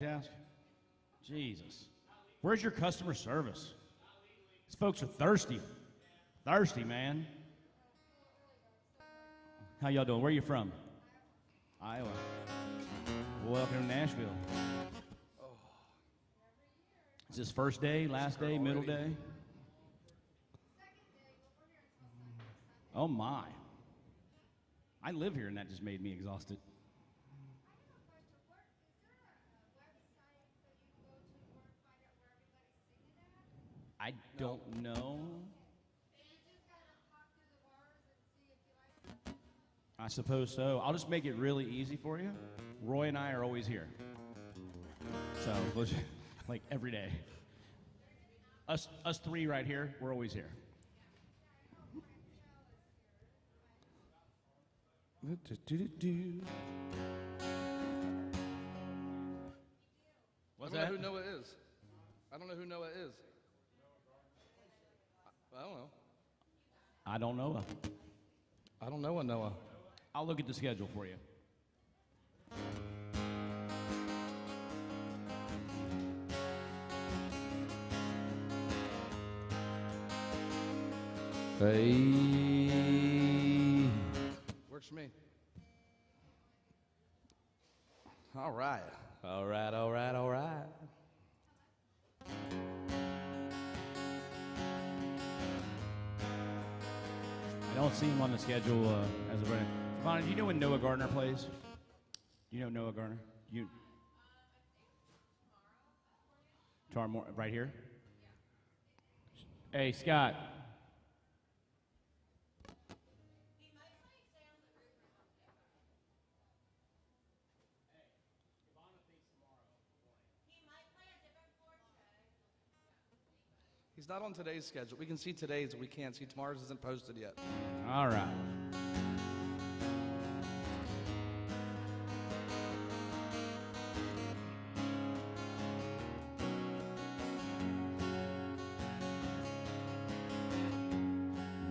Ask? Jesus. Where's your customer service? These folks are thirsty. Thirsty, man. How y'all doing? Where are you from? Iowa. Welcome to Nashville. Is this first day, last day, middle day? Oh my. I live here and that just made me exhausted. I don't know. I suppose so. I'll just make it really easy for you. Roy and I are always here. So, like every day. Us three right here, we're always here. What's that? I don't know who Noah is. I don't know who Noah is. I don't know. I don't know. I don't know a Noah. I'll look at the schedule for you. Hey. Works for me. All right. All right, all right, all right. I don't see him on the schedule as of right now. Vonna, do you know when Noah Gardner plays? Do you know Noah Gardner? Tomorrow morning, right here? Hey, Scott. He's not on today's schedule. We can see today's, we can't see tomorrow's. Isn't posted yet. All right.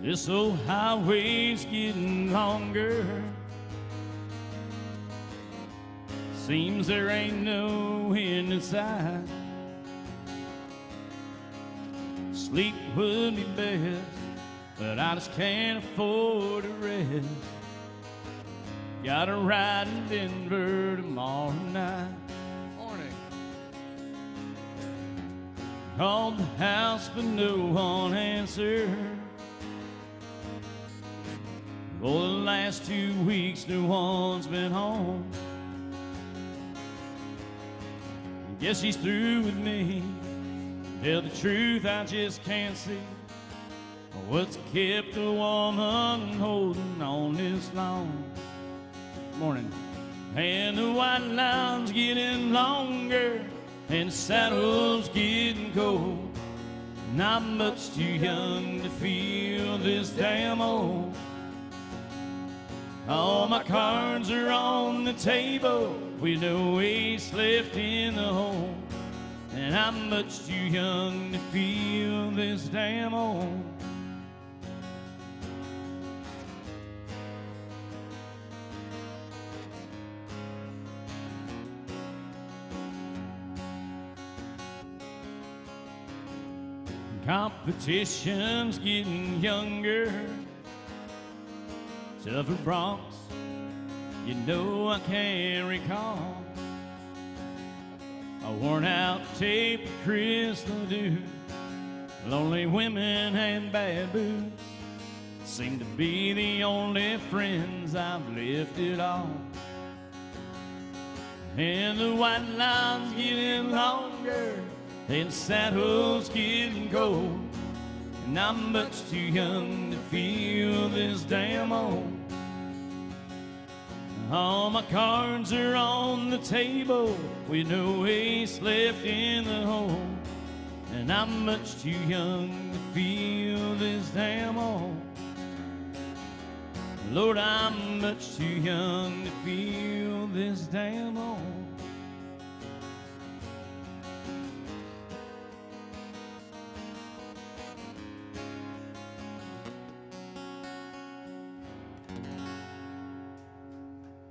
This old highway's getting longer. Seems there ain't no end in sight. Sleep would be best, but I just can't afford to rest. Got a ride in Denver tomorrow night. Morning. Called the house, but no one answered. For the last 2 weeks, no one's been home. Guess she's through with me. Tell the truth, I just can't see what's kept a woman holding on this long. Morning. And the white line's getting longer, and the saddle's getting cold. Not much too young to feel this damn old. All my cards are on the table with no ace left in the hole. And I'm much too young to feel this damn old. Competition's getting younger. Tougher Bronx, you know I can't recall. A worn out tape of Chris Ledoux. Lonely women and bad boots seem to be the only friends I've left at all. And the white line's getting longer, and the saddle's getting cold. And I'm much too young to feel this damn old. All my cards are on the table with no ace left in the hole. And I'm much too young to feel this damn old. Lord, I'm much too young to feel this damn old.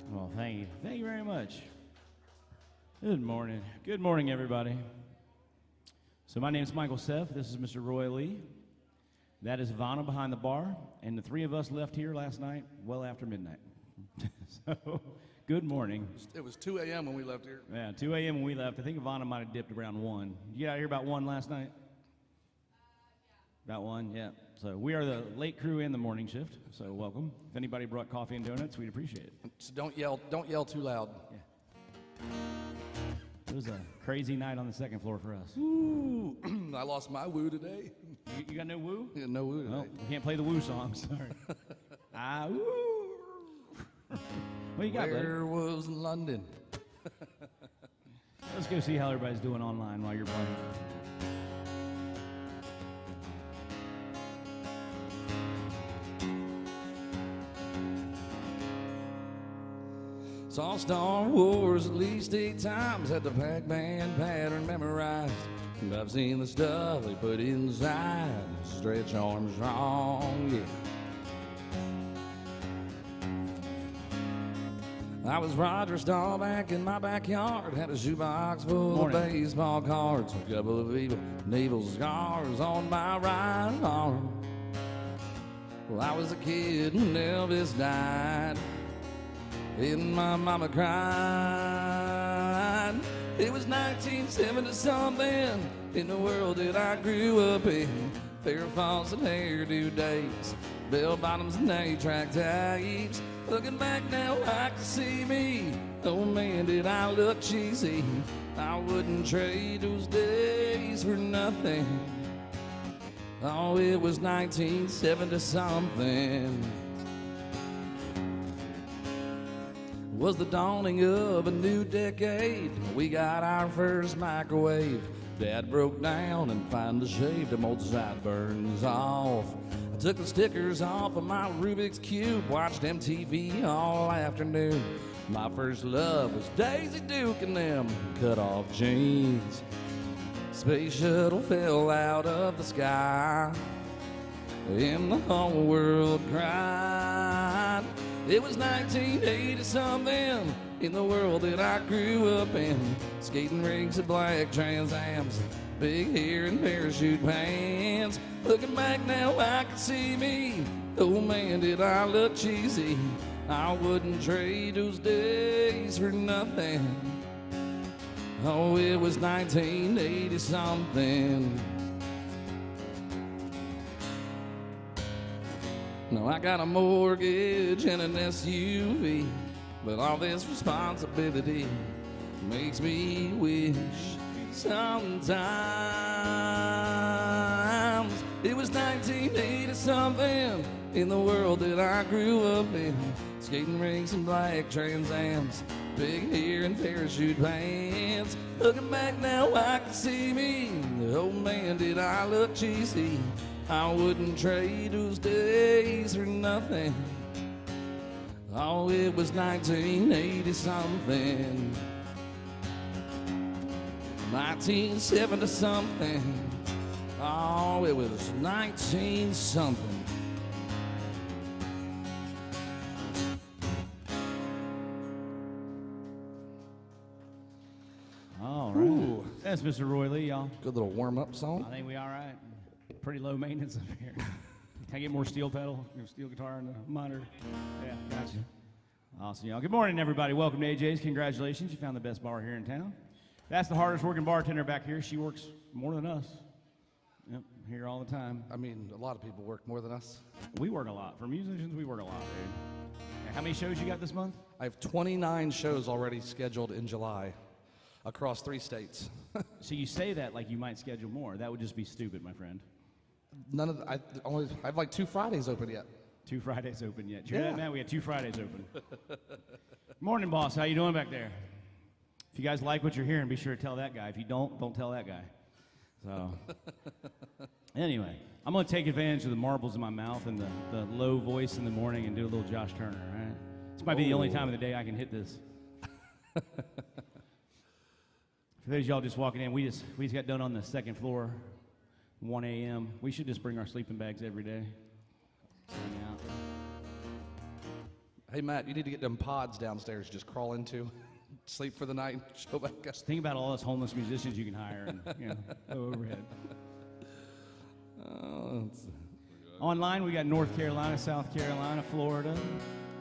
Well, thank you. Thank you very much. Good morning. Good morning, everybody. So my name is Michael Seff. This is Mr. Roy Lee. That is Vanna behind the bar. And the three of us left here last night well after midnight. So, good morning. It was 2 a.m. when we left here. Yeah, 2 a.m. when we left. I think Vanna might have dipped around 1. You get out here about 1 last night? About 1, yeah. So we are the late crew and the morning shift, so welcome. If anybody brought coffee and donuts, we'd appreciate it. So don't yell too loud. Yeah. It was a crazy night on the second floor for us. Ooh, I lost my woo today. You got no woo? Yeah, no woo today. Well, we can't play the woo song, sorry. Woo. What you got, buddy? Where was London? Let's go see how everybody's doing online while you're playing. Saw Star Wars at least 8 times, had the Pac-Man pattern memorized. And I've seen the stuff they put inside, Stretch Armstrong, yeah. I was Roger Staubach in my backyard, had a shoebox full of baseball cards, a couple of evil naval scars on my right arm. Well, I was a kid when Elvis died, and my mama cried. It was 1970-something in the world that I grew up in. Fair falls and hairdo days, bell bottoms and 8-track tapes. Looking back now, I can see me. Oh man, did I look cheesy. I wouldn't trade those days for nothing. Oh, it was 1970-something. Was the dawning of a new decade. We got our first microwave. Dad broke down and finally shaved them old sideburns off. I took the stickers off of my Rubik's Cube, watched MTV all afternoon. My first love was Daisy Duke and them cut-off jeans. Space shuttle fell out of the sky, and the whole world cried. It was 1980-something in the world that I grew up in. Skating rinks and black Trans Ams, big hair and parachute pants. Looking back now, I can see me. Oh man, did I look cheesy. I wouldn't trade those days for nothing. Oh, it was 1980-something. Now I got a mortgage and an SUV, but all this responsibility makes me wish sometimes it was 1980-something in the world that I grew up in. Skating rinks and black Trans Ams, big hair and parachute pants. Looking back now, I can see me. Oh man, did I look cheesy. I wouldn't trade those days for nothing. Oh, it was 1980-something. 1970-something. Oh, it was 19-something. All right. Ooh. That's Mr. Roy Lee, y'all. Good little warm-up song. I think we all right. Pretty low maintenance up here. Can I get more steel pedal, steel guitar in the monitor? Yeah, gotcha. Awesome, y'all. Good morning, everybody. Welcome to AJ's. Congratulations. You found the best bar here in town. That's the hardest working bartender back here. She works more than us. Yep, here all the time. I mean, a lot of people work more than us. We work a lot. For musicians, we work a lot, dude. How many shows you got this month? I have 29 shows already scheduled in July across 3 states. So you say that like you might schedule more. That would just be stupid, my friend. None of the, I have like 2 Fridays open yet. 2 Fridays open yet. Did you hear that, man? We had 2 Fridays open. Morning, boss. How you doing back there? If you guys like what you're hearing, be sure to tell that guy. If you don't tell that guy. So, anyway, I'm going to take advantage of the marbles in my mouth and the low voice in the morning and do a little Josh Turner, all right? This might be the only time of the day I can hit this. For those of y'all just walking in, we just got done on the second floor, 1 a.m. We should just bring our sleeping bags every day. Hang out. Hey, Matt, you need to get them pods downstairs just crawl into. sleep for the night and show back up. Just think about all those homeless musicians you can hire and go overhead. Online, we got North Carolina, South Carolina, Florida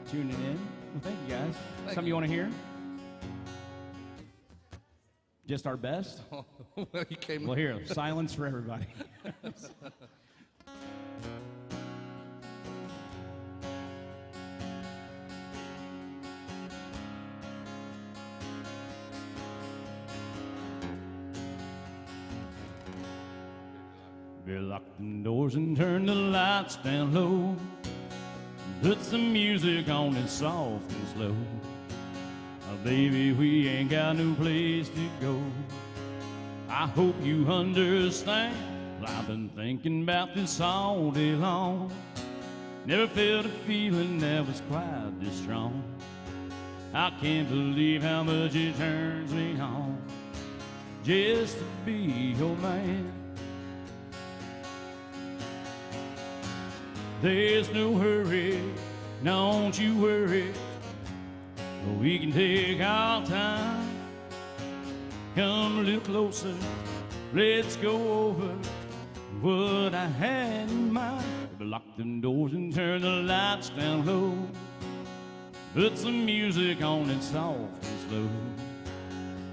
tuning in. Well, thank you guys. Something you want to hear? Just our best? Well, you came. Well, here, silence for everybody. Better lock the doors and turn the lights down low. Put some music on and soft and slow. Baby, we ain't got no place to go. I hope you understand. Well, I've been thinking about this all day long. Never felt a feeling that was quite this strong. I can't believe how much it turns me on just to be your man. There's no hurry, don't you worry. We can take our time. Come a little closer, let's go over what I had in mind. Lock them doors and turn the lights down low. Put some music on it soft and slow.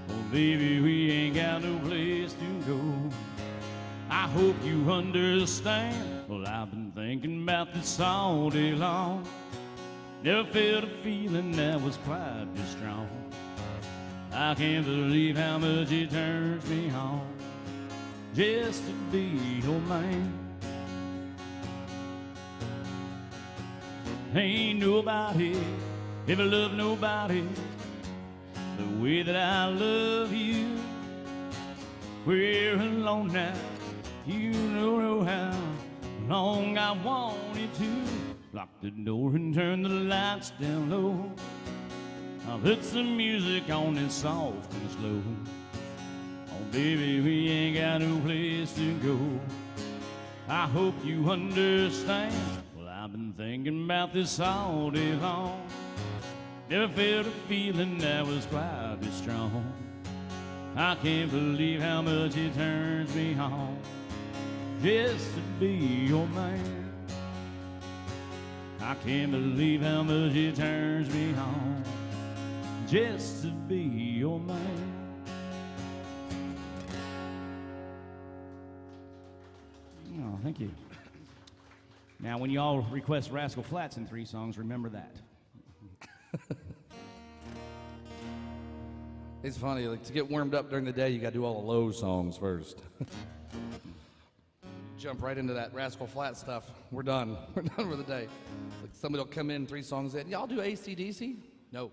Oh baby, we ain't got no place to go. I hope you understand. Well, I've been thinking about this all day long. Never felt a feeling that was quite this strong. I can't believe how much it turns me on just to be your man. Ain't nobody ever loved nobody the way that I love you. We're alone now, you don't know how long I wanted to. Lock the door and turn the lights down low. I'll put some music on it soft and slow. Oh baby, we ain't got no place to go. I hope you understand. Well, I've been thinking about this all day long. Never felt a feeling that was quite this strong. I can't believe how much it turns me on just to be your man. I can't believe how much it turns me on just to be your man. Oh, thank you. Now, when you all request Rascal Flatts in 3 songs, remember that. It's funny, like, to get warmed up during the day, you got to do all the low songs first. Jump right into that Rascal Flatts stuff. We're done. We're done for the day. Like, somebody will come in 3 songs in. Y'all do AC/DC? No.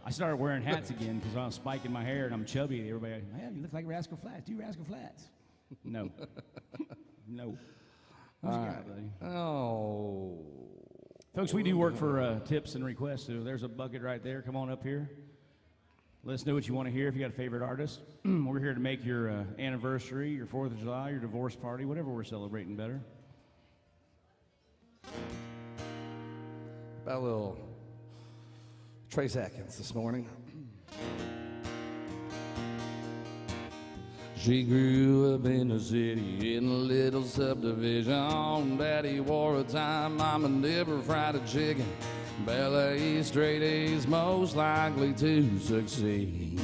I started wearing hats again because I'm spiking my hair and I'm chubby. Everybody, man, you look like Rascal Flatts. Do Rascal Flatts. No. No. What you got, buddy? Oh. Folks, we do work for tips and requests. So there's a bucket right there. Come on up here. Let us know what you want to hear if you got a favorite artist. We're here to make your anniversary, your 4th of July, your divorce party, whatever we're celebrating better. About a little Trace Atkins this morning. She grew up in the city in a little subdivision. Daddy wore a tie, mama never fried a chicken. Ballet, straight A's, most likely to succeed.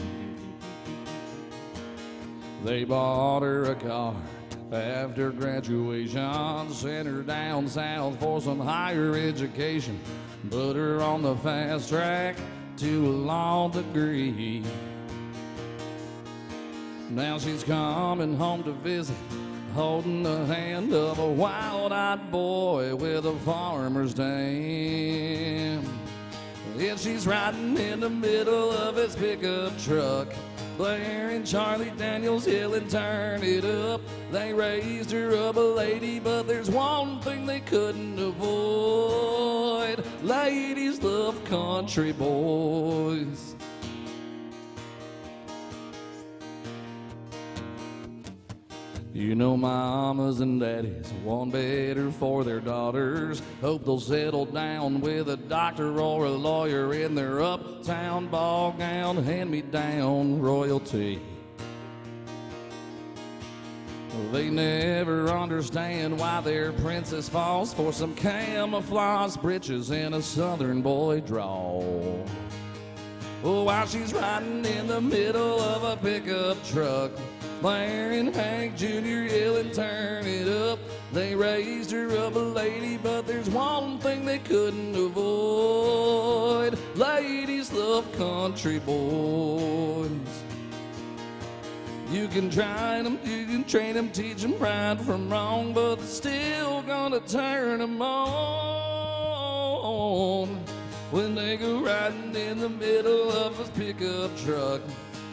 They bought her a car after graduation, sent her down south for some higher education, put her on the fast track to a law degree. Now she's coming home to visit, holding the hand of a wild-eyed boy with a farmer's dam. And she's riding in the middle of his pickup truck, blaring Charlie Daniels yelling, turn it up. They raised her up a lady, but there's one thing they couldn't avoid. Ladies love country boys. You know mamas and daddies want better for their daughters. Hope they'll settle down with a doctor or a lawyer in their uptown ball gown, hand-me-down royalty. They never understand why their princess falls for some camouflage breeches and a southern boy drawl. Oh, while she's riding in the middle of a pickup truck, Blair and Hank Jr. yelling, turn it up. They raised her up a lady, but there's one thing they couldn't avoid. Ladies love country boys. You can train them, you can train them, teach them right from wrong, but they're still gonna turn them on when they go riding in the middle of a pickup truck.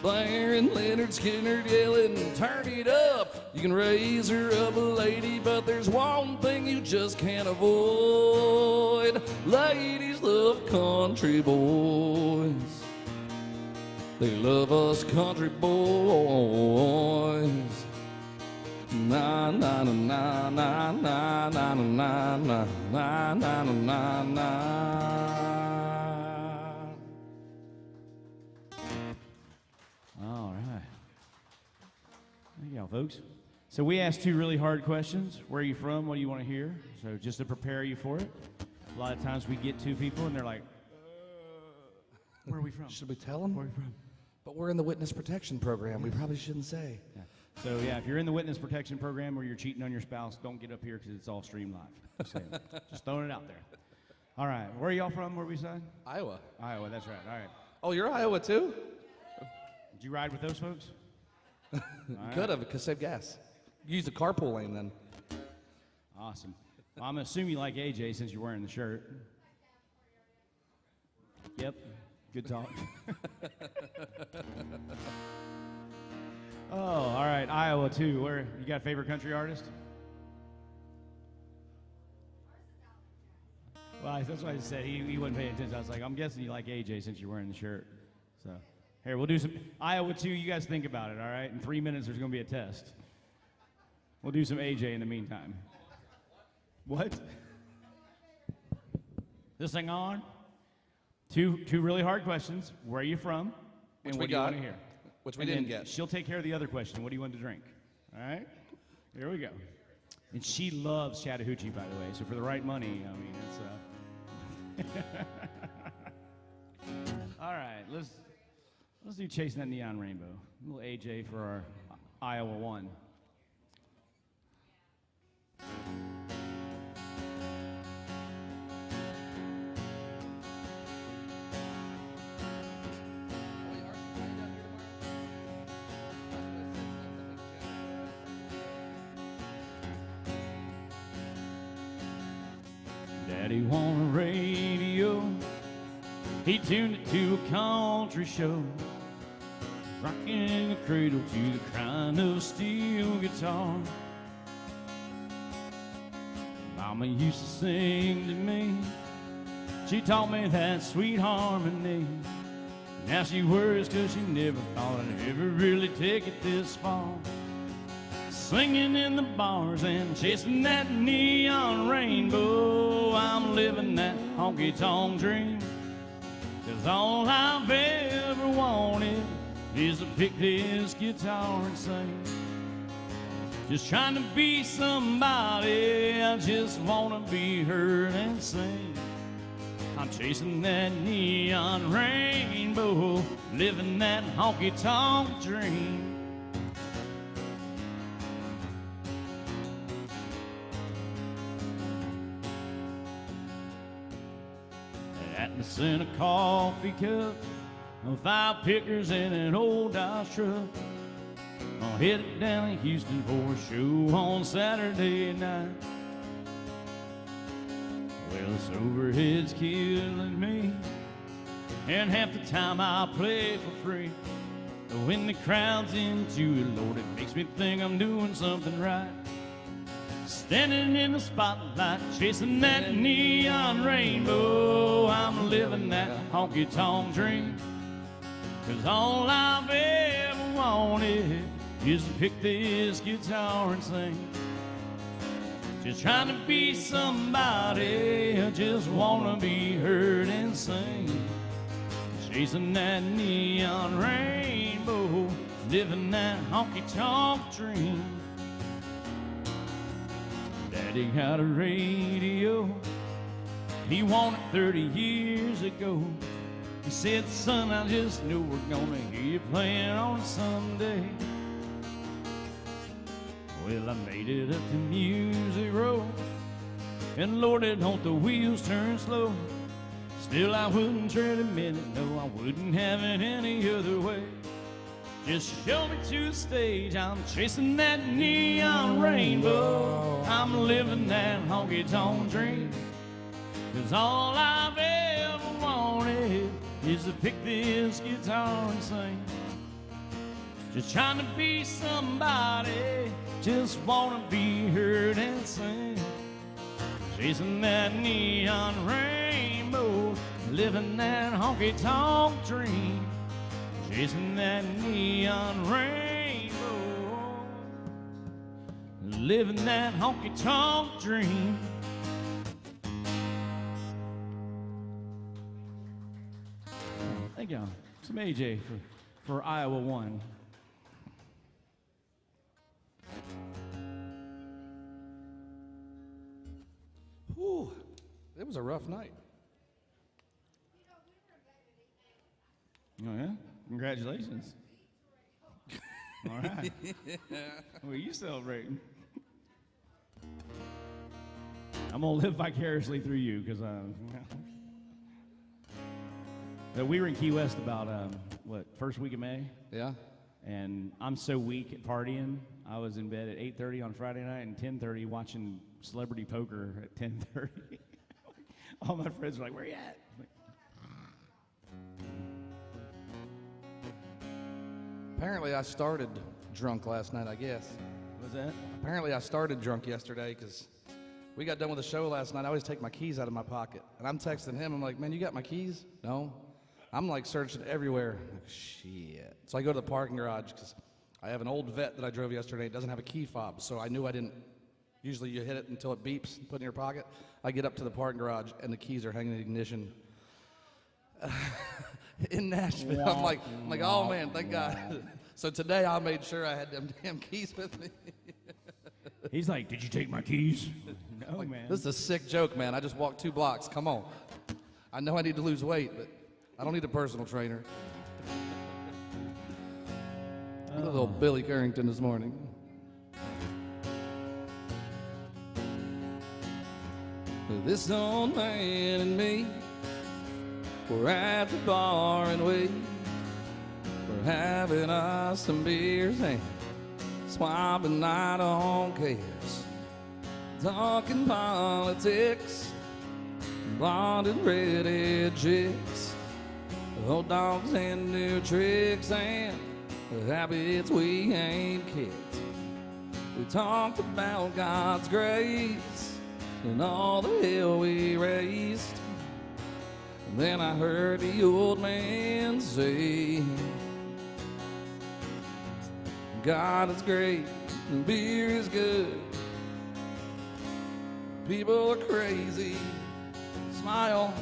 Blair and Leonard Skinner yelling, turn it up. You can raise her up a lady, but there's one thing you just can't avoid. Ladies love country boys. They love us country boys. Na na na na na na na na na na na na na. All right. There you go, folks. So we asked two really hard questions. Where are you from? What do you want to hear? So just to prepare you for it. A lot of times we get two people and they're like, where are we from? Should we tell them? Where are we from? But we're in the witness protection program. We probably shouldn't say. Yeah. So yeah, if you're in the witness protection program or you're cheating on your spouse, don't get up here because it's all streamed live. Just throwing it out there. All right. Where are y'all from? Where we said? Iowa. Iowa, that's right. All right. Oh, you're Iowa too? Did you ride with those folks? Could have, because save gas. Use the carpool lane then. Awesome. Well, I'm going to assume you like AJ since you're wearing the shirt. Yep. Good talk. Oh, all right. Iowa, too. Where you got a favorite country artist? Well, that's what I said. He wasn't paying attention. I was like, I'm guessing you like AJ since you're wearing the shirt. So, here, we'll do some Iowa, too. You guys think about it, all right? In 3 minutes, there's going to be a test. We'll do some AJ in the meantime. What? This thing on? Two really hard questions. Where are you from? Which and we what do you got. want to hear? Which we didn't get. She'll take care of the other question. What do you want to drink? All right? Here we go. And she loves Chattahoochee, by the way. So for the right money, I mean, it's all right, let's do Chasing That Neon Rainbow. A little AJ for our Iowa 1. Daddy want a radio. He tuned it to a country show, rocking the cradle to the crying of a steel guitar. Mama used to sing to me. She taught me that sweet harmony. Now she worries 'cause she never thought I'd ever really take it this far. Singing in the bars and chasing that neon rainbow. I'm living that honky-tonk dream. 'Cause all I've ever wanted is to pick this guitar and sing. Just trying to be somebody, I just want to be heard and sing. I'm chasing that neon rainbow, living that honky-tonk dream. Atlas in a coffee cup, 5 pickers in an old Dodge truck. I'm headed down to Houston for a show on Saturday night. Well, this overhead's killing me, and half the time I play for free. But when the crowd's into it, Lord, it makes me think I'm doing something right. Standing in the spotlight, chasing that neon rainbow. I'm living that honky-tonk dream. 'Cause all I've ever wanted Used to pick this guitar and sing. Just trying to be somebody, I just wanna be heard and sing. Chasing that neon rainbow, living that honky-tonk dream. Daddy got a radio, he won it 30 years ago. He said, son, I just knew we're gonna hear you playing on it someday. Well, I made it up to Music Row, and Lord, don't the wheels turn slow. Still, I wouldn't trade a minute, no, I wouldn't have it any other way. Just show me to the stage, I'm chasing that neon rainbow. I'm living that honky-tonk dream. 'Cause all I've ever wanted is to pick this guitar and sing. Just trying to be somebody, just wanna be heard and sing. Chasing that neon rainbow, living that honky-tonk dream. Chasing that neon rainbow, living that honky-tonk dream. Thank y'all. Some AJ for Iowa 1. Whew, it was a rough night. Oh, yeah? Congratulations. All right. What are you celebrating? I'm going to live vicariously through you because we were in Key West about, first week of May? Yeah. And I'm so weak at partying. I was in bed at 8:30 on Friday night and 10:30 watching celebrity poker at 10:30. All my friends were like, where you at? Apparently, I started drunk last night, I guess. What's that? Apparently, I started drunk yesterday because we got done with the show last night. I always take my keys out of my pocket. And I'm texting him. I'm like, man, you got my keys? No. I'm like searching everywhere. I'm like, shit. So I go to the parking garage because I have an old vet that I drove yesterday. It doesn't have a key fob, so I knew I didn't. Usually you hit it until it beeps and put it in your pocket. I get up to the parking garage and the keys are hanging in the ignition. In Nashville. I'm like, oh man, thank God. So today I made sure I had them damn keys with me. He's like, did you take my keys? No, Like, man. this is a sick joke, man. I just walked 2 blocks. Come on. I know I need to lose weight, but I don't need a personal trainer. A little Billy Currington this morning. This old man and me, we're at the bar and we're having us some beers and swapping night on cares, talking politics, blonde and redhead chicks, old dogs and new tricks and habits we ain't kicked. We talked about God's grace and all the hell we raised. And then I heard the old man say, God is great and beer is good. People are crazy. Smile.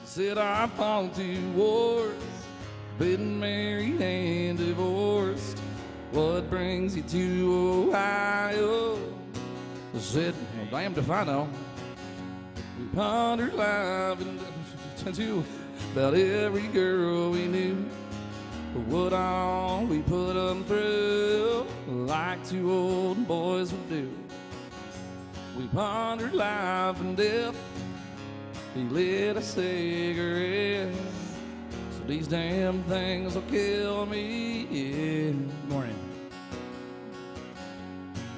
Said I fought 2 wars, been married and divorced. What brings you to Ohio? I said, well, damned if I know. We pondered life and to about every girl we knew. What all we put them through, like 2 old boys would do. We pondered life and death. He lit a cigarette. So these damn things will kill me. Yeah. Morning.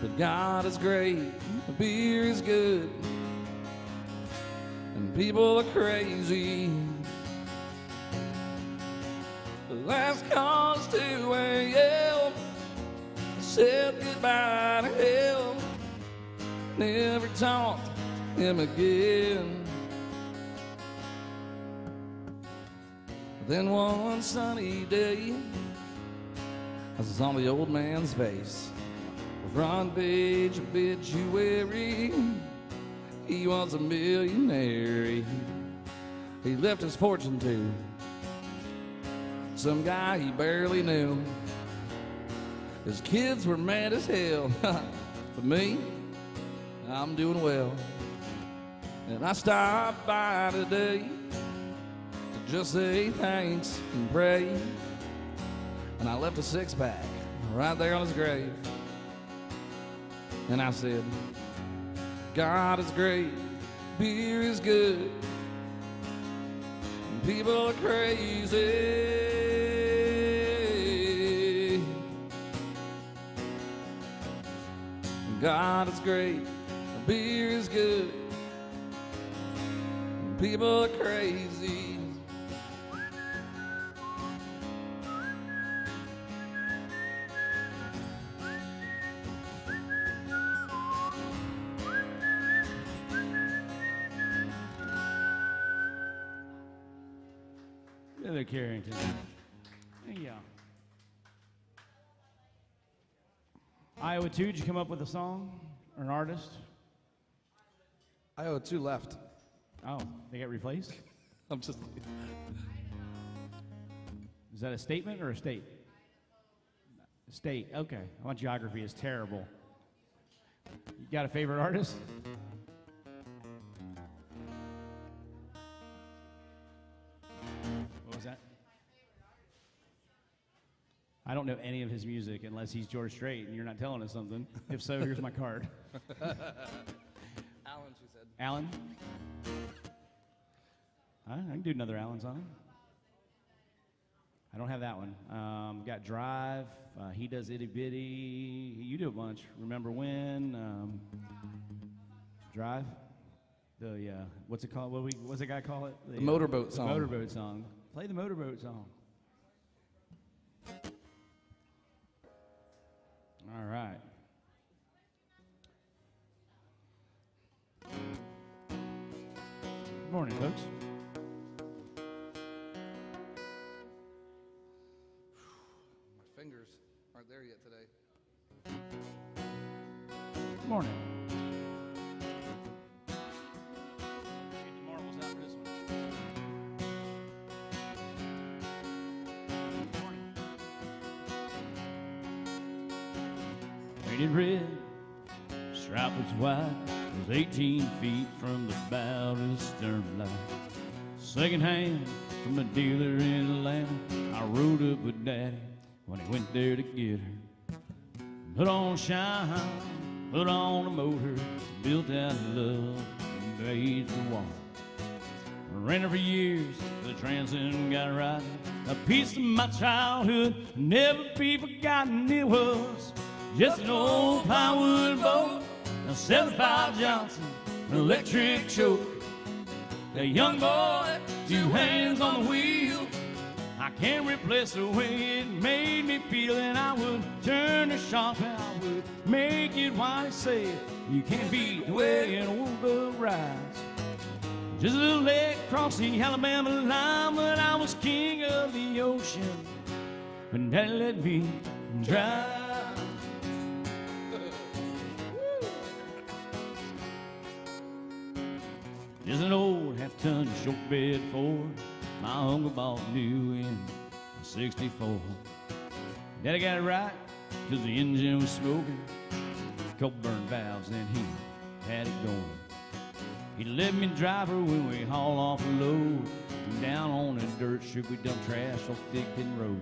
But God is great, the beer is good, and people are crazy. The last call's 2 a.m. Said goodbye to hell. Never talked to him again. Then one sunny day, I saw the old man's face. Front page obituary, he was a millionaire. He left his fortune to some guy he barely knew. His kids were mad as hell. But me, I'm doing well. And I stopped by today to just say thanks and pray. And I left a six-pack right there on his grave. And I said, God is great, beer is good, and people are crazy. God is great, beer is good, and people are crazy. Billy Carrington. There you go. Iowa 2, did you come up with a song or an artist? Iowa 2 left. Oh, they got replaced? I'm just. Is that a statement or a state? State, okay. My geography is terrible. You got a favorite artist? What was that? I don't know any of his music unless he's George Strait, and you're not telling us something. If so, here's my card. Alan, she said. Alan? I can do another Alan song. I don't have that one. Got Drive. He does Itty Bitty. You do a bunch. Remember When? Drive. The what's it called? What's the guy call it? The motorboat song. The motorboat song. Play the motorboat song. All right. Good morning, folks. My fingers aren't there yet today. Good morning. Get the marbles out for this one. Good morning. Painted red, stripe was white, was 18 feet from the bow to the stern light. Second hand from a dealer in Atlanta, I rode up with Daddy when he went there to get her. Put on shine, put on a motor, built out of love, and made for water. Ran her for years, the transom got right. A piece of my childhood, never be forgotten. It was just an old plywood boat, a 75 Johnson, an electric choke. A young boy, two hands on the wheel. I can't replace the way it made me feel, and I would turn the shop and I would make it while I say it. You can't beat the way an old boat rides. Just a little leg across the Alabama line, but I was king of the ocean when Daddy let me drive. Just an old half-ton short bed Ford my uncle bought new in '64. Daddy got it right, 'cause the engine was smoking, couple burned valves, and he had it going. He let me drive her when we haul off a load. Down on the dirt strip we dump trash off Big Pin Road.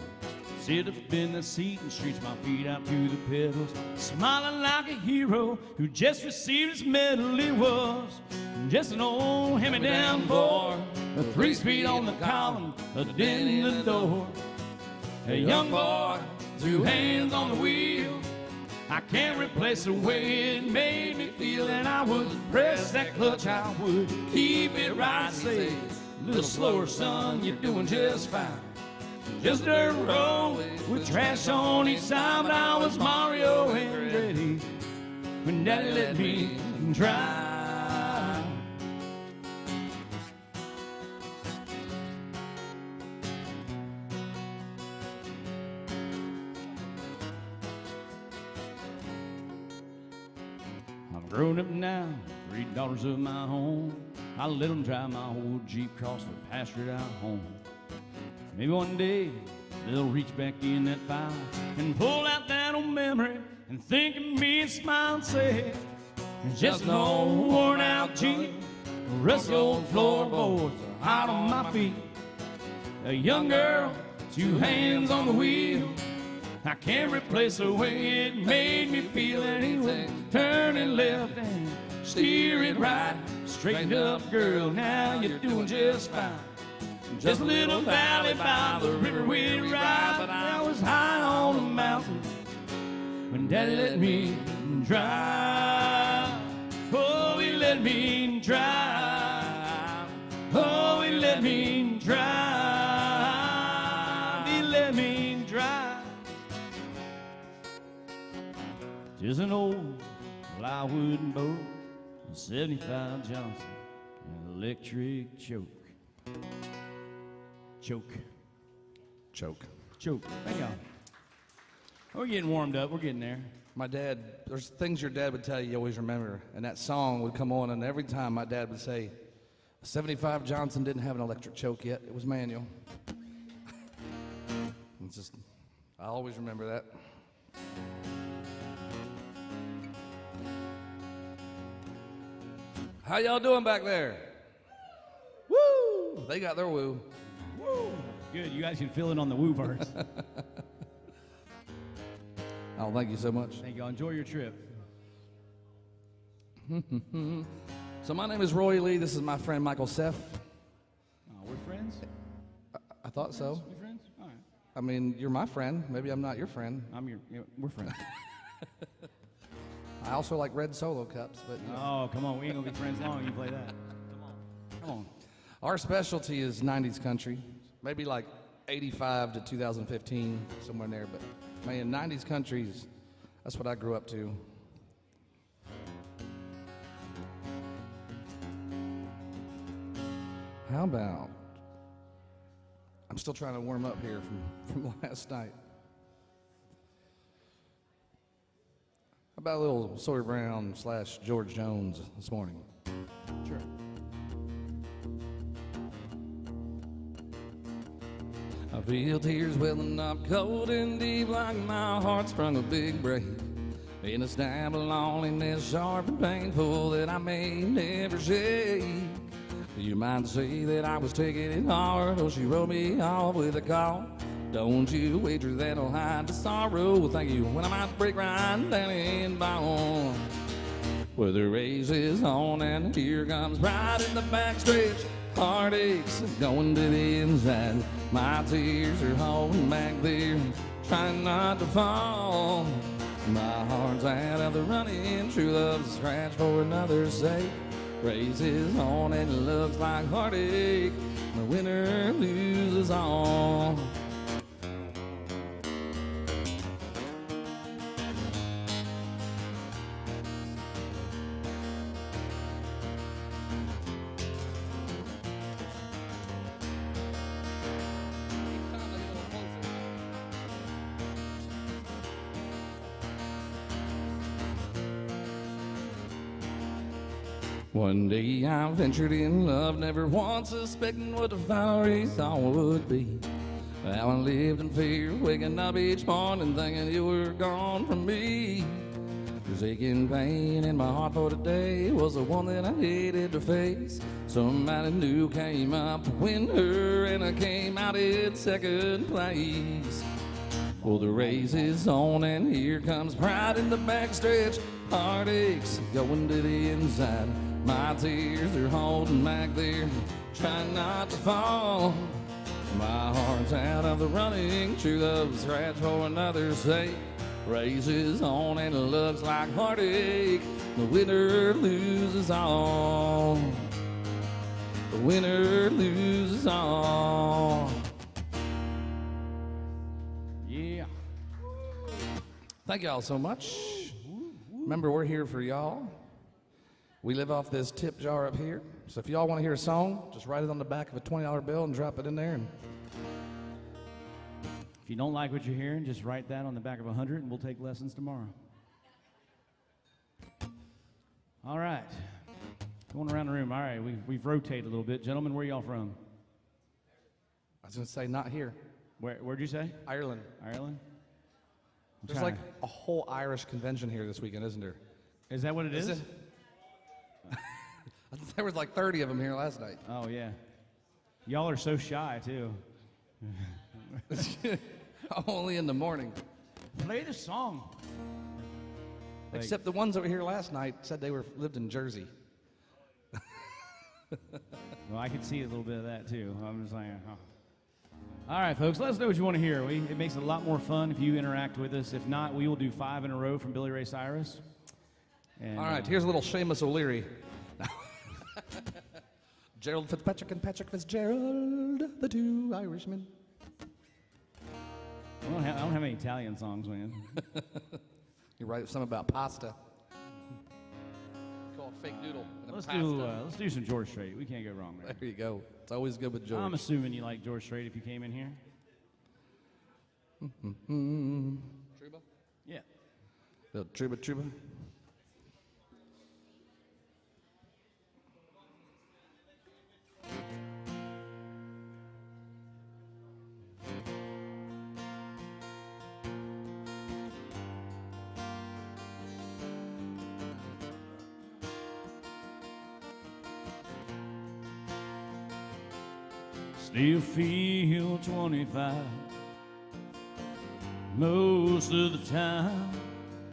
Sit up in the seat and stretch my feet out to the pedals, smiling like a hero who just received his medal. It was just an old hand-me-down boy, a 3-speed on the column, a dent in the door. A young boy, two hands on the wheel. I can't replace the way it made me feel, and I would press that clutch, I would keep it right, say, a little slower, son, you're doing just fine. Just dirt road with trash on each side, but I was Mario Andretti when Daddy let me drive. Grown up now, 3 daughters of my own. I let them drive my old Jeep across the pasture out home. Maybe one day they'll reach back in that file and pull out that old memory and think of me and smile and say, it's just an old worn out Jeep, rusty old floorboards are hot on my feet. A young girl, 2 hands on the wheel. I can't replace the way it made me feel anyway. Turning left and steer it right. Straighten up, girl, now you're doing just fine. Just a little valley by the river we ride. But I was high on a mountain when Daddy let me drive. Oh, he let me drive. Oh, he let me drive. He let me drive. Just an old plywood boat, a 75 Johnson, an electric choke. Choke. Thank y'all. We're getting warmed up. We're getting there. My dad, there's things your dad would tell you always remember, and that song would come on, and every time my dad would say, 75 Johnson didn't have an electric choke yet. It was manual. It's just, I always remember that. How y'all doing back there? Woo! They got their woo. Woo! Good. You guys can fill in on the woo verse. Oh, thank you so much. Thank y'all. Enjoy your trip. So my name is Roy Lee. This is my friend Michael Seff. We're friends? I thought so. We're friends? All right. I mean, you're my friend. Maybe I'm not your friend. We're friends. I also like red Solo cups, but you know. Oh, come on. We ain't going to be friends long. You play that. Come on. Our specialty is 90s country. Maybe like 85 to 2015, somewhere in there. But man, 90s countries, that's what I grew up to. How about, I'm still trying to warm up here from last night. How about a little Sawyer Brown / George Jones this morning? Sure. I feel tears welling up cold and deep like my heart sprung a big break. In a stab of loneliness, sharp and painful that I may never shake. You might say that I was taking it hard, oh, she wrote me off with a call. Don't you wager that I'll hide the sorrow, thank you, when I might break right down in bone. Well, the race is on and here comes pride in the backstretch. Heartaches going to the inside. My tears are holding back there, trying not to fall. My heart's out of the running, true love's a scratch for another's sake. Race is on and it looks like heartache. The winner loses all. One day I ventured in love, never once suspecting what the final result would be. How I lived in fear, waking up each morning thinking you were gone from me. This aching pain in my heart for today was the one that I hated to face. Somebody new came up to win her and I came out in second place. Well, the race is on and here comes pride in the backstretch. Heartaches going to the inside. My tears are holding back there, trying not to fall. My heart's out of the running, true love's scratch for another's sake. Race is on and it looks like heartache. The winner loses all. The winner loses all. Yeah. Thank y'all so much. Remember, we're here for y'all. We live off this tip jar up here. So if y'all want to hear a song, just write it on the back of a $20 bill and drop it in there. And if you don't like what you're hearing, just write that on the back of 100 and we'll take lessons tomorrow. All right. Going around the room. All right, we've rotated a little bit. Gentlemen, where y'all from? I was going to say, not here. Where'd you say? Ireland. Ireland? There's like a whole Irish convention here this weekend, isn't there? Is that what it is? There was like 30 of them here last night. Oh, yeah. Y'all are so shy, too. Only in the morning. Play the song. Except the ones that were here last night said they lived in Jersey. Well, I can see a little bit of that, too. I'm just like, oh. All right, folks, let us know what you want to hear. It makes it a lot more fun if you interact with us. If not, we will do 5 in a row from Billy Ray Cyrus. And, all right, here's a little Seamus O'Leary. Gerald Fitzpatrick and Patrick Fitzgerald, the 2 Irishmen. I don't have any Italian songs, man. You write something about pasta. Called fake noodle. Let's do some George Strait. We can't go wrong there. There you go. It's always good with George. I'm assuming you like George Strait if you came in here. Trouba? Yeah. The Trouba. Still feel 25 most of the time.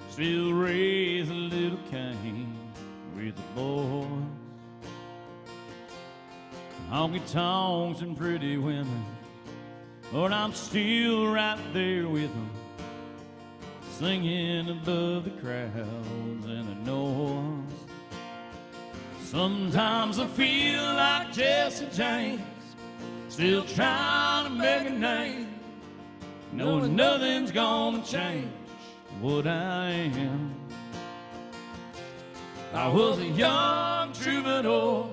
Still raise a little Cain with the boys. Honky tonks and pretty women, but I'm still right there with them, singing above the crowds and the noise. Sometimes I feel like Jesse James, still trying to make a name, knowing nothing's gonna change what I am. I was a young troubadour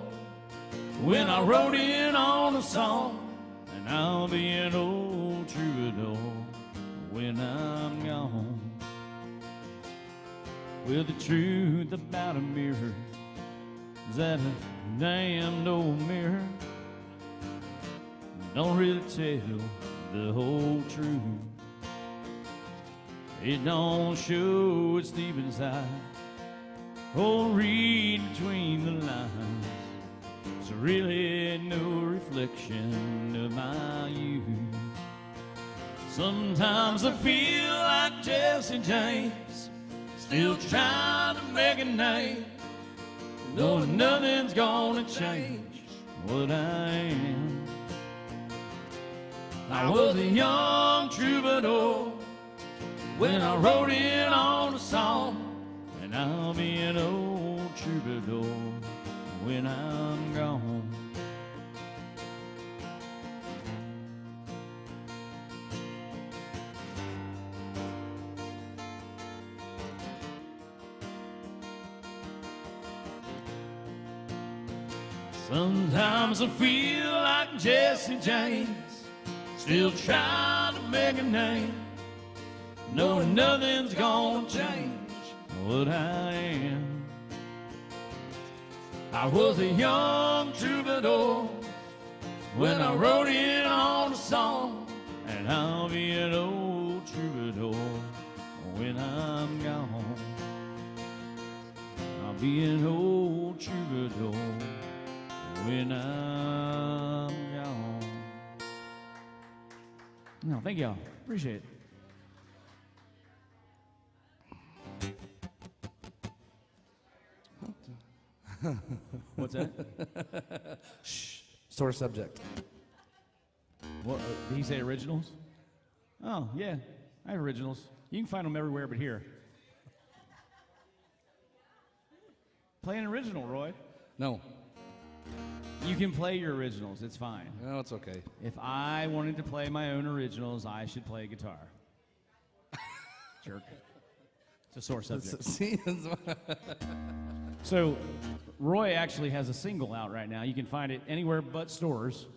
when I wrote in on a song, and I'll be an old troubadour when I'm gone. Well, the truth about a mirror is that a damned old mirror don't really tell the whole truth. It don't show what's deep inside or read between the lines. It's really no reflection of my youth. Sometimes I feel like Jesse James, still trying to make a name, knowing nothing's gonna change what I am. I was a young troubadour when I wrote in on a song, and I'll be an old troubadour when I'm gone. Sometimes I feel like Jesse James, still trying to make a name, knowing nothing's gonna change what I am. I was a young troubadour when I wrote in on a song, and I'll be an old troubadour when I'm gone. I'll be an old troubadour when I'm gone. No, thank y'all. Appreciate it. What's that? Shh. Sore subject. What, did he say originals? Oh, yeah. I have originals. You can find them everywhere but here. Play an original, Roy. No. You can play your originals. It's fine. No, it's okay. If I wanted to play my own originals, I should play guitar. Jerk. It's a sore subject. So, Roy actually has a single out right now. You can find it anywhere but stores.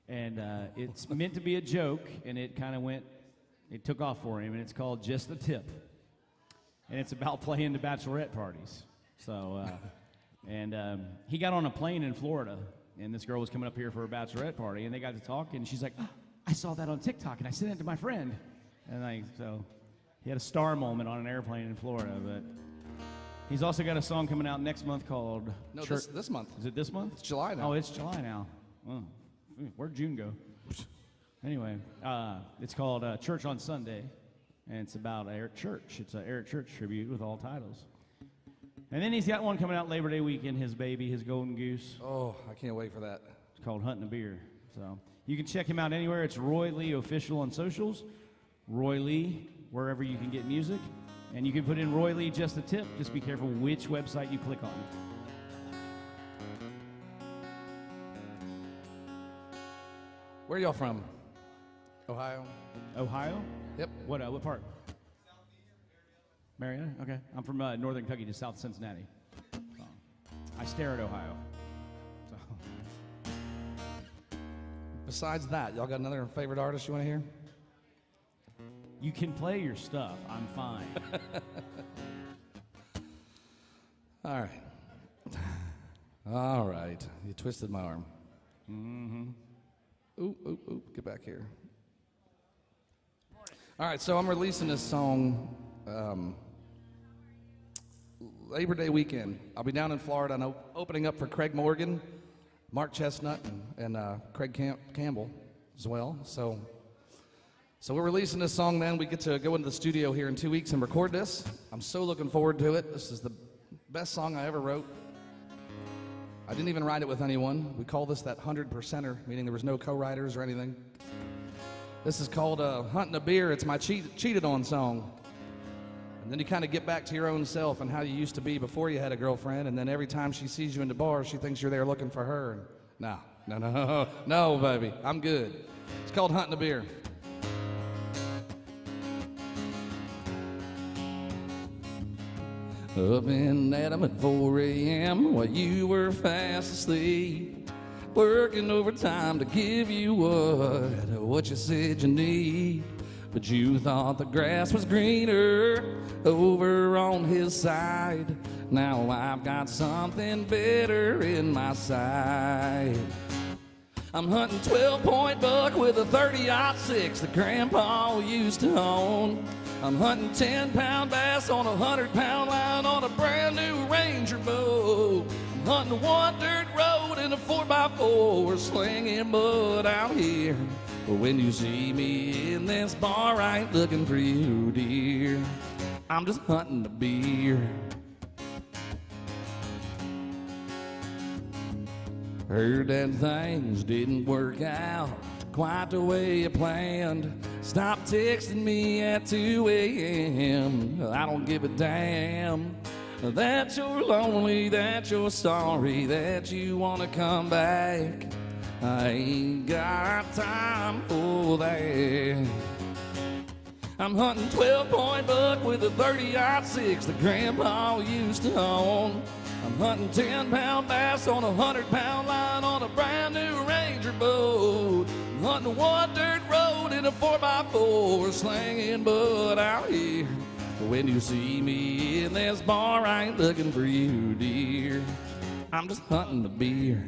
And it's meant to be a joke, and it kind of it took off for him, and it's called Just the Tip. And it's about playing the bachelorette parties. So, he got on a plane in Florida, and this girl was coming up here for a bachelorette party, and they got to talk, and she's like, oh, I saw that on TikTok, and I sent it to my friend. And so he had a star moment on an airplane in Florida, but he's also got a song coming out next month called... No, this month. Is it this month? It's July now. Oh, it's July now. Oh, where'd June go? Anyway, it's called Church on Sunday, and it's about Eric Church. It's an Eric Church tribute with all titles. And then he's got one coming out Labor Day weekend, his baby, his golden goose. Oh, I can't wait for that. It's called Hunting a Beer. So you can check him out anywhere. It's Roy Lee Official on socials. Roy Lee, wherever you can get music. And you can put in Roy Lee Just a Tip. Just be careful which website you click on. Where are y'all from? Ohio? Ohio? Yep. What part? Marietta? Okay. I'm from northern Kentucky, just south of Cincinnati. So, I stare at Ohio. So. Besides that, y'all got another favorite artist you want to hear? You can play your stuff. I'm fine. All right. All right. You twisted my arm. Mm-hmm. Ooh, get back here. All right, so I'm releasing this song Labor Day weekend. I'll be down in Florida and opening up for Craig Morgan, Mark Chestnut, and Craig Campbell as well. So we're releasing this song then. We get to go into the studio here in 2 weeks and record this. I'm so looking forward to it. This is the best song I ever wrote. I didn't even write it with anyone. We call this that 100%er, meaning there was no co-writers or anything. This is called Hunting a Beer. It's my cheated on song. And then you kind of get back to your own self and how you used to be before you had a girlfriend, and then every time she sees you in the bar, she thinks you're there looking for her. And no, baby, I'm good. It's called Hunting a Beer. Up in Adam at 4 a.m. while you were fast asleep, working overtime to give you what you said you need. But you thought the grass was greener over on his side. Now I've got something better in my sight. I'm hunting 12-point buck with a 30-06 that Grandpa used to own. I'm hunting 10-pound bass on a 100-pound line on a brand new Ranger bow. I'm hunting one dirt road in a 4x4, slinging mud out here. But when you see me in this bar, I ain't looking for you, dear. I'm just hunting a beer. Heard that things didn't work out quite the way you planned. Stop texting me at 2 a.m. I don't give a damn that you're lonely, that you're sorry, that you want to come back. I ain't got time for that. I'm hunting 12-point buck with a 30-06 that Grandpa used to own. I'm hunting 10-pound bass on a 100-pound line on a brand new Ranger boat. I'm hunting one dirt road in a 4x4, slinging mud out here. When you see me in this bar, I ain't looking for you, dear. I'm just hunting a beer.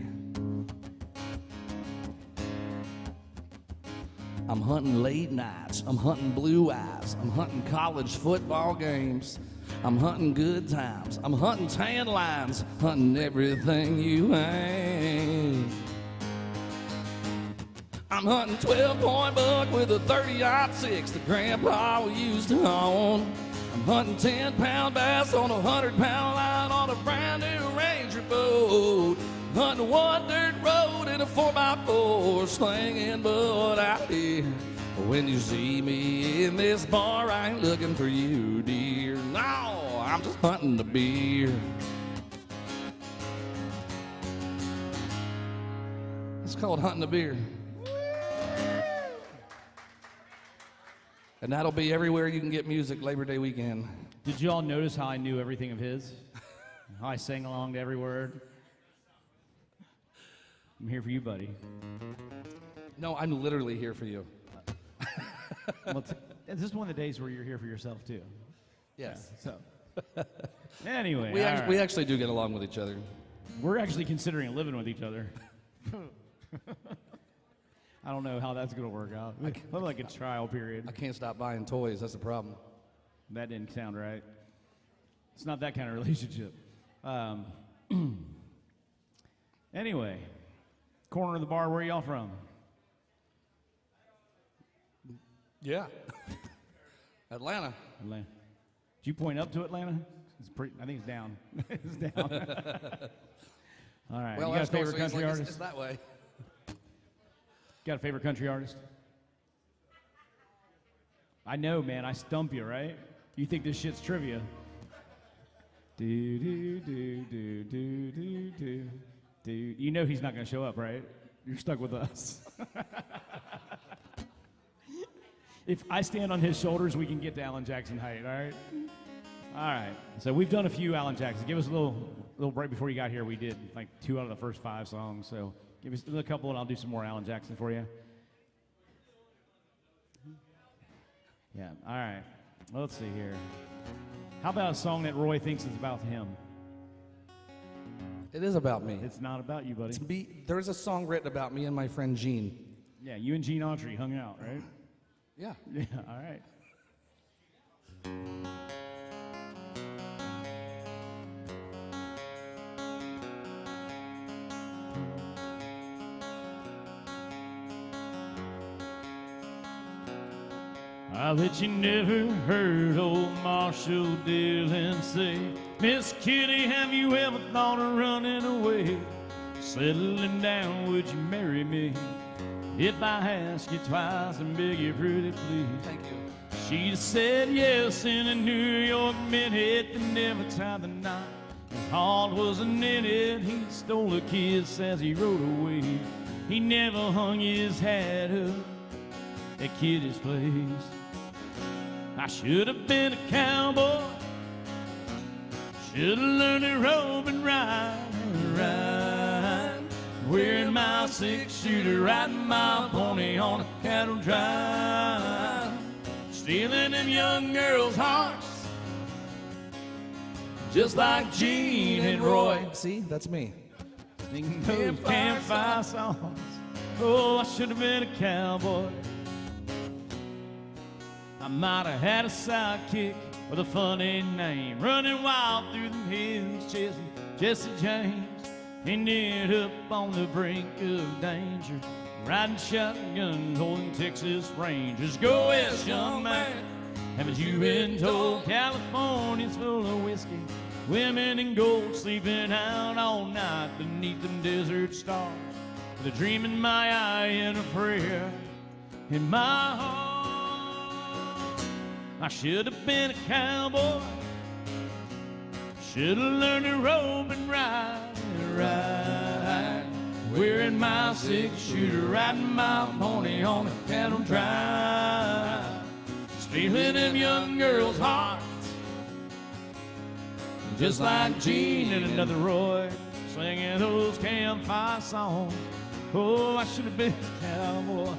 I'm hunting late nights, I'm hunting blue eyes, I'm hunting college football games, I'm hunting good times, I'm hunting tan lines, hunting everything you ain't. I'm hunting 12-point buck with a 30-06 that Grandpa used to own. I'm hunting 10-pound bass on a 100-pound line on a brand new Ranger boat. Hunting one dirt road in a 4x4, slinging mud out here. When you see me in this bar, I ain't looking for you, dear. No, I'm just hunting a beer. It's called Hunting a Beer. And that'll be everywhere you can get music Labor Day weekend. Did you all notice how I knew everything of his? How I sang along to every word? I'm here for you, buddy. No, I'm literally here for you. Well, this is one of the days where you're here for yourself, too. Yes. So, Anyway, we actually do get along with each other. We're actually considering living with each other. I don't know how that's going to work out. It's like a trial period. I can't stop buying toys. That's the problem. That didn't sound right. It's not that kind of relationship. Anyway, corner of the bar, where are y'all from? Yeah. Atlanta. Atlanta. Did you point up to Atlanta? I think it's down. It's down. All right. Well, you got a favorite country like artist? It's that way. Got a favorite country artist? I know, man. I stump you, right? You think this shit's trivia. Do, do, do, do, do, do, do, do. You know he's not going to show up, right? You're stuck with us. If I stand on his shoulders, we can get to Alan Jackson height, all right? All right. So we've done a few Alan Jackson. Give us a little right before you got here, we did like 2 out of the first 5 songs. So give us a couple and I'll do some more Alan Jackson for you. Yeah, all right. Well, let's see here. How about a song that Roy thinks is about him? It is about me. It's not about you, buddy. There's a song written about me and my friend Gene. Yeah, you and Gene Autry hung out, right? Yeah. Yeah, all right. I bet you never heard old Marshall Dillon say, Miss Kitty, have you ever thought of running away? Settling down, would you marry me? If I ask you twice and beg you pretty please. Thank you. She'd said yes in a New York minute, but never tied the knot. His heart wasn't in it. He stole a kiss as he rode away. He never hung his hat up at Kitty's place. I should have been a cowboy. Should have learned to rope and ride. Wearing my 6-shooter, riding my pony on a cattle drive. Stealing them young girls' hearts, just like Gene and Roy. See, that's me. Singing those campfire songs. Oh, I should have been a cowboy. I might have had a sidekick with a funny name, running wild through the hills, chasing Jesse James. Ended up on the brink of danger, riding shotgun, holding Texas Rangers. Go west, young man. Haven't you been told California's full of whiskey, women and gold, sleeping out all night beneath them desert stars, with a dream in my eye and a prayer in my heart. I should have been a cowboy. Should have learned to rope and ride. Wearing my 6-shooter, riding my pony on a cattle drive. Stealing them young girls' hearts, just like Gene and another Roy, singing those campfire songs. Oh, I should have been a cowboy.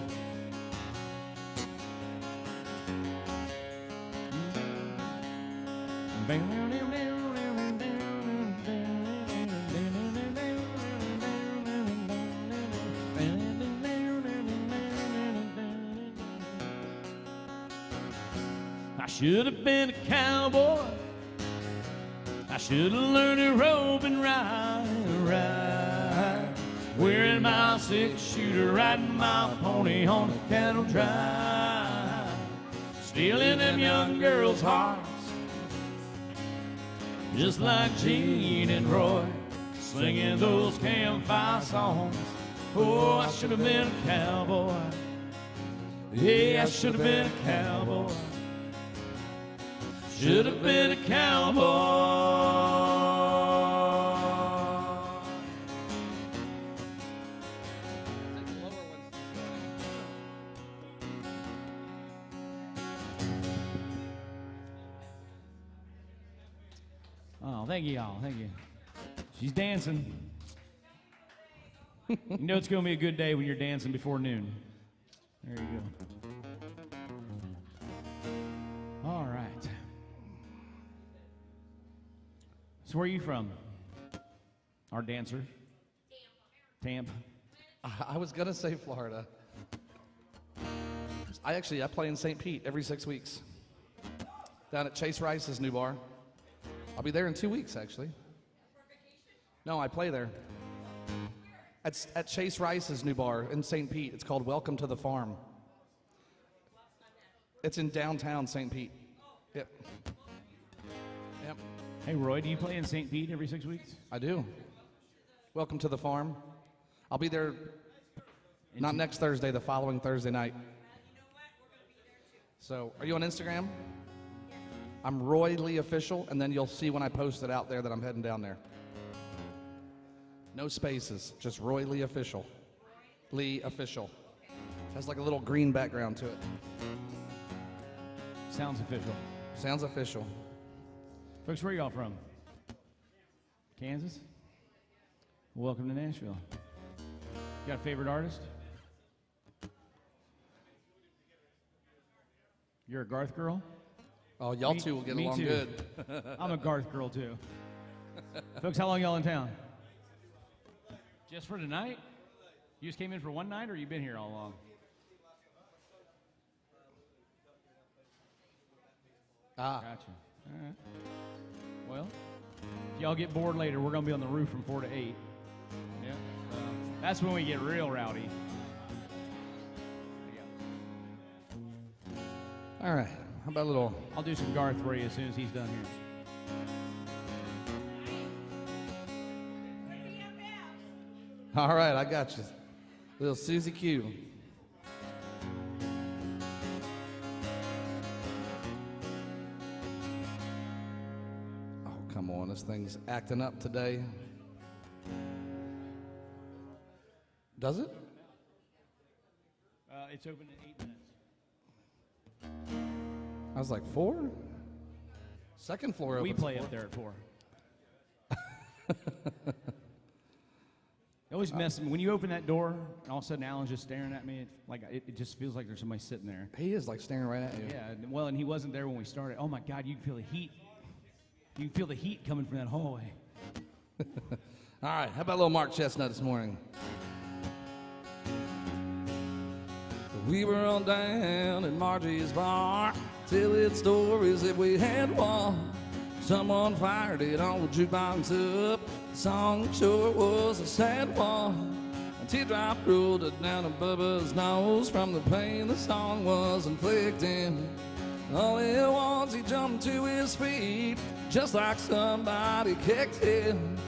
I should have been a cowboy. I should have learned to rope and ride. Wearing my 6-shooter, riding my pony on a cattle drive. Stealing them young girls' hearts, just like Gene and Roy, singing those campfire songs. Oh, I should have been a cowboy. Yeah, I should have been a cowboy. Should have been a cowboy. Oh, thank you, y'all. Thank you. She's dancing. You know it's going to be a good day when you're dancing before noon. There you go. All right. where are you from? Our dancer. Tampa. I was gonna say Florida. I play in St. Pete every 6 weeks. Down at Chase Rice's new bar. I'll be there in 2 weeks, actually. No, I play there. At Chase Rice's new bar in St. Pete. It's called Welcome to the Farm. It's in downtown St. Pete. Yep. Yep. Hey, Roy, do you play in St. Pete every 6 weeks? I do. Welcome to the Farm. I'll be there not next Thursday, the following Thursday night. So, are you on Instagram? I'm Roy Lee Official, and then you'll see when I post it out there that I'm heading down there. No spaces, just Roy Lee Official. Lee Official. Has like a little green background to it. Sounds official. Sounds official. Folks, where are y'all from? Kansas? Welcome to Nashville. Got a favorite artist? You're a Garth girl? Oh, y'all two will get along good. I'm a Garth girl, too. Folks, how long y'all in town? Just for tonight? You just came in for one night, or you been here all along? Gotcha. All right. Well, if y'all get bored later, we're going to be on the roof from 4 to 8. Yeah. That's when we get real rowdy. All right. How about a little... I'll do some Garth for you as soon as he's done here. All right, I got you. Little Susie Q. Oh, come on. This thing's acting up today. Does it? It's open in 8 minutes. I was like, 4? Second floor opens. We play up there at 4. It always messes me. When you open that door, and all of a sudden Alan's just staring at me, it just feels like there's somebody sitting there. He is like staring right at you. Yeah, well, and he wasn't there when we started. Oh my God, you can feel the heat. You can feel the heat coming from that hallway. All right, how about a little Mark Chestnut this morning? We were on down at Margie's bar, telling stories that we had won. Someone fired it on the jukebox up. The song sure was a sad one. A teardrop rolled it down to Bubba's nose from the pain the song was inflicting. All at once he jumped to his feet, just like somebody kicked him.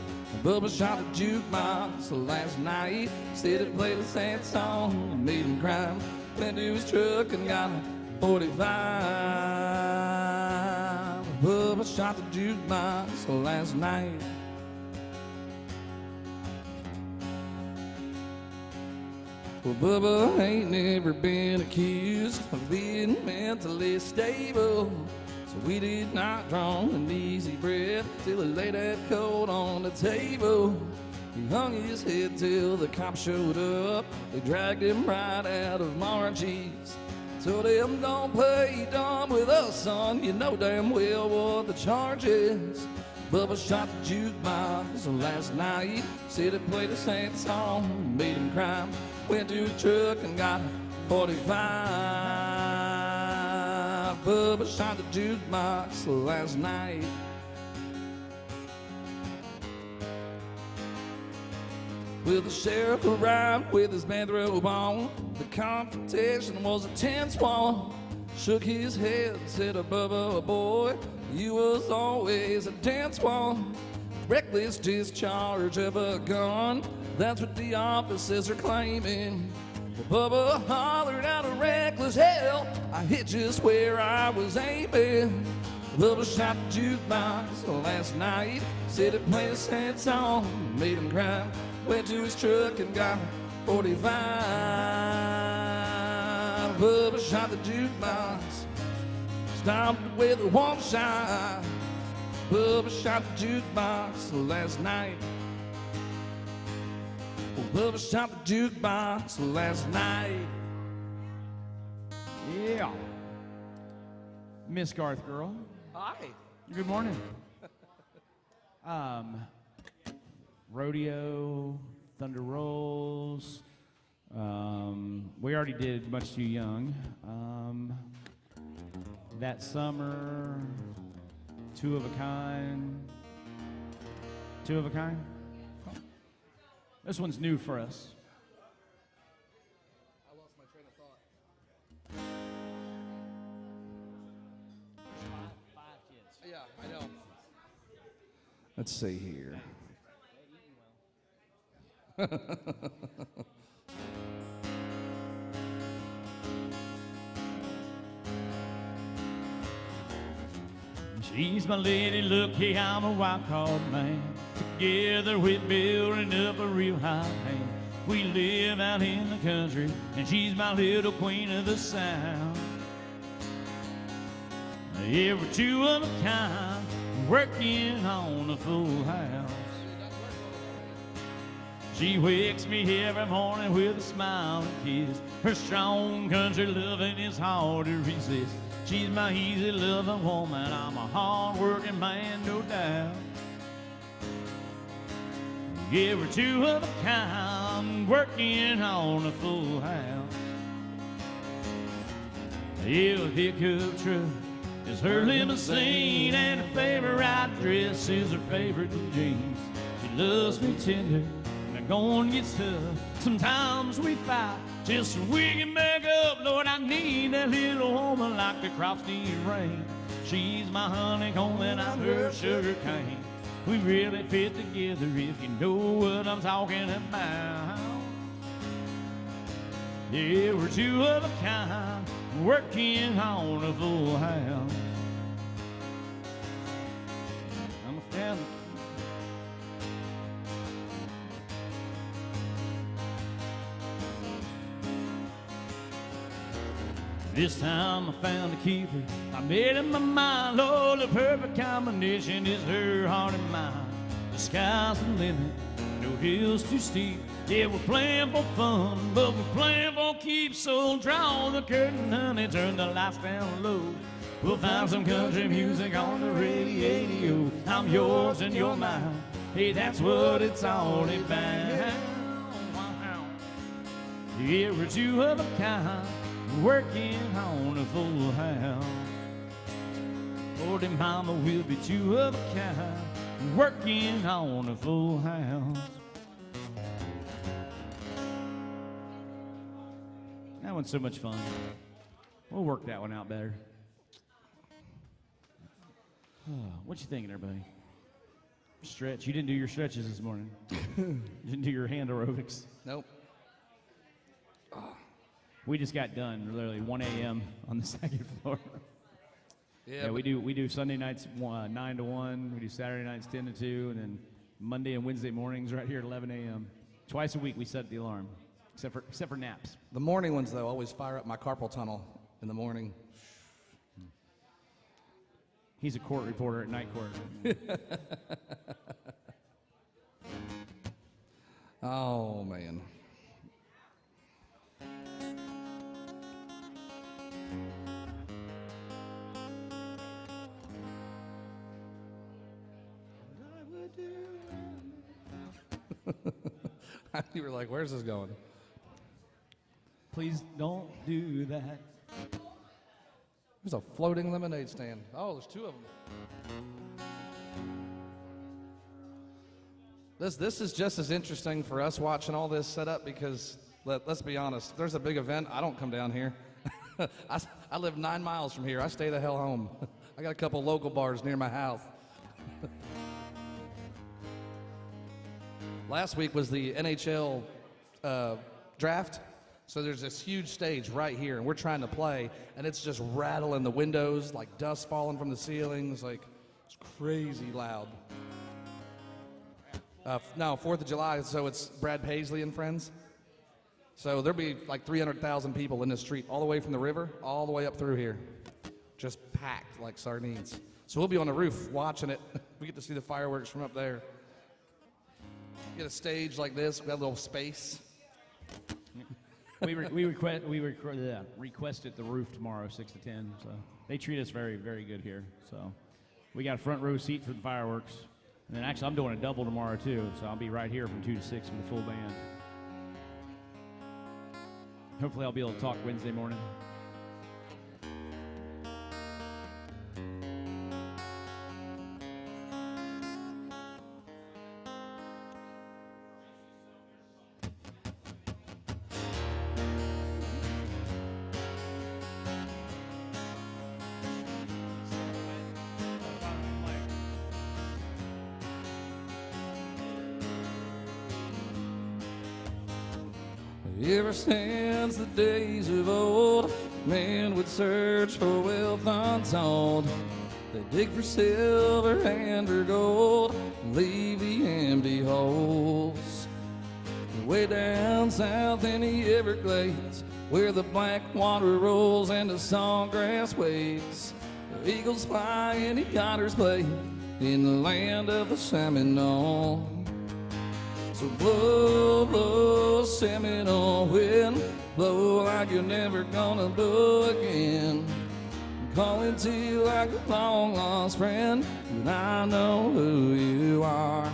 Bubba shot the jukebox last night, said it played a sad song, made him cry. Went to his truck and got a 45. Bubba shot the jukebox last night. Well, Bubba ain't never been accused of being mentally stable, so we did not draw an easy breath till he laid that coat on the table. He hung his head till the cops showed up. They dragged him right out of Margie's. Told him, don't play dumb with us, son. You know damn well what the charge is. Bubba shot the jukebox last night. Said it played a sad song, made him cry. Went to his truck and got a 45. Bubba shot the jukebox last night. Well, the sheriff arrived with his bathrobe on. The confrontation was a tense one. Shook his head, said, Bubba, boy, you was always a dense one. Reckless discharge of a gun, that's what the officers are claiming. Well, Bubba hollered out a reckless hell, I hit just where I was aiming. Bubba shot the jukebox last night, said it played a sad song, made him cry. Went to his truck and got 45. Bubba shot the jukebox, stopped with a one shot. Bubba shot the jukebox last night. Bubba shot the jukebox last night. Yeah. Miss Garth girl. Hi. Good morning. Rodeo, Thunder Rolls. We already did Much Too Young. That Summer, Two of a Kind. Two of a Kind? This one's new for us. I lost my train of thought. Five kids. Yeah, I know. Let's see here. She's my lady, look, hey, I'm a wild-card man. Together we're building up a real high hand. We live out in the country, and she's my little queen of the South. Yeah, we're two of a kind, working on a full house. She wakes me every morning with a smile and kiss. Her strong country loving is hard to resist. She's my easy loving woman, I'm a hard-working man, no doubt. Yeah, we're two of a kind, working on a full house. Yeah, a pickup truck is her limousine, and her favorite dress is her favorite jeans. She loves me tender, and going gets tough. Sometimes we fight just so we can back up. Lord, I need that little woman like the crops need rain. She's my honeycomb and I'm her sugar cane. We really fit together if you know what I'm talking about. Yeah, we're two of a kind, working on a full house. I'm a family. This time I found a keeper. I made up my mind, Lord, the perfect combination is her heart and mine. The sky's the limit, no hills too steep. Yeah, we're playing for fun, but we're playing for keeps. So draw the curtain, honey, turn the lights down low. We'll find some country music on the radio. I'm yours and you're mine. Hey, that's what it's all about. Yeah, we're two of a kind, working on a full house. Lord and mama will be two of a kind, working on a full house. That one's so much fun. We'll work that one out better. What you thinking, everybody? Stretch. You didn't do your stretches this morning. You didn't do your hand aerobics. Nope. We just got done, literally 1 a.m. on the second floor. Yeah, we do Sunday nights 9 to 1. We do Saturday nights 10 to 2, and then Monday and Wednesday mornings right here at 11 a.m. Twice a week we set the alarm, except for naps. The morning ones, though, always fire up my carpal tunnel in the morning. He's a court reporter at night court. Oh, man. You were like, where's this going? Please don't do that. There's a floating lemonade stand. Oh, there's two of them. This is just as interesting for us watching all this set up because, let's be honest, if there's a big event, I don't come down here. I live 9 miles from here. I stay the hell home. I got a couple local bars near my house. Last week was the NHL draft, so there's this huge stage right here, and we're trying to play, and it's just rattling the windows, like dust falling from the ceilings, like it's crazy loud. No, 4th of July, so it's Brad Paisley and friends. So there'll be like 300,000 people in the street, all the way from the river, all the way up through here, just packed like sardines. So we'll be on the roof watching it. We get to see the fireworks from up there. Get a stage like this, we got a little space. We requested the roof tomorrow, 6 to 10. So they treat us very, very good here. So we got a front row seat for the fireworks. And then actually I'm doing a double tomorrow too, so I'll be right here from 2 to 6 with the full band. Hopefully I'll be able to talk Wednesday morning. Ever since the days of old, men would search for wealth untold. They dig for silver and for gold, and leave the empty holes. Way down south in the Everglades, where the black water rolls and the sawgrass waves, the eagles fly and the otters play in the land of the Seminole. So blow, blow, Seminole wind, blow like you're never gonna blow again. I'm calling to you like a long-lost friend, and I know who you are.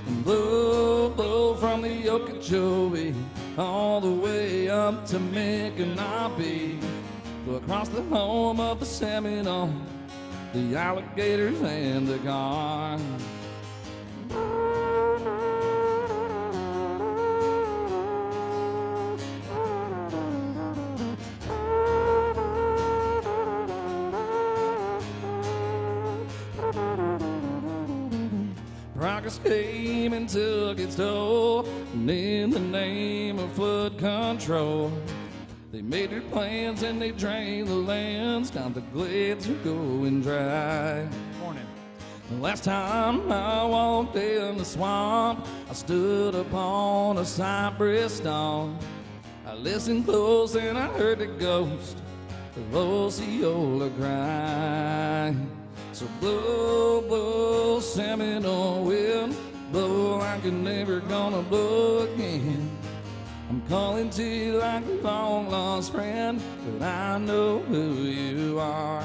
And blow, blow from the Okeechobee all the way up to Micanopy. Blow across the home of the Seminole, the alligators and the gar. Rockers came and took its toll, and in the name of flood control, they made their plans and they drained the lands. Now the glades are going dry. Morning. The last time I walked in the swamp, I stood upon a cypress stump. I listened close and I heard the ghost of Osceola cry. So blow, blow, Seminole wind, blow like you're never gonna blow again. I'm calling to you like a long-lost friend, but I know who you are.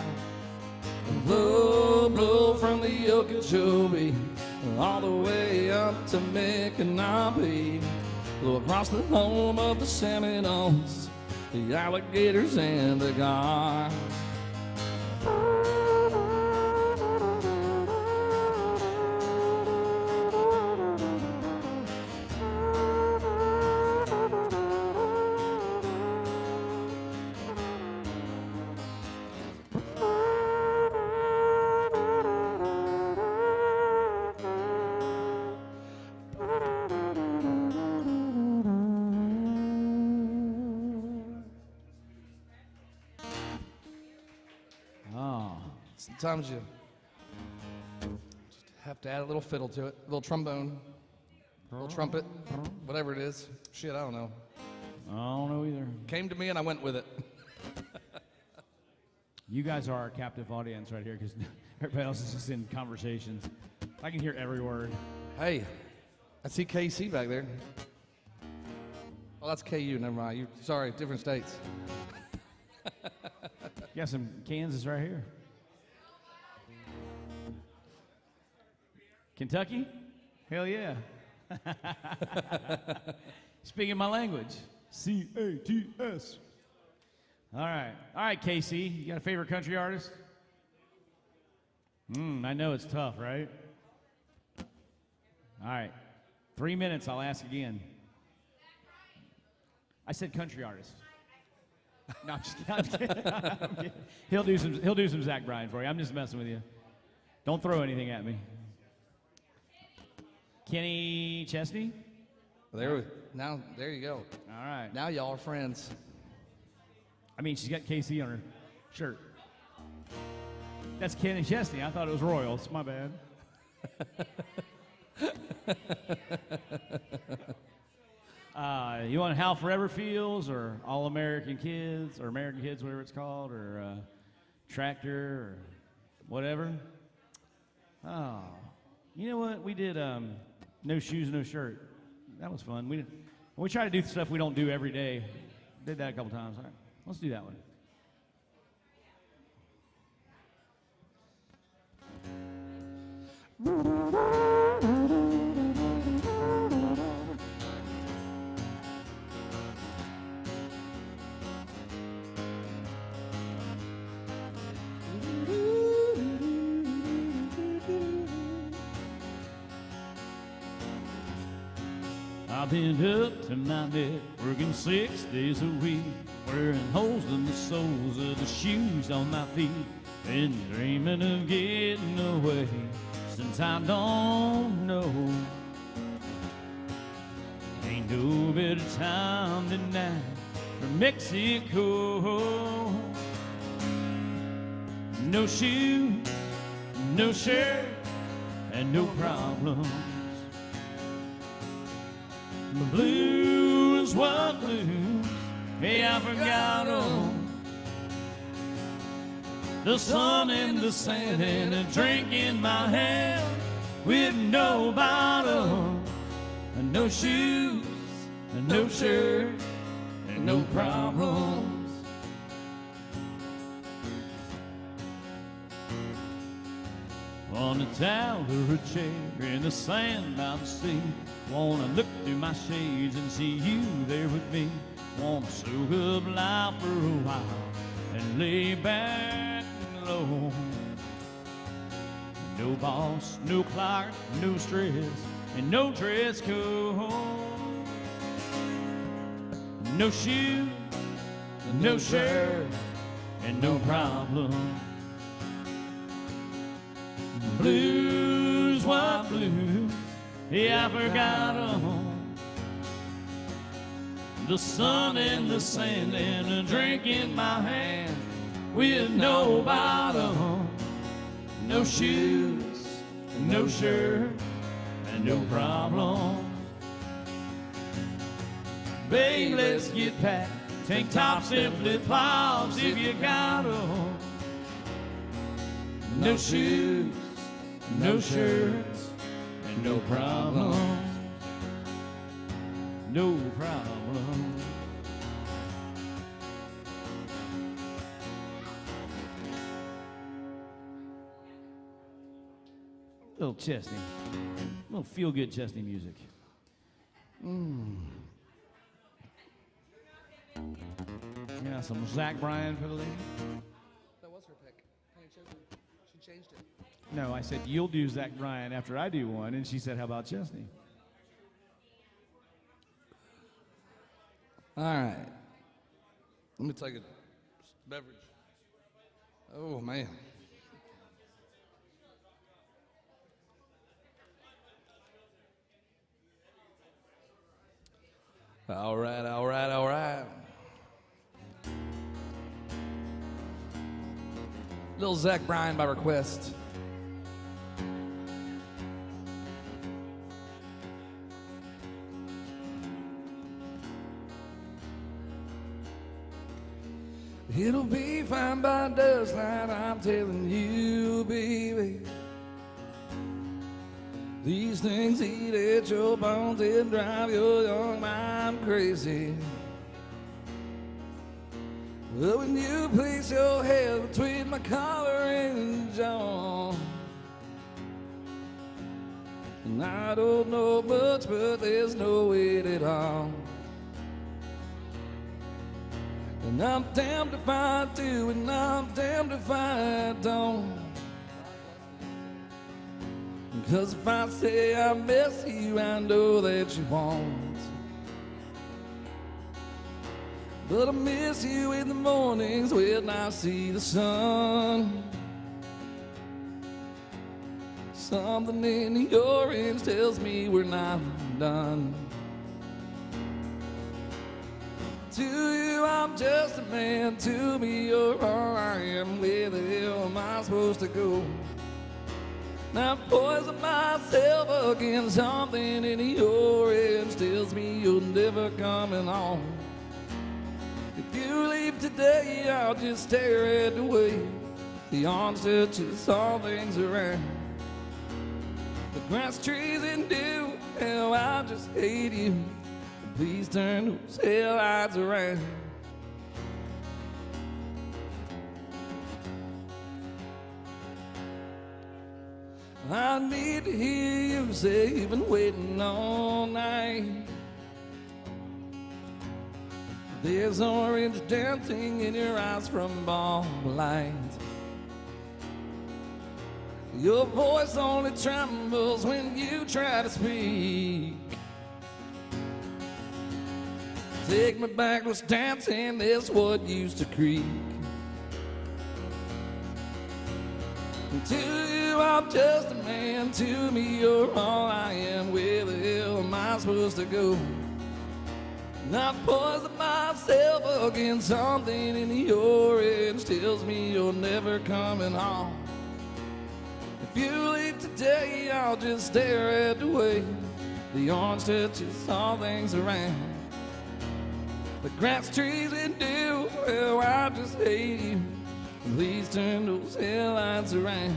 And blow, blow from the Okeechobee all the way up to Micanopy. Blow across the home of the Seminoles, the alligators and the gar. Sometimes you just have to add a little fiddle to it, a little trombone, a little trumpet, whatever it is. Shit, I don't know. I don't know either. Came to me and I went with it. You guys are our captive audience right here because everybody else is just in conversations. I can hear every word. Hey, I see KC back there. Oh, that's KU, never mind. Sorry, different states. You got some Kansas right here. Kentucky? Hell yeah. Speaking my language. C-A-T-S. All right, Casey. You got a favorite country artist? I know it's tough, right? All right. 3 minutes, I'll ask again. I said country artist. No, I'm just kidding. I'm kidding. He'll do some Zach Bryan for you. I'm just messing with you. Don't throw anything at me. Kenny Chesney? There you go. All right. Now y'all are friends. I mean, she's got KC on her shirt. That's Kenny Chesney. I thought it was Royals. My bad. You want How Forever Feels or All American Kids or American Kids, whatever it's called, or Tractor or whatever? Oh, you know what? We did No Shoes, No Shirt. That was fun. We try to do stuff we don't do every day. Did that a couple times. All right, let's do that one. I've been up to my neck, working 6 days a week, wearing holes in the soles of the shoes on my feet, been dreaming of getting away since I don't know. Ain't no better time than now for Mexico. No shoes, no shirt, and no problems. The blues, what blues? Hey, I forgot 'em. The sun and the sand and a drink in my hand with no bottle, and no shoes, and no shirt, and no problems. On a towel or a chair in the sand by the sea, wanna look through my shades and see you there with me. Wanna soak up life for a while and lay back low. No boss, no clerk, no stress, and no dress code. No shoes, no shirt, and no problem. Blues, what blues? Yeah, I forgot 'em. The sun and the sand and a drink in my hand with no bottom, no shoes, no shirt, and no problems. Babe, let's get packed, tank tops and flip-flops if you got 'em. No shoes, no shirts, and no problems. No problem. Little Chesney. Little feel-good Chesney music. Yeah, some Zach Bryan for the lady. That was her pick. She changed it. No, I said, you'll do Zach Bryan after I do one. And she said, how about Chesney? All right. Let me take a beverage. Oh, man. All right, all right, all right. Little Zach Bryan by request. It'll be fine by dusk night, I'm telling you, baby. These things eat at your bones and drive your young mind crazy. Well, when you place your head between my collar and jaw, and I don't know much, but there's no weight at all. And I'm damned if I do, and I'm damned if I don't. 'Cause if I say I miss you, I know that you won't. But I miss you in the mornings when I see the sun. Something in the orange tells me we're not done. To you, I'm just a man. To me, you're all I am. Where the hell am I supposed to go? Now I've poisoned myself again. Something in the orange tells me you're never coming home. If you leave today, I'll just stare at the way the orange touches all things around. The grass, trees, and dew. Hell, I just hate you. Please turn those headlights around. I need to hear you say you've been waiting all night. There's orange dancing in your eyes from all the light. Your voice only trembles when you try to speak. Take me back, let's dance in this what used to creak. To you, I'm just a man. To me, you're all I am. Where the hell am I supposed to go? Not poison myself against something in your edge tells me you're never coming home. If you leave today, I'll just stare at the way the orange touches all things around. The grass, trees, and dew, well, I just hate you. Please turn those headlights around.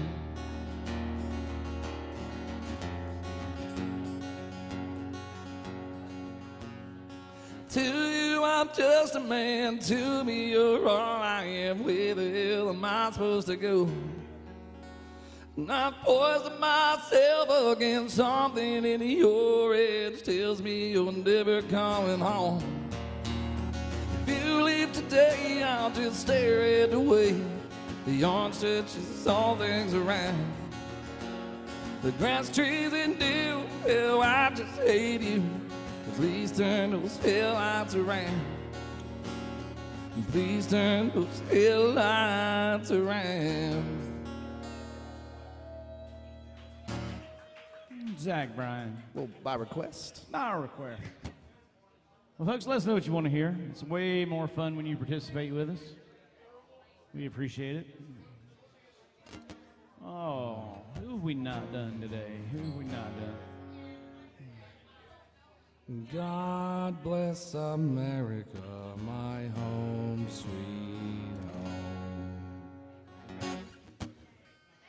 To you, I'm just a man. To me, you're all I am. Where the hell am I supposed to go? Not poison myself against something in your edge tells me you're never coming home. If you leave today, I'll just stare at the way the orange touches all things around. The grass, trees, and dew, well, I just hate you. Please turn those headlights around. Please turn those headlights around. Zach Bryan. Well, by request. Not a request. Well, folks, let us know what you want to hear. It's way more fun when you participate with us. We appreciate it. Oh, who have we not done today? Who have we not done? God bless America, my home, sweet home.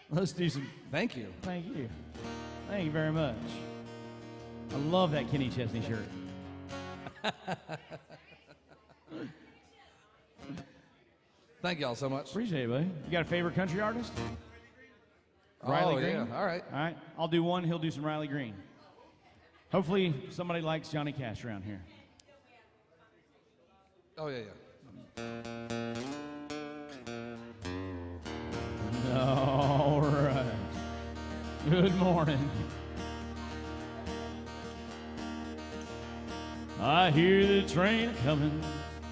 Let's do some. Thank you. Thank you. Thank you very much. I love that Kenny Chesney shirt. Thank y'all so much. Appreciate it, buddy. You got a favorite country artist? Oh, Riley Green? yeah. All right. All right. I'll do one. He'll do some Riley Green. Hopefully somebody likes Johnny Cash around here. Oh, yeah. All right. Good morning. I hear the train coming.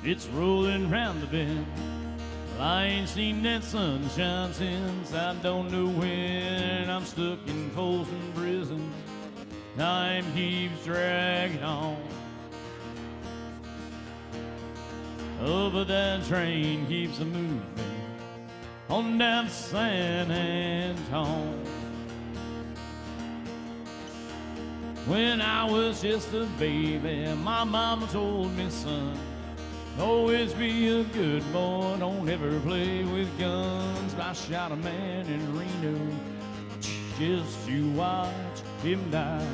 It's rolling round the bend. Well, I ain't seen that sunshine since I don't know when. I'm stuck in Folsom Prison. Time keeps dragging on. Oh, but that train keeps a moving on down to San Antone. When I was just a baby, my mama told me, son, always be a good boy, don't ever play with guns. I shot a man in Reno just to watch him die.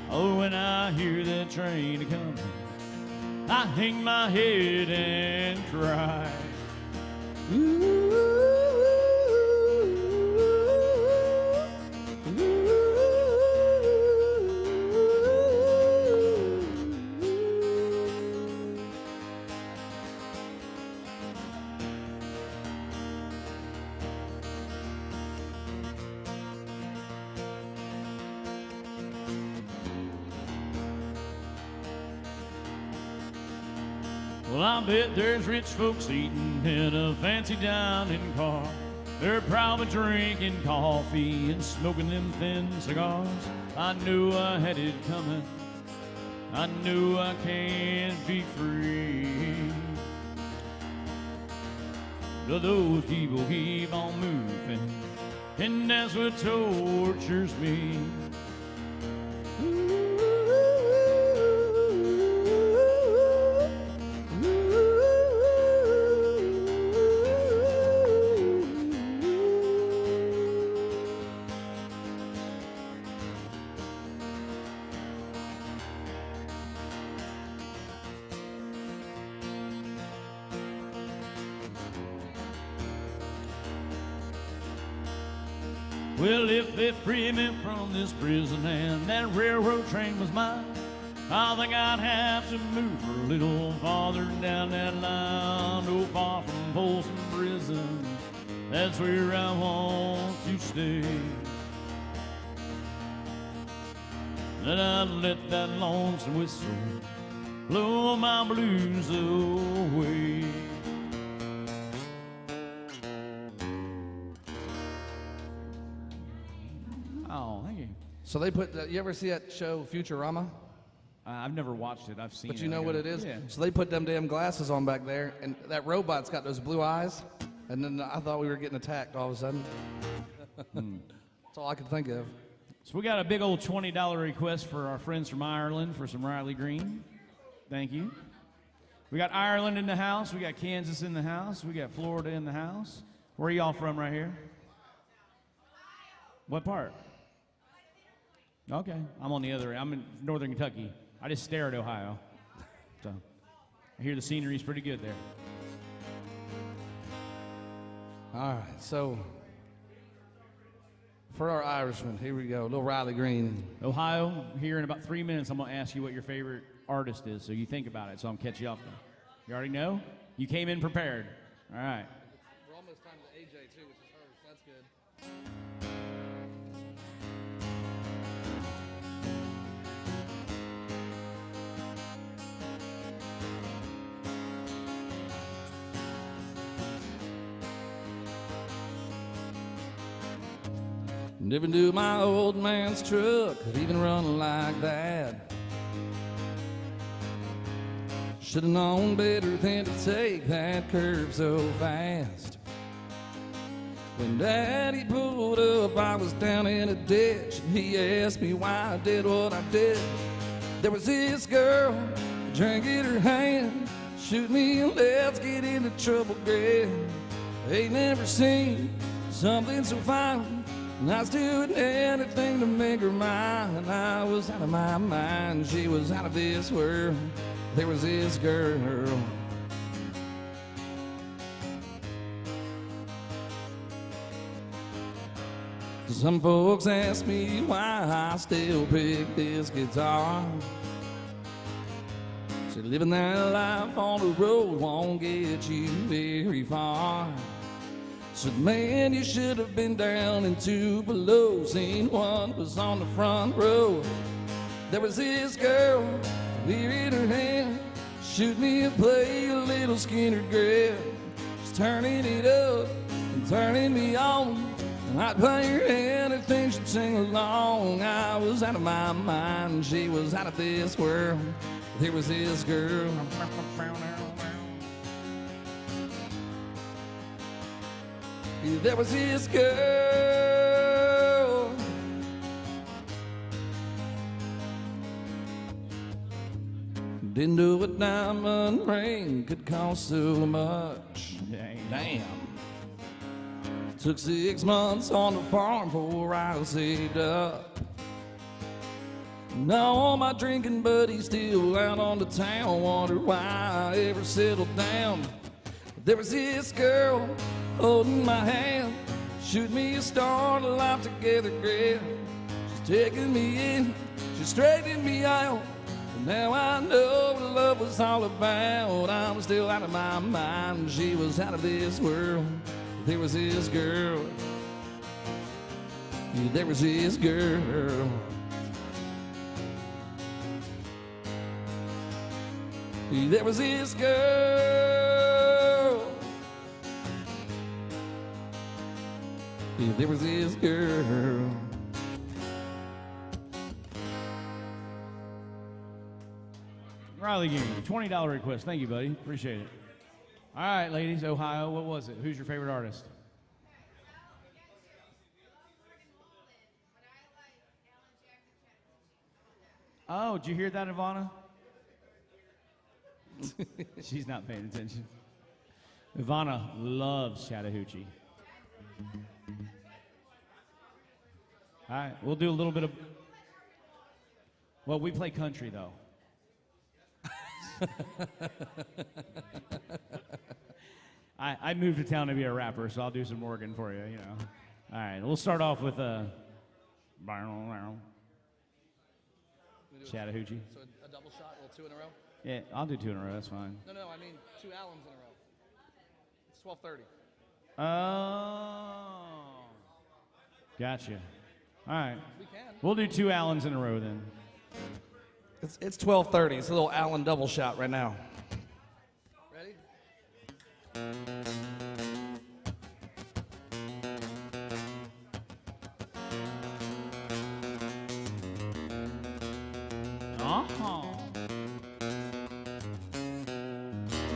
Oh, when I hear that train coming, I hang my head and cry. Ooh. Well, I bet there's rich folks eating in a fancy dining car. They're probably drinking coffee and smoking them thin cigars. I knew I had it coming. I knew I can't be free. But those people keep on moving, and that's what tortures me. Well, if they free me from this prison and that railroad train was mine, I think I'd have to move a little farther down that line. Oh, far from Folsom Prison, that's where I want to stay. Then I'd let that lonesome whistle blow my blues away. Oh, thank you. So they put, you ever see that show Futurama? I've never watched it. I've seen it. But you know what it is? Yeah. So they put them damn glasses on back there, and that robot's got those blue eyes, and then I thought we were getting attacked all of a sudden. That's all I could think of. So we got a big old $20 request for our friends from Ireland for some Riley Green. Thank you. We got Ireland in the house. We got Kansas in the house. We got Florida in the house. Where are y'all from right here? What part? Okay, I'm on the other end. I'm in northern Kentucky. I just stare at Ohio. So I hear the scenery's pretty good there. All right, so for our Irishmen, here we go. Little Riley Green. Ohio, here in about 3 minutes, I'm going to ask you what your favorite artist is, so you think about it, so I'm catching you off guard. You already know? You came in prepared. All right. We're almost time to AJ too, which is hers. That's good. Never knew my old man's truck could even run like that. Should've known better than to take that curve so fast. When Daddy pulled up, I was down in a ditch, and he asked me why I did what I did. There was this girl, a drink in her hand, shoot me and let's get into trouble, girl. Ain't never seen something so fine, and I was doing anything to make her mine. I was out of my mind, she was out of this world. There was this girl. Some folks ask me why I still pick this guitar. Said living that life on the road won't get you very far. Said, man, you should have been down in Tupelo, seen one was on the front row. There was this girl, beer in her hand, shoot me and play a little Skinner Grab. She's turning it up and turning me on, and I'd play her anything she'd sing along. I was out of my mind, she was out of this world. There was this girl. There was this girl. Didn't know a diamond ring could cost so much. Damn. Took 6 months on the farm before I saved up. Now all my drinking buddies still out on the town, wonder why I ever settled down. There was this girl holding my hand, shoot me a start of life together, girl. She's taking me in, she's straightening me out, and now I know what love was all about. I'm still out of my mind, she was out of this world. There was this girl, there was this girl. There was this girl. There was this girl. Riley Green, $20 request. Thank you, buddy. Appreciate it. All right, ladies, Ohio, what was it? Who's your favorite artist? Oh, did you hear that, Ivana? She's not paying attention. Ivana loves Chattahoochee. All right, we'll do a little bit of... Well, we play country, though. I moved to town to be a rapper, so I'll do some Morgan for you, you know. All right, we'll start off with Chattahoochee. So a double shot, well, 2 in a row? Yeah, I'll do 2 in a row, that's fine. No, I mean 2 Allens in a row. It's 12:30. Oh. Gotcha. All right. We can. We'll do 2 Allens in a row then. It's 12:30. It's a little Allen double shot right now. Ready?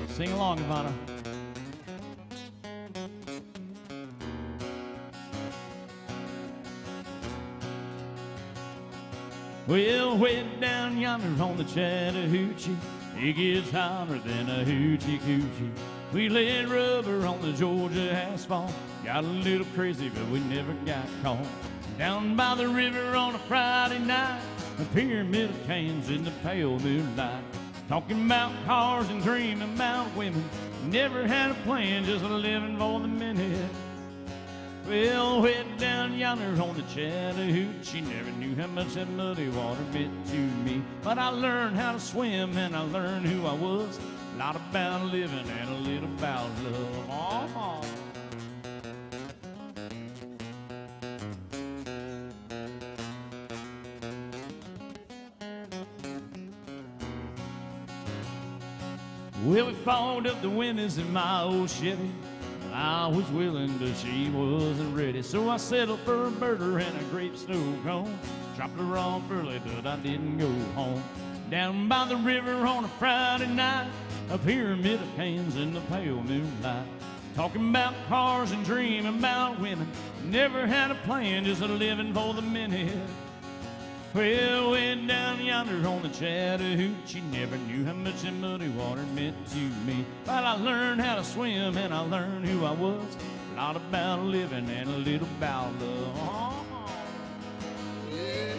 Sing along, Ivana. Well, way down yonder on the Chattahoochee, it gets hotter than a hoochie coochie. We laid rubber on the Georgia asphalt, got a little crazy, but we never got caught. Down by the river on a Friday night, a pyramid of cans in the pale moonlight. Talking about cars and dreaming about women. Never had a plan, just living for the minute. Well, way down yonder on the Chattahoochee, never knew how much that muddy water meant to me. But I learned how to swim and I learned who I was. A lot about living and a little about love. Oh. Well, we fogged up the windows in my old Chevy. I was willing, but she wasn't ready. So I settled for a burger and a grape snow cone. Dropped her off early, but I didn't go home. Down by the river on a Friday night, a pyramid of cans in the pale moonlight. Talking about cars and dreaming about women. Never had a plan, just a living for the minute. Well, way down yonder on the Chattahoochee, never knew how much that muddy water meant to me. But I learned how to swim and I learned who I was. A lot about living and a little about love. Oh. Yeah.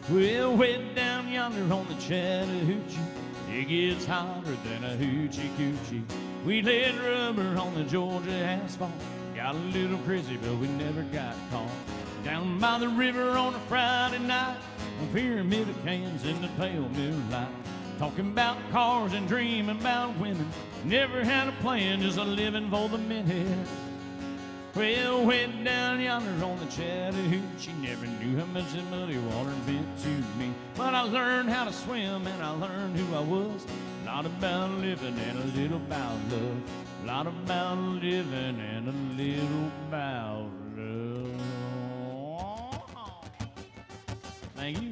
Well, way down yonder on the Chattahoochee, it gets hotter than a hoochie coochie. We laid rubber on the Georgia asphalt. Got a little crazy, but we never got caught. Down by the river on a Friday night, a pyramid of cans in the pale moonlight. Talking about cars and dreaming about women. Never had a plan, just a living for the minute. Well, way down yonder on the Chattahoochee, never knew how much that muddy water meant to me. But I learned how to swim and I learned who I was. A lot about living and a little about love. A lot about living and a little about love. Thank you.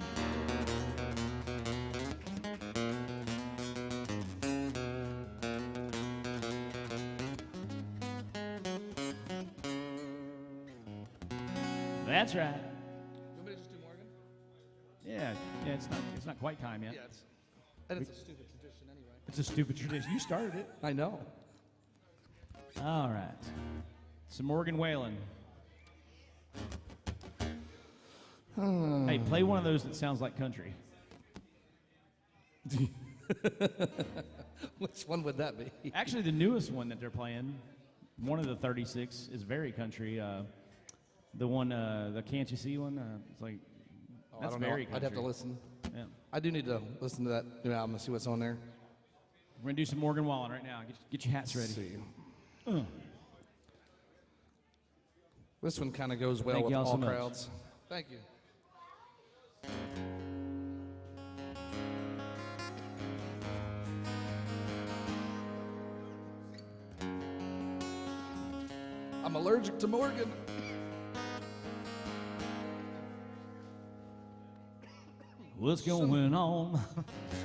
That's right. You want me to just do Morgan? Yeah, it's not quite time yet. Yeah, and it's a stupid tradition anyway. It's a stupid tradition. You started it. I know. All right. Some Morgan Whalen. Hey, play one of those that sounds like country. Which one would that be? Actually, the newest one that they're playing, one of the 36, is very country. The one, the Can't You See one, it's like, I that's don't know. very country. I'd have to listen. Yeah. I do need to listen to that new album and see what's on there. We're going to do some Morgan Wallen right now. Get your hats ready. Let's see. This one kind of goes well Thank with y'all all so much. crowds. Thank you. I'm allergic to Morgan. What's going on?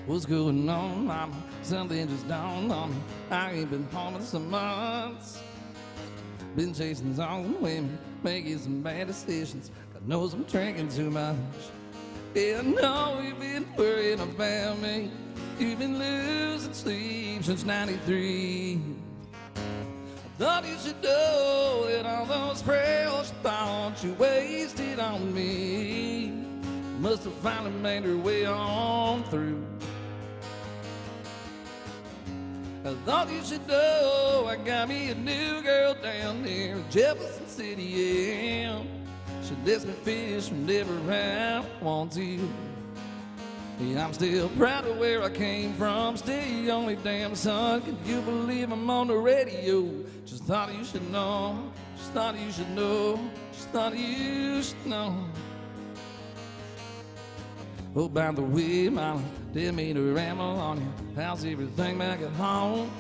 What's going on, mama? Something just dawned on me. I ain't been home in some months. Been chasing some women, making some bad decisions. God knows I'm drinking too much. Yeah, I know you've been worrying about me. You've been losing sleep since '93. I thought you should know that all those prayers thought you wasted on me must have finally made her way on through. I thought you should know I got me a new girl down there in Jefferson City, yeah. She lets me fish whenever I want to. Yeah, I'm still proud of where I came from. Still the only damn son. Can you believe I'm on the radio? Just thought you should know. Just thought you should know. Just thought you should know. Oh, by the way, mama, didn't mean to ramble on you. How's everything back at home?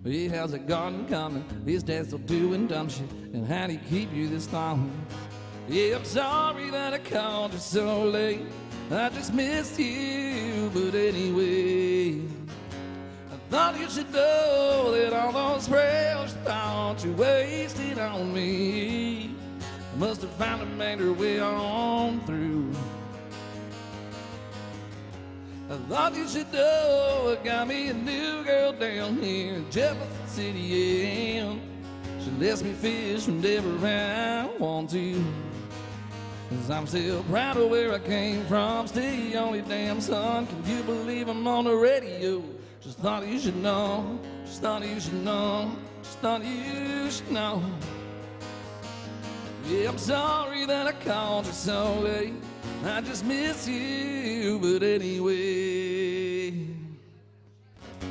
Hey, how's the garden coming? Is dad still doing dumb shit? And how do you keep you this long? Yeah, I'm sorry that I called you so late. I just missed you, but anyway, I thought you should know that all those prayers you thought you wasted on me must have found to make their way on through. I thought you should know I got me a new girl down here in Jefferson City, yeah. She lets me fish whenever I want to. 'Cause I'm still proud of where I came from. Still the only damn son. Can you believe I'm on the radio? Just thought you should know. Just thought you should know. Just thought you should know. Yeah, I'm sorry that I called you so late. I just miss you, but anyway, I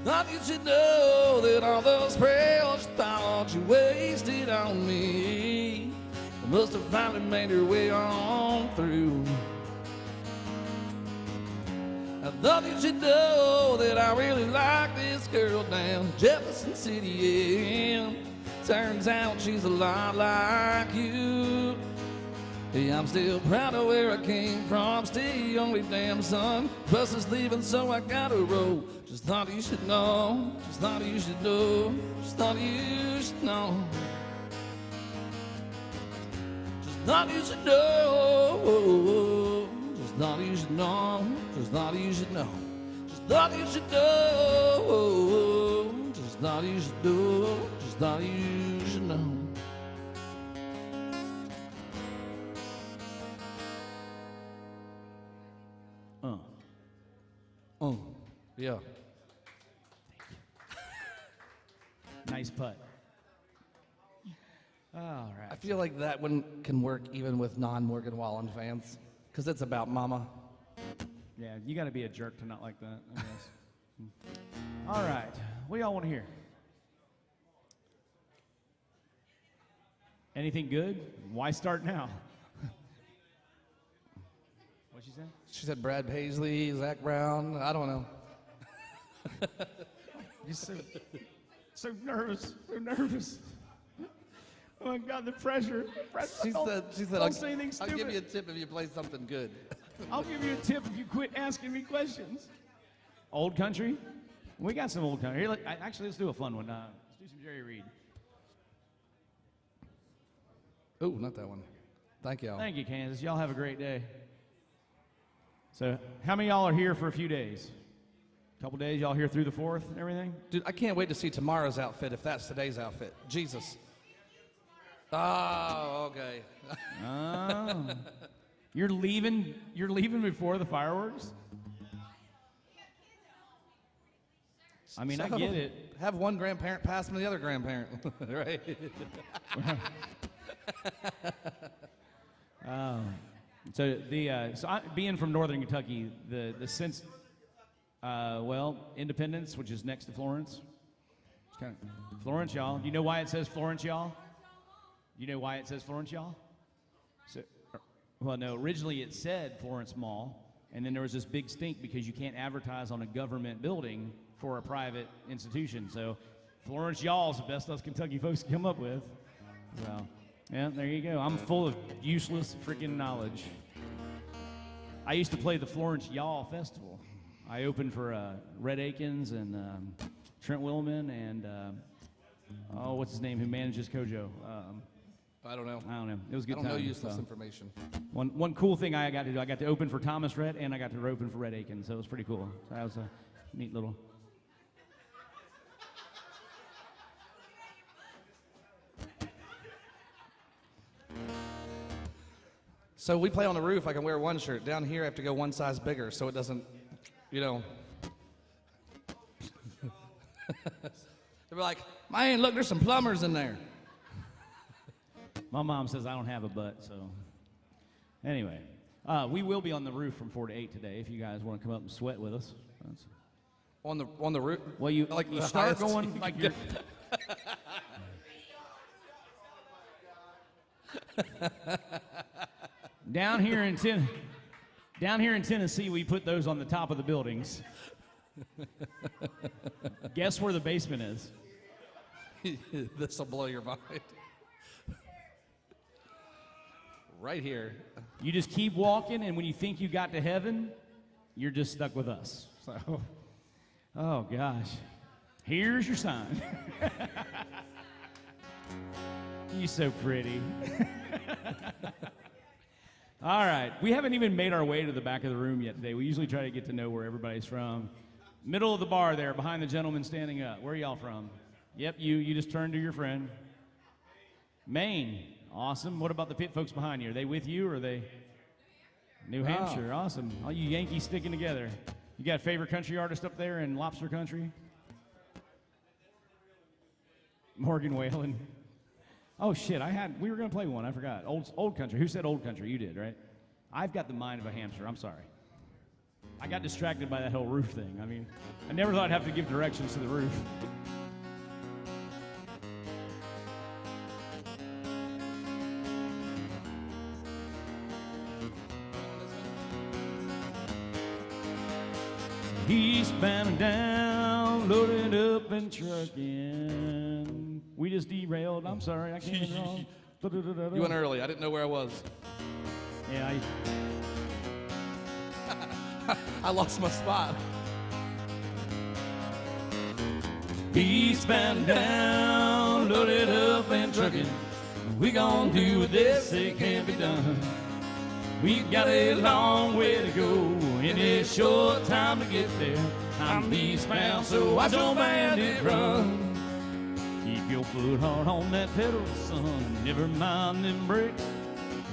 thought you should know that all those prayers you thought you wasted on me must have finally made their way on through. I thought you should know that I really like this girl down Jefferson City, yeah. Turns out she's a lot like you. Yeah, I'm still proud of where I came from. Still the only damn son. Bus is leaving, so I gotta roll. Just thought you should know. Just thought you should know. Just thought you should know. Just thought you should know. Just thought you should know. Just thought you should know. Just thought you should know. Just thought you should know. Just thought you should know. Yeah. Nice putt. All right. I feel like that one can work even with non-Morgan Wallen fans, because it's about mama. Yeah, you got to be a jerk to not like that, I guess. All right. What do y'all want to hear? Anything good? Why start now? What'd she say? She said Brad Paisley, Zach Brown, I don't know. You're so nervous, so nervous. Oh my God, the pressure. She said, don't say anything I'll stupid. give you a tip if you play something good. I'll give you a tip if you quit asking me questions. Old country? We got some old country. Here, actually, let's do a fun one. Let's do some Jerry Reed. Oh, not that one. Thank y'all. Thank you, Kansas. Y'all have a great day. So, how many of y'all are here for a few days? A couple days, y'all here through the 4th and everything? Dude, I can't wait to see tomorrow's outfit if that's today's outfit. Jesus. Oh, okay. Oh. You're leaving before the fireworks? I mean, I get it. Have one grandparent pass me the other grandparent, right? So being from Northern Kentucky, the sense, Independence, which is next to Florence. It's kind of Florence, y'all. You know why it says Florence, y'all? You know why it says Florence, y'all? So, well, no. Originally, it said Florence Mall, and then there was this big stink because you can't advertise on a government building for a private institution. So, Florence, y'all is the best us Kentucky folks can come up with. So. Yeah, there you go. I'm full of useless freaking knowledge. I used to play the Florence Y'all Festival. I opened for Red Akins and Trent Willman and, what's his name, who manages Kojo? I don't know. It was a good time. I don't know useless information. One cool thing I got to do, I got to open for Thomas Rhett and I got to open for Red Akins, so it was pretty cool. So that was a neat little... So we play on the roof, I can wear one shirt. Down here, I have to go one size bigger so it doesn't, They'll be like, man, look, there's some plumbers in there. My mom says I don't have a butt, so. Anyway. We will be on the roof from 4 to 8 today if you guys want to come up and sweat with us. On the roof? Well, you like you the start highest going you like can you're. Down here in Tennessee, we put those on the top of the buildings. Guess where the basement is? This will blow your mind. Right here. You just keep walking, and when you think you got to heaven, you're just stuck with us. So, oh gosh, here's your sign. You're so pretty. All right, we haven't even made our way to the back of the room yet today. We usually try to get to know where everybody's from. Middle of the bar there, behind the gentleman standing up. Where are y'all from? Yep, you just turned to your friend. Maine, awesome. What about the pit folks behind you? Are they with you or are they? New Hampshire, awesome. All you Yankees sticking together. You got a favorite country artist up there in Lobster Country? Morgan Whalen. Oh shit, we were gonna play one, I forgot. Old country. Who said old country? You did, right? I've got the mind of a hamster, I'm sorry. I got distracted by that whole roof thing. I mean, I never thought I'd have to give directions to the roof. Eastbound and down, loaded up and trucking. We just derailed. I'm sorry, I came in wrong. You went early. I didn't know where I was. Yeah, I lost my spot. Eastbound and down, loaded up and trucking. We gon' do this, it can't be done. We got a long way to go, in a short time to get there. I'm eastbound, so watch your bandit run. Keep your foot hard on that pedal, son. Never mind them brakes.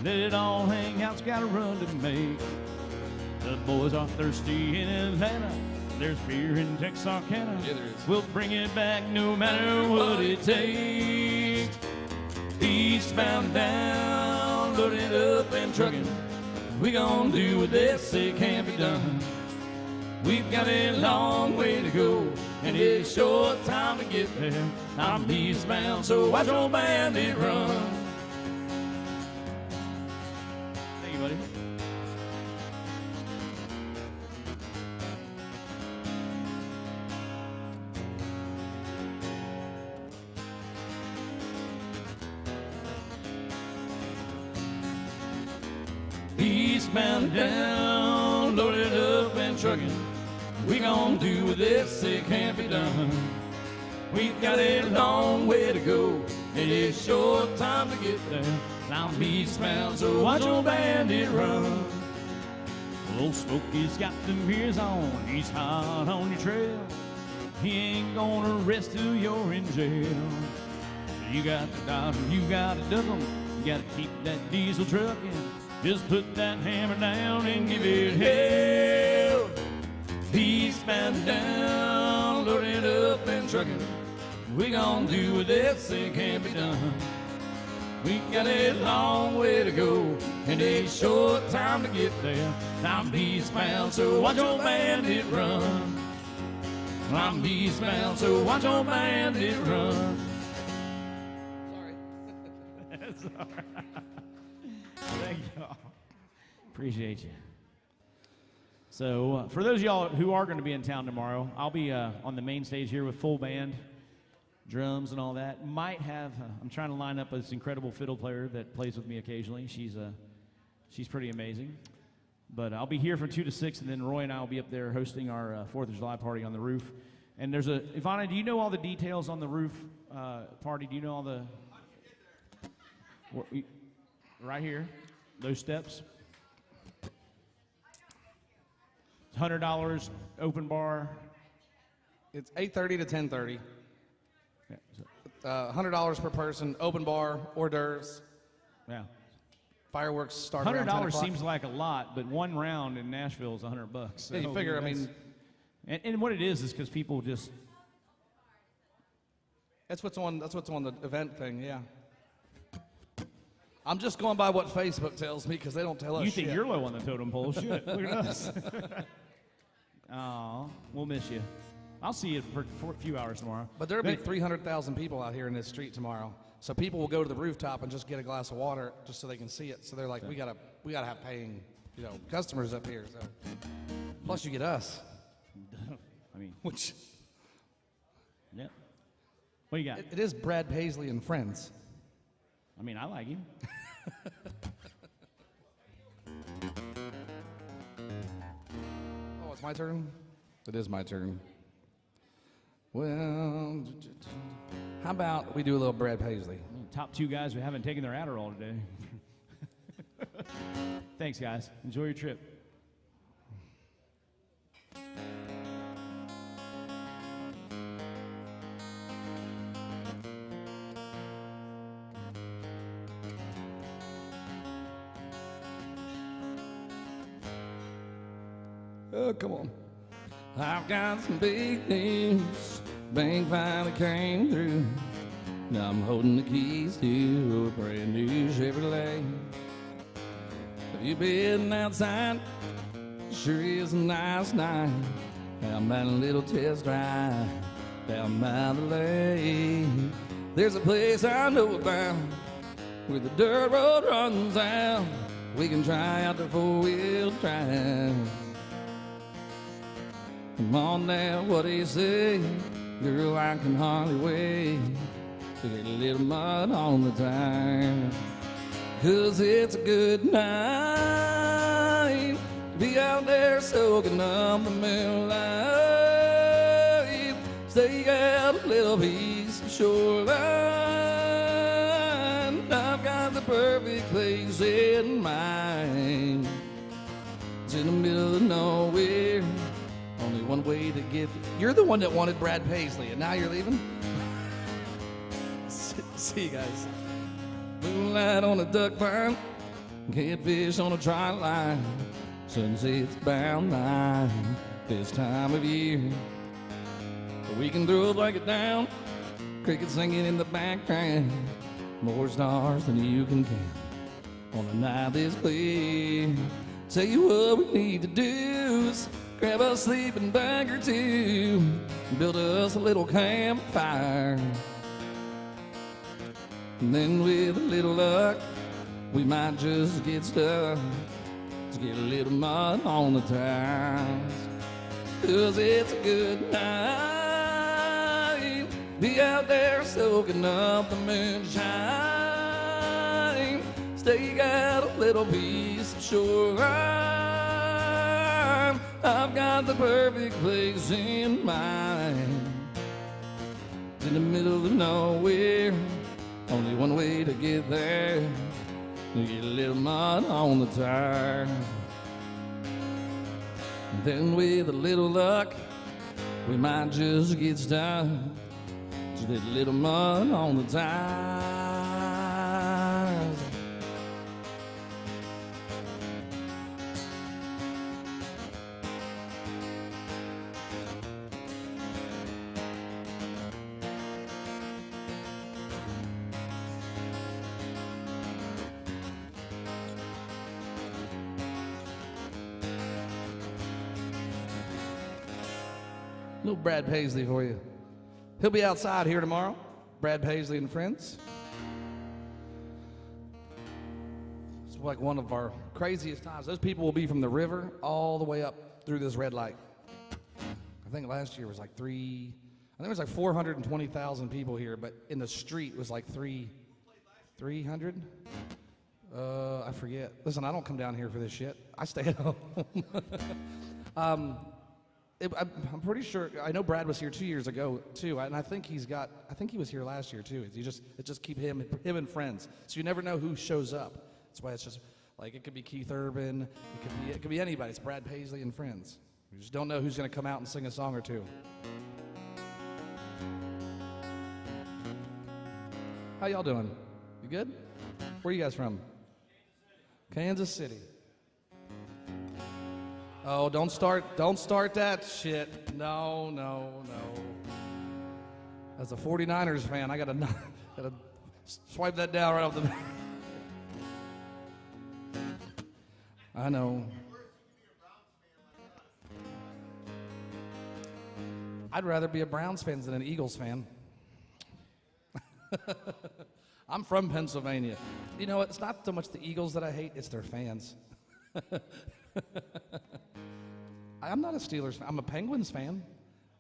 Let it all hang out, it's got a run to make. The boys are thirsty in Atlanta. There's beer in Texarkana. Yeah, there is. We'll bring it back no matter what it takes. Eastbound down, loaded up and trucking. We gon' do with this, it can't be done. We've got a long way to go, and a short time to get there. I'm eastbound, so watch your bandit run. Thank you, buddy. Eastbound down, loaded up and trucking. We gon' do with this, it can't be done. We've got a long way to go, and a short time to get there. I'm eastbound, so watch your bandit run. Old Smokey's got them ears on, he's hot on your trail. He ain't gonna rest till you're in jail. You got to dodge him, you got to duck him. You got to keep that diesel trucking. Just put that hammer down and give it hell. Eastbound down, loaded up and trucking. We gon' do with this, it can't be done. We got a long way to go, and a short time to get there. I'm eastbound, so watch your bandit run. I'm eastbound, so watch your bandit run. Sorry. That's all right. Thank y'all. Appreciate you. So, for those of y'all who are going to be in town tomorrow, I'll be on the main stage here with full band, drums and all that. Might have, I'm trying to line up this incredible fiddle player that plays with me occasionally. She's pretty amazing. But I'll be here from 2 to 6, and then Roy and I will be up there hosting our 4th of July party on the roof. And there's Ivana, do you know all the details on the roof party? Do you know all the, right here, those steps? $100 open bar. It's 8:30 to 10:30. Yeah, $100 per person, open bar, hors d'oeuvres. yeah. Fireworks start around 10 $100 o'clock. seems like a lot, but one round in Nashville is $100. So, Yeah, you figure, I mean, and what it is because people just. that's what's on the event thing, yeah. I'm just going by what Facebook tells me because they don't tell us You think shit. you're low on the totem pole? Shit, look at us. Oh, we'll miss you. I'll see you for a few hours tomorrow. But there'll be 300,000 people out here in this street tomorrow. So people will go to the rooftop and just get a glass of water just so they can see it. So they're like, we gotta have paying, customers up here. So plus you get us. I mean, Which yeah. What you got? it is Brad Paisley and Friends. I mean, I like him. Oh, it's my turn? It is my turn. Well, how about we do a little Brad Paisley? Top 2 guys who haven't taken their Adderall today. Thanks, guys. Enjoy your trip. Oh, come on. I've got some big news. Bank finally came through. Now I'm holding the keys to a brand new Chevrolet. Have you been outside? Sure is a nice night. How about a little test drive down by the lake? There's a place I know about where the dirt road runs out. We can try out the four-wheel drive. Come on now, what do you say? Girl, I can hardly wait to get a little mud on the tire. 'Cause it's a good night to be out there soaking up the moonlight. Stay out a little piece of shoreline. I've got the perfect place in mind. It's in the middle of nowhere. Only one way to get. You're the one that wanted Brad Paisley, and now you're leaving? See you guys. Moonlight on a duck pond, catfish on a trout line, sunset's bound line this time of year. We can throw a blanket down, crickets singing in the background, more stars than you can count on a night this clear. Tell you what we need to do is grab a sleeping bag or two, build us a little campfire. And then with a little luck, we might just get stuck to get a little mud on the tires. 'Cause it's a good night, be out there soaking up the moonshine. Stay out a little piece of shoreline. I've got the perfect place in mind. It's in the middle of nowhere. Only one way to get there, to get a little mud on the tires. And then with a little luck, we might just get stuck, to get a little mud on the tires. Little Brad Paisley for you. He'll be outside here tomorrow. Brad Paisley and Friends. It's like one of our craziest times. Those people will be from the river all the way up through this red light. I think last year was like 420,000 people here, but in the street was like 300. I forget. Listen, I don't come down here for this shit. I stay at home. I'm pretty sure. I know Brad was here 2 years ago too, and I think he was here last year too. It just keep him and Friends. So you never know who shows up. That's why it's just like it could be Keith Urban, it could be anybody. It's Brad Paisley and Friends. You just don't know who's going to come out and sing a song or two. How y'all doing? You good? Where are you guys from? Kansas City. Oh, don't start that shit. No. As a 49ers fan, I gotta swipe that down right off the bat. I know. I'd rather be a Browns fan than an Eagles fan. I'm from Pennsylvania. You know, it's not so much the Eagles that I hate, it's their fans. I'm not a Steelers fan. I'm a Penguins fan.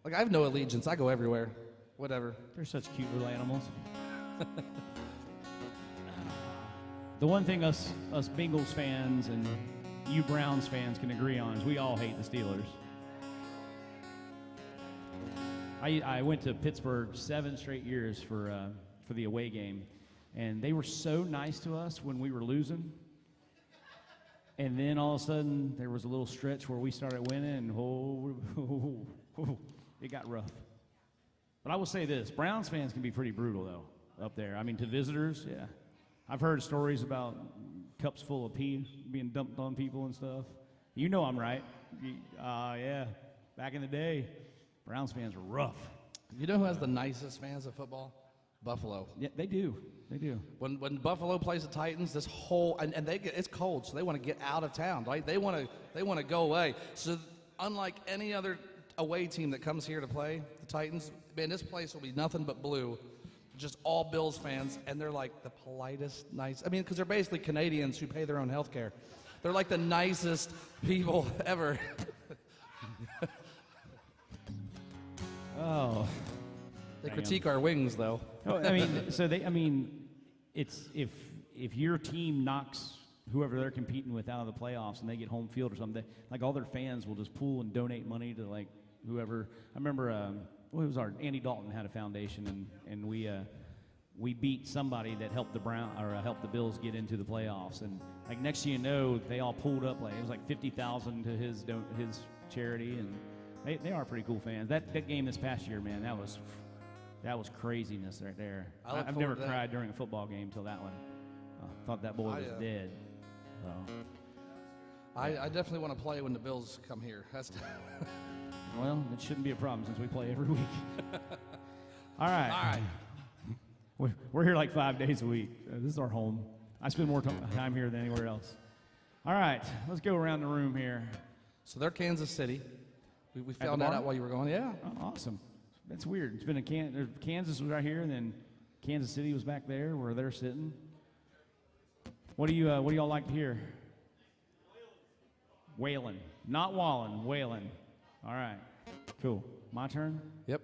Like, I have no allegiance. I go everywhere. Whatever. They're such cute little animals. The one thing us Bengals fans and you Browns fans can agree on is we all hate the Steelers. I went to Pittsburgh 7 straight years for the away game, and they were so nice to us when we were losing. And then all of a sudden, there was a little stretch where we started winning, and it got rough. But I will say this, Browns fans can be pretty brutal, though, up there. I mean, to visitors, yeah. I've heard stories about cups full of pee being dumped on people and stuff. You know I'm right. Yeah, back in the day, Browns fans were rough. You know who has the nicest fans of football? Buffalo. Yeah, they do. They do. When Buffalo plays the Titans, this whole and it's cold, so they want to get out of town, right? They want to go away. So unlike any other away team that comes here to play the Titans, man, this place will be nothing but blue, just all Bills fans, and they're like the politest, nice. I mean, because they're basically Canadians who pay their own health care. They're like the nicest people ever. Oh. They critique our wings, though. Oh, it's if your team knocks whoever they're competing with out of the playoffs and they get home field or something, like all their fans will just pool and donate money to like whoever. I remember it was Andy Dalton had a foundation, and we beat somebody that helped helped the Bills get into the playoffs, and like next thing you know, they all pulled up, like it was like $50,000 to his charity, and they are pretty cool fans. That game this past year, man, that was craziness right there. I've never cried during a football game till that one. Thought that boy was dead. So. I definitely want to play when the Bills come here. Well, it shouldn't be a problem since we play every week. All right. We're here like 5 days a week. This is our home. I spend more time here than anywhere else. All right, let's go around the room here. So they're Kansas City. We found that out while you were going. Yeah. Oh, awesome. That's weird. It's been Kansas was right here, and then Kansas City was back there where they're sitting. What do y'all like to hear? Waylon, not Wallen. Waylon. All right. Cool. My turn. Yep.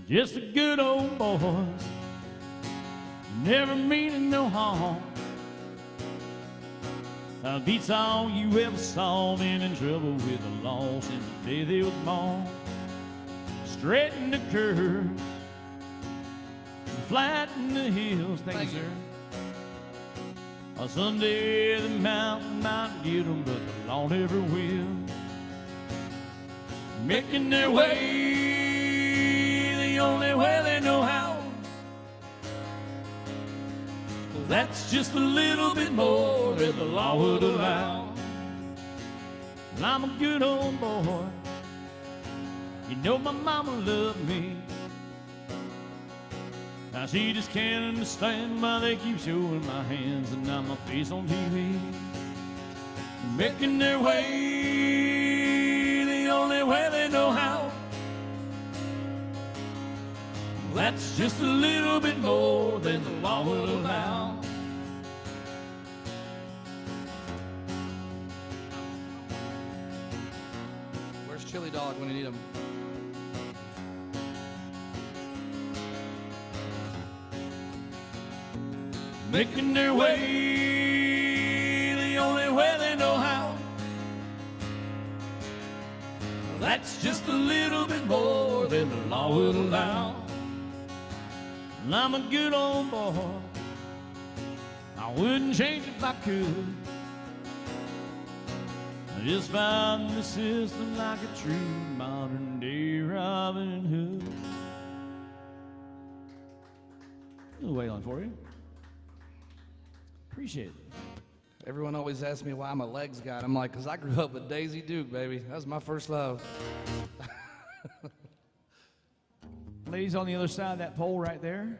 Let's do Good Old Boys. Just a good old boys, never meaning no harm. Beats all you ever saw, been in trouble with the law since the day they was born. Straighten the curves, flatten the hills, thank you, sir. Someday the mountain might get them, but the law never will. Making their way the only way they know how. That's just a little bit more than the law would allow. And I'm a good old boy. You know my mama loved me. Now she just can't understand why they keep showing my hands and not my face on TV. Making their way the only way they know how. That's just a little bit more than the law will allow. Where's Chili Dog when you need him? Making their way the only way they know how. That's just a little bit more than the law will allow. And I'm a good old boy. I wouldn't change if I could. I just found the system like a true modern day Robin Hood. A little Waylon for you. Appreciate it. Everyone always asks me why I'm a legs guy. I'm like, because I grew up with Daisy Duke, baby. That was my first love. ladies on the other side of that pole right there.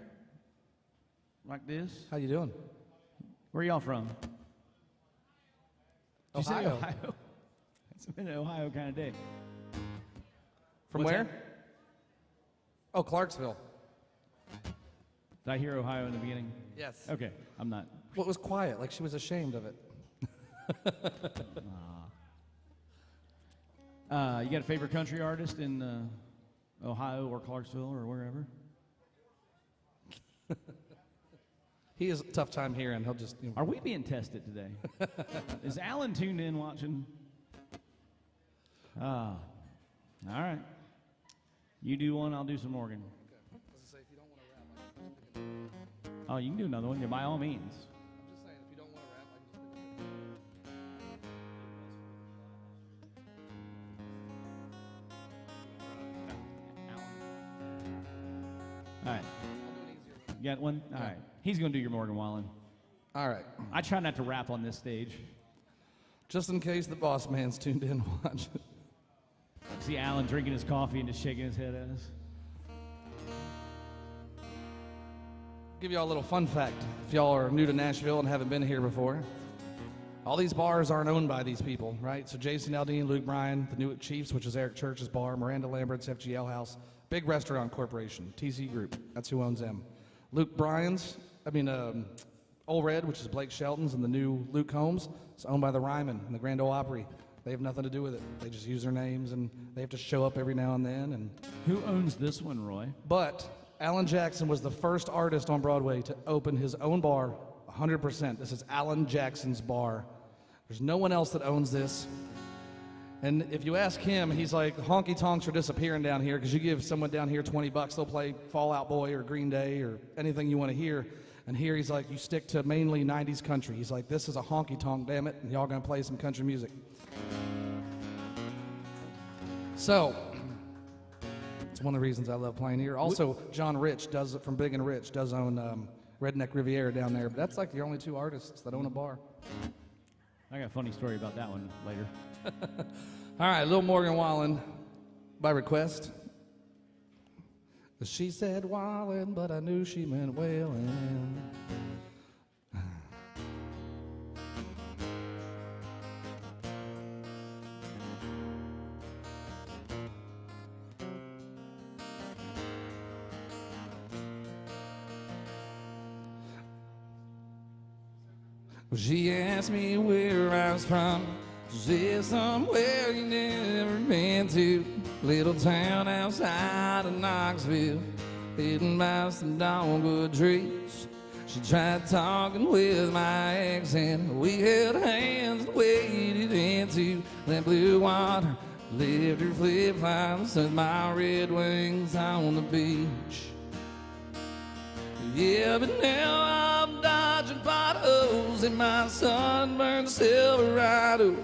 Like this. How you doing? Where y'all from? Did you say Ohio. Ohio? It's been an Ohio kind of day. From What's where? that? Oh, Clarksville. Did I hear Ohio in the beginning? Yes. Okay, I'm not. Well, it was quiet, like she was ashamed of it. You got a favorite country artist in Ohio or Clarksville or wherever? He has a tough time hearing. He'll just. Are we being tested today? Is Alan tuned in watching? All right. You do one, I'll do some Morgan. Oh, you can do another one. Yeah, by all means. I'm just saying, if you don't want to rap, I can just All right. I'll do an easier one. You got one? All right. He's going to do your Morgan Wallen. All right. I try not to rap on this stage. Just in case the boss man's tuned in to watch. See Alan drinking his coffee and just shaking his head at us. Give y'all a little fun fact. If y'all are new to Nashville and haven't been here before, all these bars aren't owned by these people, right? So Jason Aldean, Luke Bryan, the Newark Chiefs, which is Eric Church's bar, Miranda Lambert's FGL House, big restaurant corporation, TC Group. That's who owns them. Luke Bryan's, Old Red, which is Blake Shelton's, and the new Luke Combs, is owned by the Ryman and the Grand Ole Opry. They have nothing to do with it. They just use their names, and they have to show up every now and then. And Who owns this one, Roy? But Alan Jackson was the first artist on Broadway to open his own bar 100%. This is Alan Jackson's bar. There's no one else that owns this. And if you ask him, he's like, honky tonks are disappearing down here because you give someone down here $20, they'll play Fall Out Boy or Green Day or anything you want to hear. And here he's like, you stick to mainly 90s country. He's like, this is a honky tonk, damn it, and y'all gonna play some country music. So, it's one of the reasons I love playing here. Also, John Rich does from Big and Rich does own Redneck Riviera down there, but that's like the only two artists that own a bar. I got a funny story about that one later. All right, Lil Morgan Wallen by request. She said Wallen, but I knew she meant Whalen. She asked me where I was from. She said somewhere you never been to. Little town outside of Knoxville, hidden by some dogwood trees. She tried talking with my accent. We held hands and waded into that blue water. Left her flip-flops and my red wings on the beach. Yeah, but now I'm dodging potholes in my sunburned Silverado,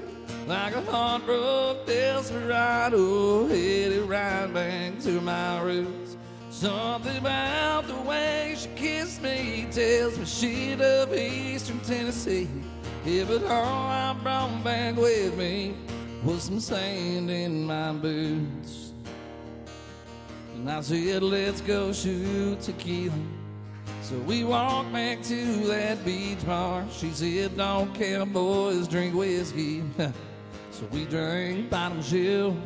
like a heartbroken desperado, headed right back to my roots. Something about the way she kissed me tells me she loved Eastern Tennessee. Yeah, but all I brought back with me was some sand in my boots. And I said, let's go shoot tequila. So we walked back to that beach bar. She said, don't cowboys drink whiskey. So we drank bottom shelf.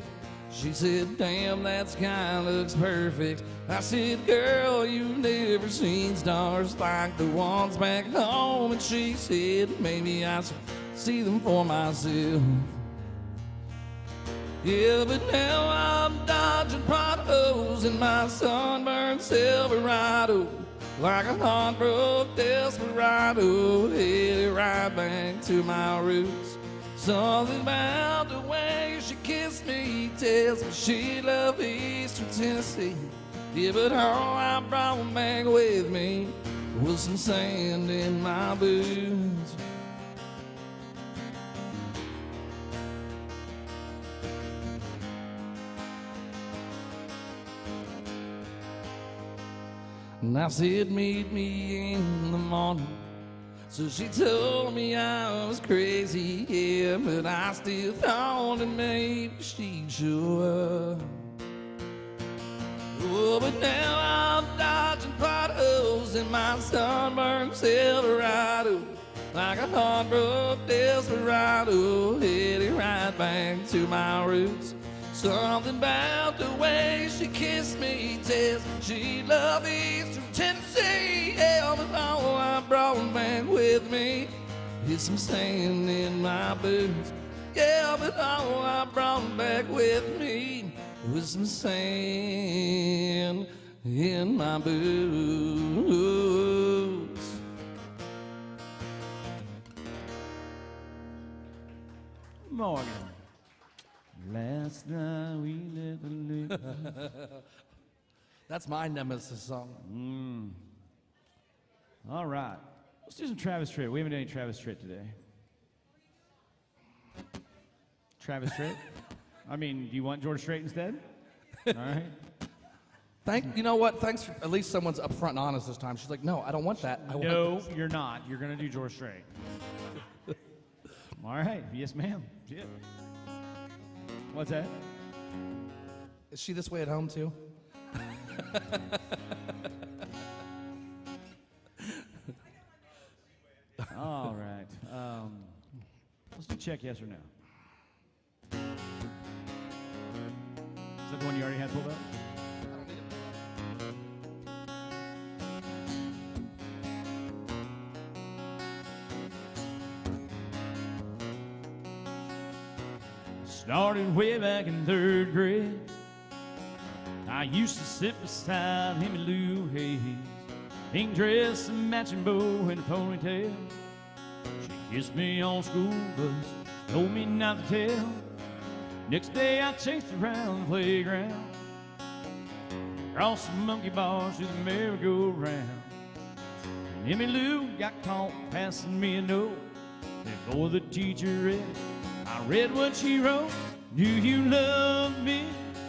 She said, damn, that sky looks perfect. I said, girl, you've never seen stars like the ones back home. And she said, maybe I should see them for myself. Yeah, but now I'm dodging potholes in my sunburned Silverado, like a heartbroken desperado, headed right back to my roots. Something about the way she kissed me tells me she loved Eastern Tennessee. Yeah, but all I brought back with me was some sand in my boots. And I said, meet me in the morning. So she told me I was crazy, yeah, but I still thought that maybe she'd show up. Oh, but now I'm dodging potholes in my sunburned Silverado, like a heartbroken desperado, heading right back to my roots. Something about the way she kissed me tells she loved me from Tennessee. Yeah, but all I brought back with me is some sand in my boots. Yeah, but all I brought back with me was some sand in my boots. Morgan. Last night we let the liquor. That's my nemesis song. All right. Let's do some Travis Tritt. We haven't done any Travis Tritt today. Travis Tritt? I mean, do you want George Strait instead? All right. You know what? Thanks. At least someone's upfront and honest this time. She's like, no, I don't want that. No, you're not. You're going to do George Strait. All right. Yes, ma'am. Yeah. What's that? Is she this way at home, too? All right. Let's do check yes or no. Is that the one you already had pulled up? Started way back in 3rd grade. I used to sit beside him in Lou Hayes, pink dress and matching bow and a ponytail. She kissed me on school bus, told me not to tell. Next day I chased her around the playground, across the monkey bars to the merry-go-round. And Emmy Lou got caught passing me a note. Before the teacher read it, I read what she wrote. Do you love me?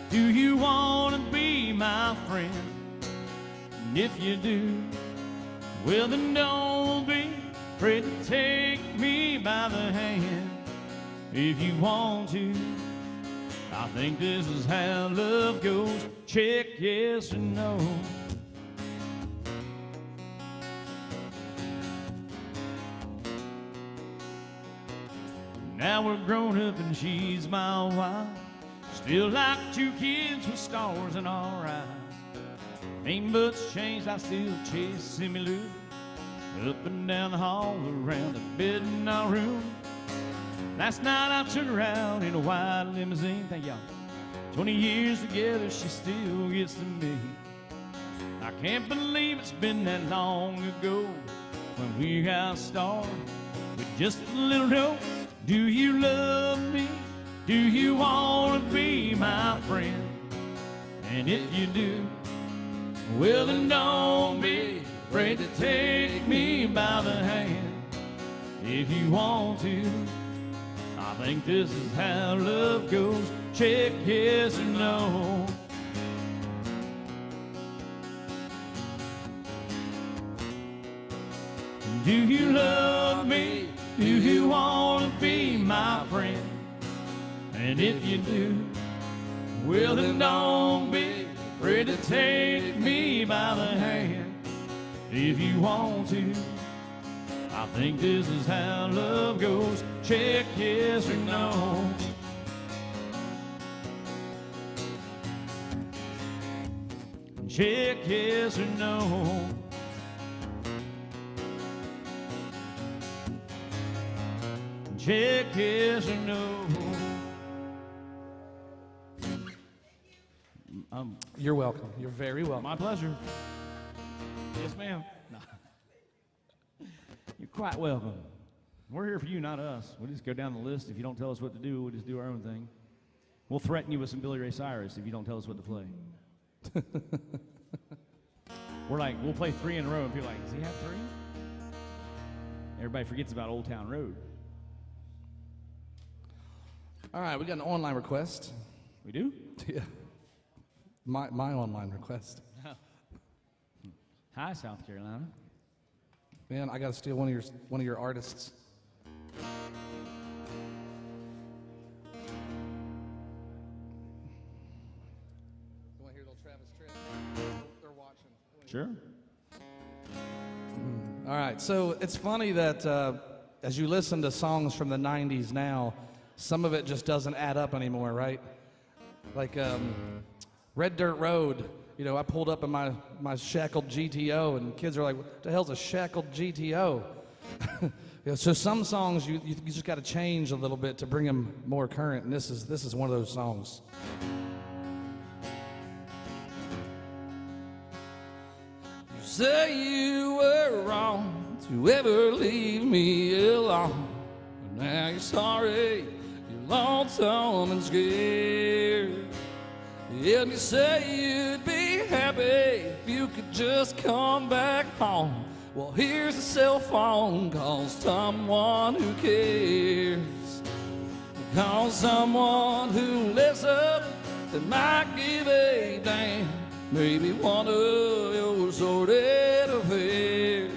Do you want to be my friend? And if you do, well then don't be afraid to take me by the hand. If you want to, I think this is how love goes. Check yes or no. Now we're grown up and she's my wife. Still like 2 kids with stars in our eyes. Ain't much changed, I still chase Emmy Lou up and down the hall, around the bed in our room. Last night I took her out in a white limousine. Thank y'all. 20 years together, she still gets to me. I can't believe it's been that long ago when we got started with just a little note. Do you love me? Do you want to be my friend? And if you do, well then don't be afraid to take me by the hand. If you want to, I think this is how love goes. Check yes or no. Do you love me? Do you want to be my friend? And if you do, well then don't be afraid to take me by the hand. If you want to, I think this is how love goes. Check yes or no. Check yes or no. Check yes or no. You're welcome. You're very welcome. My pleasure. Yes, ma'am. No. You're quite welcome. We're here for you, not us. We'll just go down the list. If you don't tell us what to do, we'll just do our own thing. We'll threaten you with some Billy Ray Cyrus if you don't tell us what to play. We're like, we'll play 3 in a row, and people are like, does he have 3? Everybody forgets about Old Town Road. All right, we got an online request. We do? Yeah. My online request. Hi, South Carolina. Man, I got to steal one of your artists. You want to hear a little Travis Tritt? Sure. All right, so it's funny that as you listen to songs from the 90s now, some of it just doesn't add up anymore, right? Like Red Dirt Road, you know, I pulled up in my shackled GTO, and kids are like, what the hell's a shackled GTO? You know, so some songs you just got to change a little bit to bring them more current, and this is one of those songs. You say you were wrong to ever leave me alone, but now you're sorry, you're lonesome and scared. And you say you'd be happy if you could just come back home. Well, here's a cell phone, call someone who cares. Call someone who listens that might give a damn. Maybe one of your sordid affairs.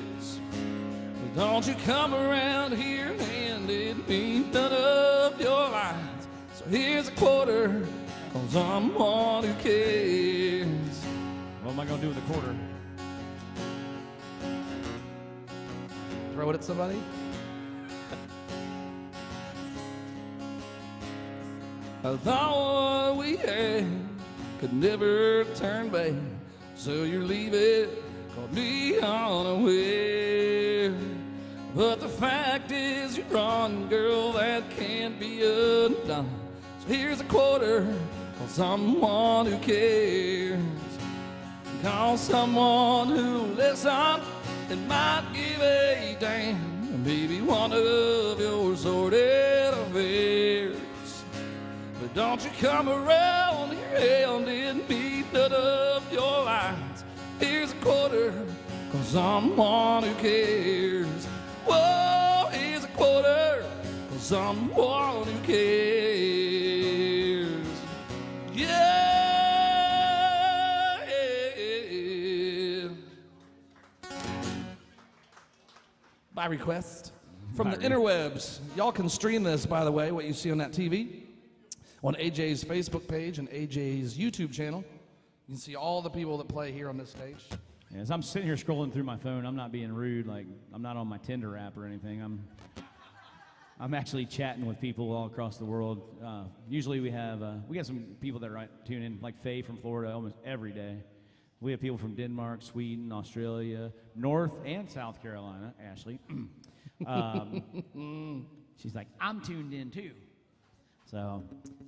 But don't you come around here handing me none of your lines. So here's a quarter, call someone who cares. What am I going to do with the quarter? Throw it at somebody? I thought what we had could never turn back, so you're leaving, caught me unaware. But the fact is you're wrong, girl, that can't be undone. So here's a quarter, call someone who cares. Call someone who listens and might give a damn. Maybe one of your sordid affairs. But don't you come around here handing me none of your lines. Here's a quarter, call someone who cares. Whoa, here's a quarter, call someone who cares. Yeah. By request from the interwebs. Y'all can stream this, by the way, what you see on that TV, on AJ's Facebook page and AJ's YouTube channel. You can see all the people that play here on this stage. Yeah, as I'm sitting here scrolling through my phone, I'm not being rude. Like, I'm not on my Tinder app or anything. I'm actually chatting with people all across the world. Usually we got some people that tune in, like Faye from Florida, almost every day. We have people from Denmark, Sweden, Australia, North and South Carolina, Ashley. She's like, I'm tuned in too. So,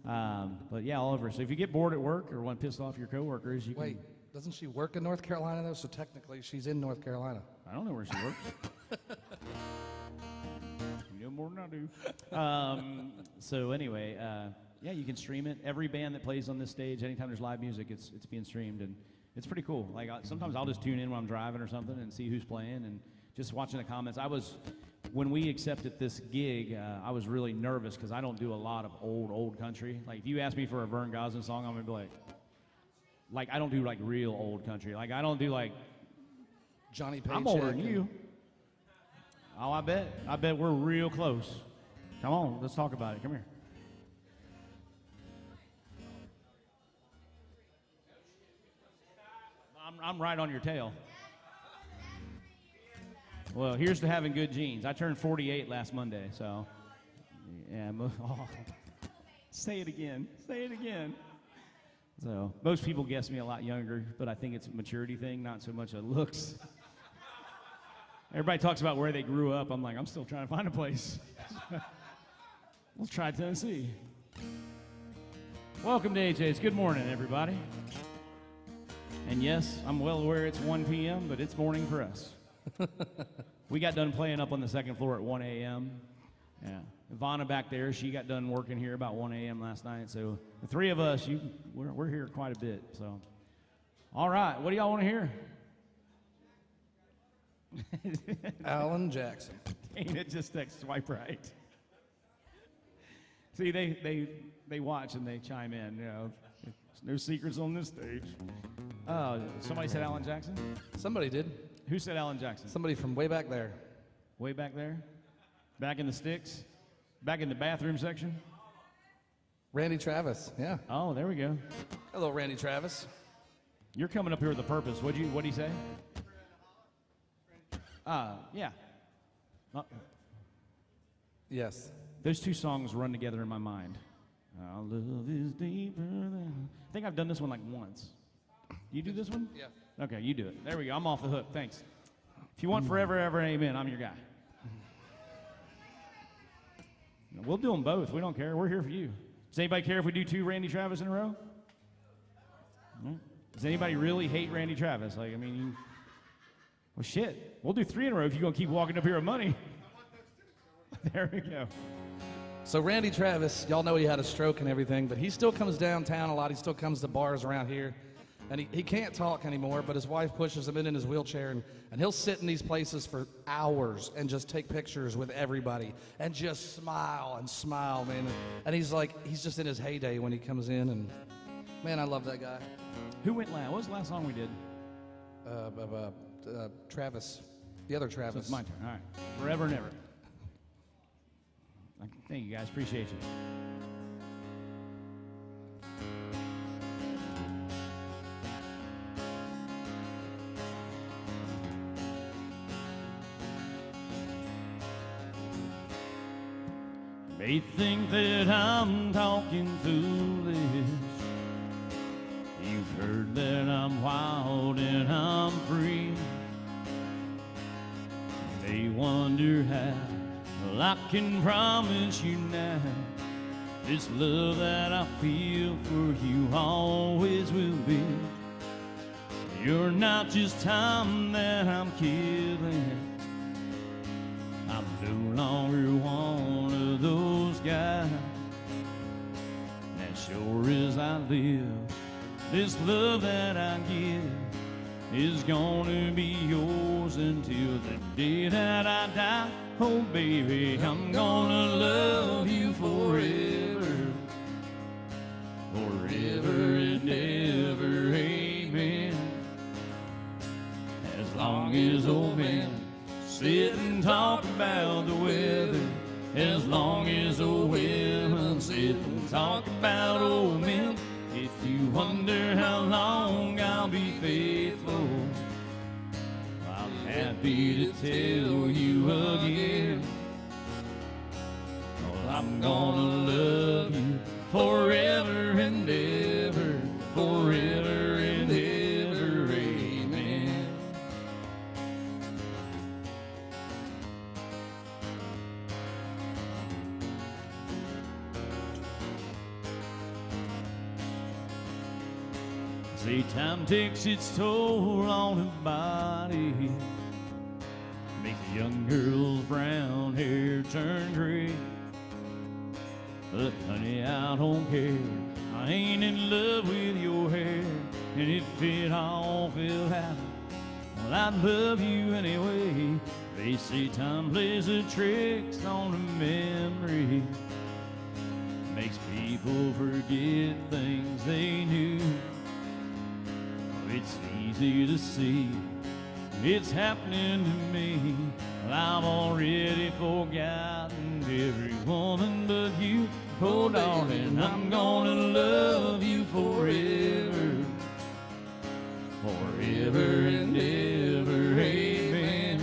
but yeah, all over. So if you get bored at work or want to piss off your coworkers, you Wait, doesn't she work in North Carolina though? So technically she's in North Carolina. I don't know where she works. You know more than I do. So anyway, yeah, you can stream it. Every band that plays on this stage, anytime there's live music, it's being streamed, and it's pretty cool. Like sometimes I'll just tune in when I'm driving or something and see who's playing, and just watching the comments. When we accepted this gig, I was really nervous because I don't do a lot of old country. Like if you ask me for a Vern Gosdin song, I'm gonna be like I don't do like real old country. Like I don't do like Johnny Paycheck. I'm older than you. Oh, I bet we're real close. Come on, let's talk about it. Come here. I'm right on your tail. Well, here's to having good genes. I turned 48 last Monday, so yeah. Oh, say it again. Say it again. So most people guess me a lot younger, but I think it's a maturity thing, not so much a looks. Everybody talks about where they grew up. I'm like, I'm still trying to find a place. Let's try Tennessee. Welcome to AJ's. Good morning, everybody. And yes, I'm well aware it's 1 p.m., but it's morning for us. We got done playing up on the second floor at 1 a.m. Yeah. Ivana back there, she got done working here about 1 a.m. last night. So the three of us, we're here quite a bit. So, all right, what do y'all want to hear? Alan Jackson. Ain't it just text swipe right? See, they watch and they chime in. You know, there's no secrets on this stage. Oh, somebody said Alan Jackson? Somebody did. Who said Alan Jackson? Somebody from way back there. Way back there? Back in the sticks? Back in the bathroom section? Randy Travis, yeah. Oh, there we go. Hello, Randy Travis. You're coming up here with a purpose. What'd he say? Yeah. Yes. Those two songs run together in my mind. Our love is deeper than... I think I've done this one like once. You do this one? Yeah. Okay, you do it. There we go. I'm off the hook. Thanks. If you want Forever, Ever, Amen, I'm your guy. We'll do them both. We don't care. We're here for you. Does anybody care if we do 2 Randy Travis in a row? No? Does anybody really hate Randy Travis? Like, I mean, well, shit. We'll do 3 in a row if you're going to keep walking up here with money. There we go. So Randy Travis, y'all know he had a stroke and everything, but he still comes downtown a lot. He still comes to bars around here. And he can't talk anymore, but his wife pushes him in his wheelchair, and he'll sit in these places for hours and just take pictures with everybody and just smile and smile, man. And he's just in his heyday when he comes in, and man, I love that guy. Who went last? What was the last song we did? Travis, the other Travis. So it's my turn. All right. Forever and Ever. Thank you guys. Appreciate you. May think that I'm talking foolish. You've heard that I'm wild and I'm free. May wonder how. Well, I can promise you now, this love that I feel for you always will be. You're not just time that I'm killing. I'm no longer one of those guys. As sure as I live, this love that I give is gonna be yours until the day that I die. Oh baby, I'm gonna love you forever, forever and ever, amen. As long as old men sit and talk about the weather, as long as old women sit and talk about old men. If you wonder how long I'll be faithful, I'm happy to tell you again. Well, I'm gonna love you forever and ever, forever and ever, amen. See, time takes its toll on a body, makes a young girl's brown hair turn gray. But honey, I don't care, I ain't in love with your hair. And if it all fell out, well, I'd love you anyway. They say time plays a tricks on a memory, makes people forget things they knew. It's easy to see it's happening to me. Well, I've already forgotten every woman but you. Oh, darling, I'm gonna love you forever, forever and ever, amen.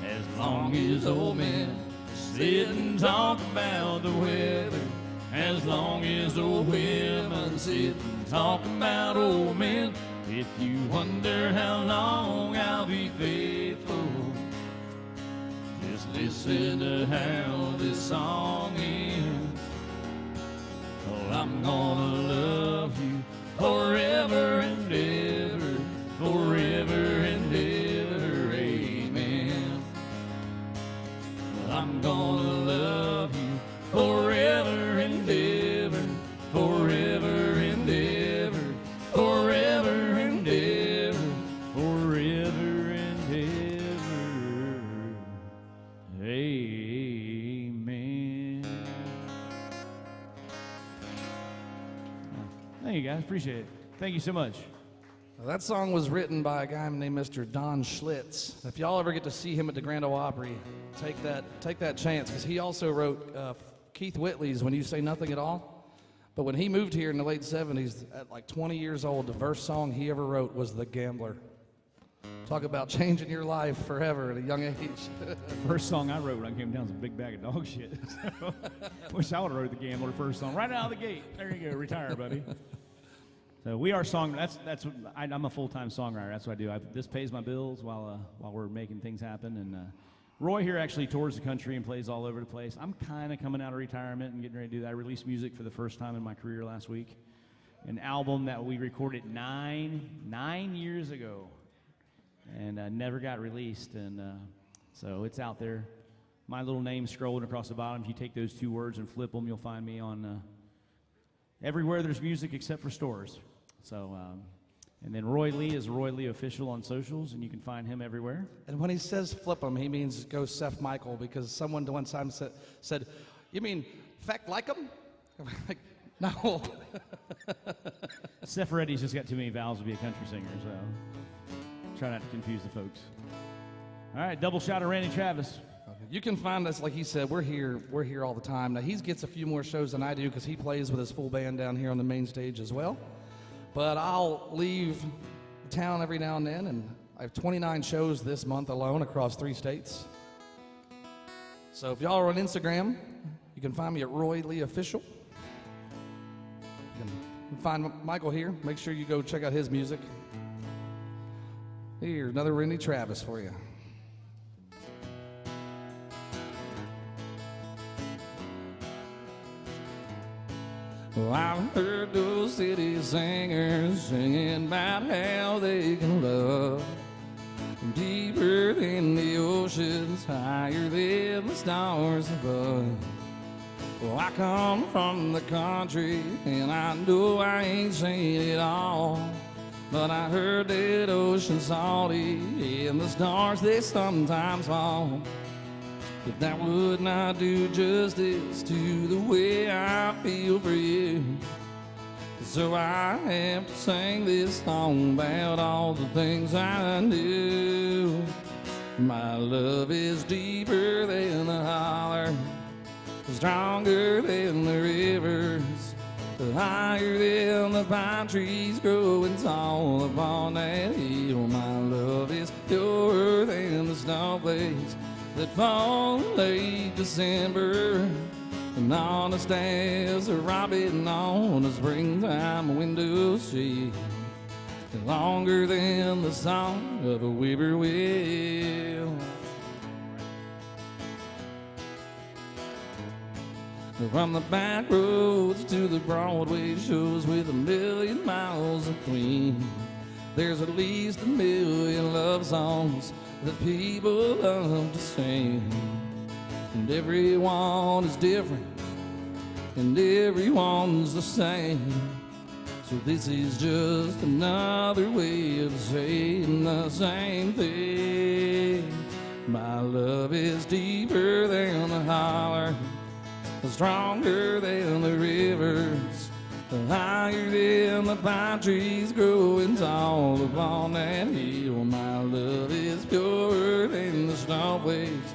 As long as old men sit and talk about the weather, as long as old women sit and talk about old men. If you wonder how long I'll be faithful, just listen to how this song ends. Oh, I'm gonna love you forever and ever, forever and ever, amen. Well, I'm gonna love you forever and ever, forever and ever, forever and ever, forever and ever, amen. Thank you guys, appreciate it. Thank you so much. Well, that song was written by a guy named Mr. Don Schlitz. If y'all ever get to see him at the Grand Ole Opry, take that chance, because he also wrote Keith Whitley's When You Say Nothing at All. But when he moved here in the late 70s, at like 20 years old, the first song he ever wrote was The Gambler. Talk about changing your life forever at a young age. First song I wrote when I came down was a big bag of dog shit. So, wish I would have wrote The Gambler first song right out of the gate. There you go, retire, buddy. So we are that's what I'm a full-time songwriter. That's what I do. This pays my bills while we're making things happen. And Roy here actually tours the country and plays all over the place. I'm kind of coming out of retirement and getting ready to do that. I released music for the first time in my career last week. An album that we recorded nine years ago and never got released. And so it's out there. My little name scrolling across the bottom. If you take those two words and flip them, you'll find me on everywhere there's music except for stores. So, and then Roy Lee is Roy Lee Official on socials, and you can find him everywhere. And when he says flip him, he means go Seth Michael, because someone one time said, you mean fact like him? Like, no. Seth Reddy's just got too many vowels to be a country singer, so try not to confuse the folks. All right, double shot of Randy Travis. You can find us, like he said, we're here all the time. Now, he gets a few more shows than I do because he plays with his full band down here on the main stage as well. But I'll leave town every now and then, and I have 29 shows this month alone across 3 states. So if y'all are on Instagram, you can find me at Roy Lee Official. You can find Michael here. Make sure you go check out his music. Here, another Randy Travis for you. Well, I've heard those city singers singing about how they can love deeper than the oceans, higher than the stars above. Well, I come from the country, and I know I ain't seen it all, but I heard that ocean's salty, and the stars, they sometimes fall. But that would not do justice to the way I feel for you. So I have to sing this song about all the things I do. My love is deeper than the holler, stronger than the rivers, higher than the pine trees growing tall upon that hill. My love is purer than the snowflakes that fall in late December, and honest as a robin on a springtime window sill, longer than the song of a whippoorwill. From the back roads to the Broadway shows with 1,000,000 miles between, there's at least 1,000,000 love songs that people love to sing. And everyone is different, and everyone's the same. So this is just another way of saying the same thing. My love is deeper than the holler, stronger than the rivers, higher than the pine trees growing tall upon that hill. My love is purer than the snowflakes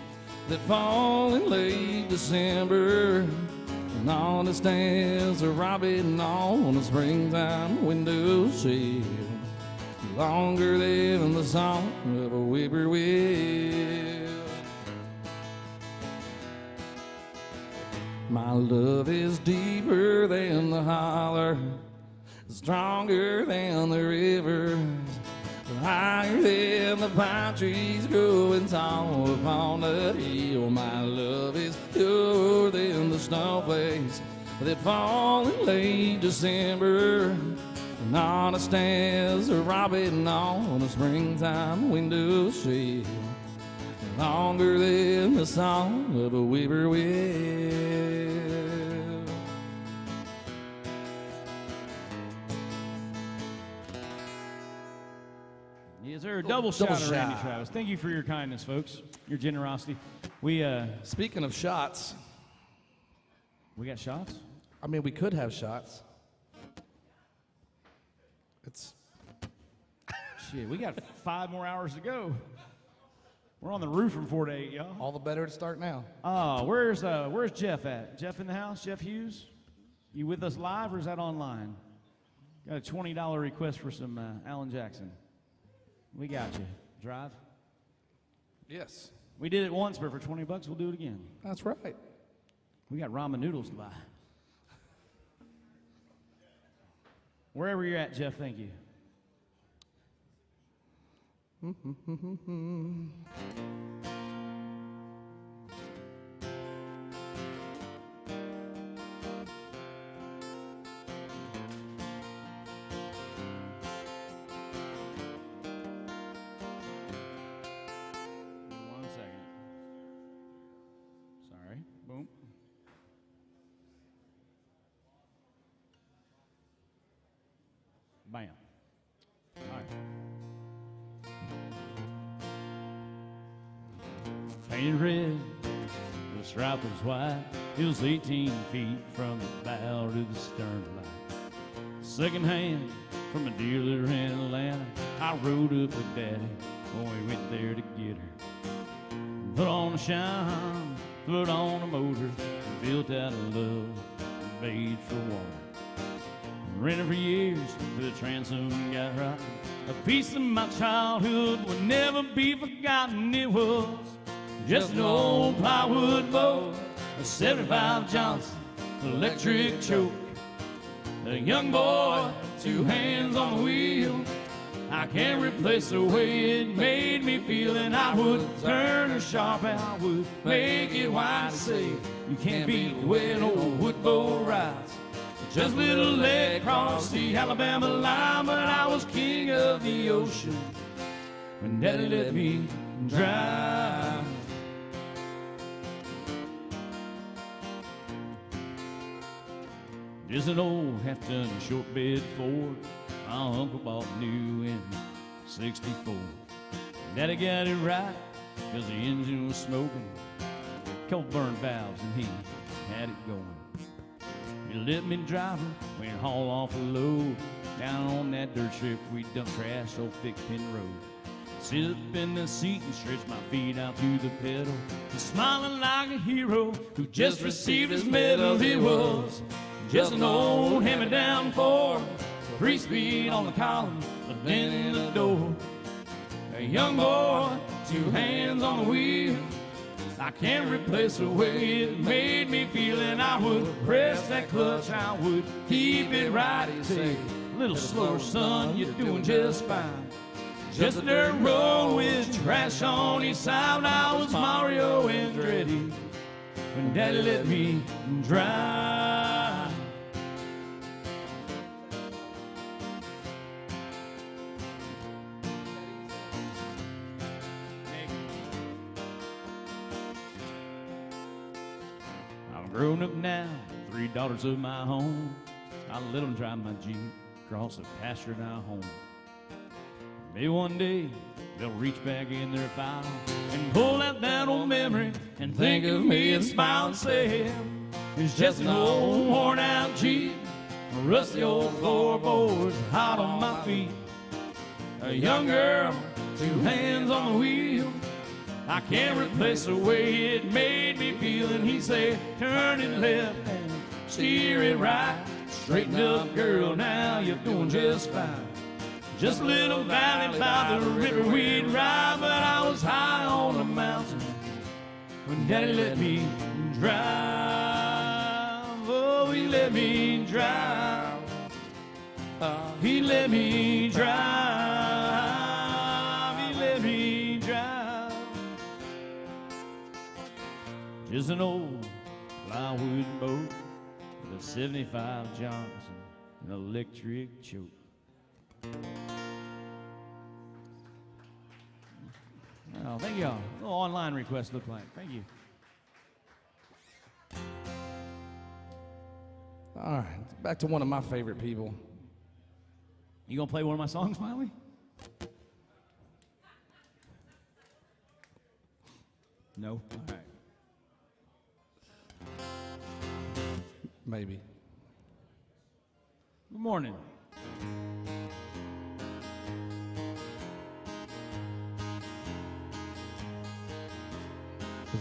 that fall in late December, and honest as a robin on a springtime window sill, longer than the song of a whippoorwill. My love is deeper than the holler, stronger than the rivers, higher than the pine trees growing tall upon the hill. My love is purer than the snowflakes that fall in late December, and honest as a robin on a springtime window sill, longer than the song of a whippoorwill. Yes, sir. Double shot of Randy Travis. Thank you for your kindness, folks. Your generosity. Speaking of shots, we got shots? I mean, we could have shots. Shit, we got 5 more hours to go. We're on the roof from 4 to 8, y'all. All the better to start now. Oh, where's Jeff at? Jeff in the house? Jeff Hughes? You with us live or is that online? Got a $20 request for some Alan Jackson. We got you. Drive? Yes. We did it once, but for $20 we'll do it again. That's right. We got ramen noodles to buy. Wherever you're at, Jeff, thank you. One second. Sorry. Boom. Bam. All right. Painted red, the stripe was white. It was 18 feet from the bow to the stern light. Second hand from a dealer in Atlanta. I rode up with Daddy when we went there to get her. Put on a shine, put on a motor, built out of love, made for water. Rented for years, but the transom got rotten. A piece of my childhood would never be forgotten. It was just an old plywood boat, a 75 Johnson electric choke. A young boy, 2 hands on the wheel. I can't replace the way it made me feel, and I would turn her sharp and I would make it wide to say you can't beat the way an old wood boat rides. Just a little leg across the Alabama line, but I was king of the ocean when Daddy let me drive. Just an old half-ton short bed Ford my uncle bought new in '64. Daddy got it right, 'cause the engine was smoking, cold burn valves, and he had it going. He let me drive her, we haul off a load down on that dirt strip we done crashed old Thick Pin Road. Sit up in the seat and stretch my feet out to the pedal, and smiling like a hero who just received his medal. He was just an old hand-me-down Ford, 3-speed on the column, but then in the door. A young boy, 2 hands on the wheel. I can't replace the way it made me feel, and I would press that clutch, I would keep it right. He'd say, a little slower, son, you're doing just fine. Just a dirt road with trash on each side. I was Mario Andretti when Daddy let me drive. I'm grown up now, 3 daughters of my own. I let them drive my Jeep across the pasture now home. Maybe one day they'll reach back in their file and pull out that old memory and think of me and smile and say, it's just an old worn out Jeep, rusty old floorboards hot on my feet. A young girl, 2 hands on the wheel. I can't replace the way it made me feel. And he say, turn it left and steer it right. Straighten up, girl, now you're doing just fine. Just a little valley by the river we'd ride, but I was high on the mountain when Daddy let me drive. Oh, he let me drive. He let me drive. He let me drive. Just an old plywood boat with a 75 Johnson, an electric choke. Oh, thank you all. A little online request look like. Thank you. All right, back to one of my favorite people. You gonna play one of my songs, Smiley? No? All right. Maybe. Good morning.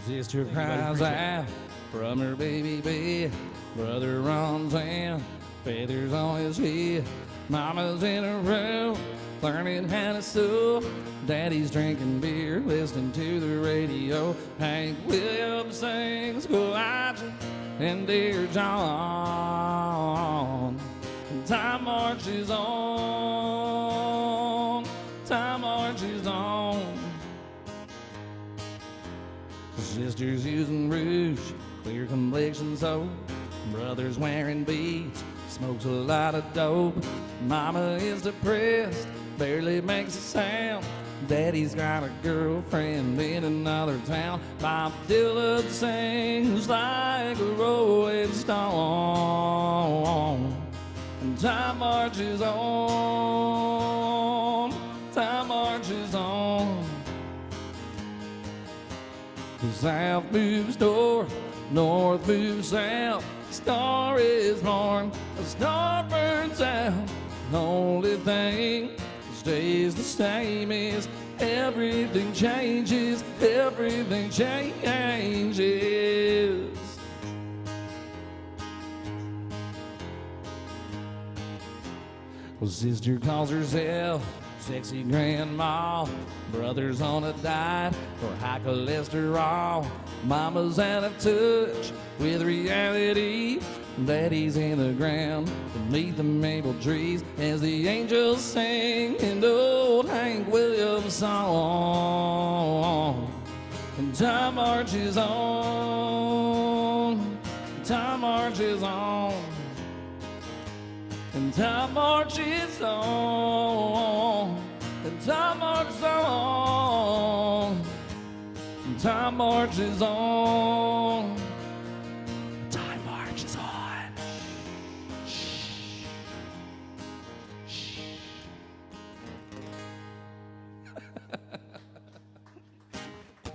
Sister cries out from her baby bed. Brother runs in, feathers on his head. Mama's in a room, learning how to sew. Daddy's drinking beer, listening to the radio. Hank Williams sings Elijah and Dear John. And time marches on, time marches on. Sisters using rouge, clear complexion soap. Brothers wearing beads, smokes a lot of dope. Mama is depressed, barely makes a sound. Daddy's got a girlfriend in another town. Bob Dylan sings like a rolling stone. And time marches on, time marches on. South moves north, north moves south. Star is born, a star burns out. The only thing stays the same is everything changes, everything changes. Well, sister calls herself sexy grandma. Brother's on a diet for high cholesterol. Mama's out of touch with reality. Daddy's in the ground beneath the maple trees as the angels sing an old Hank Williams song. And time marches on, time marches on. And time marches on, and time marches on, and time marches on, time marches on. Shh. Shh.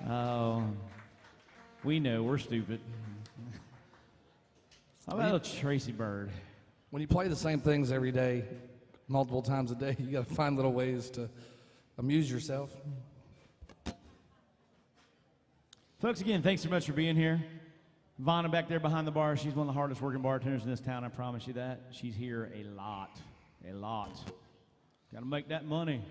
Oh, we know we're stupid. How about Tracy Bird? When you play the same things every day, multiple times a day, you got to find little ways to amuse yourself. Folks, again, thanks so much for being here. Vanna back there behind the bar, she's one of the hardest working bartenders in this town, I promise you that. She's here a lot, a lot. Got to make that money.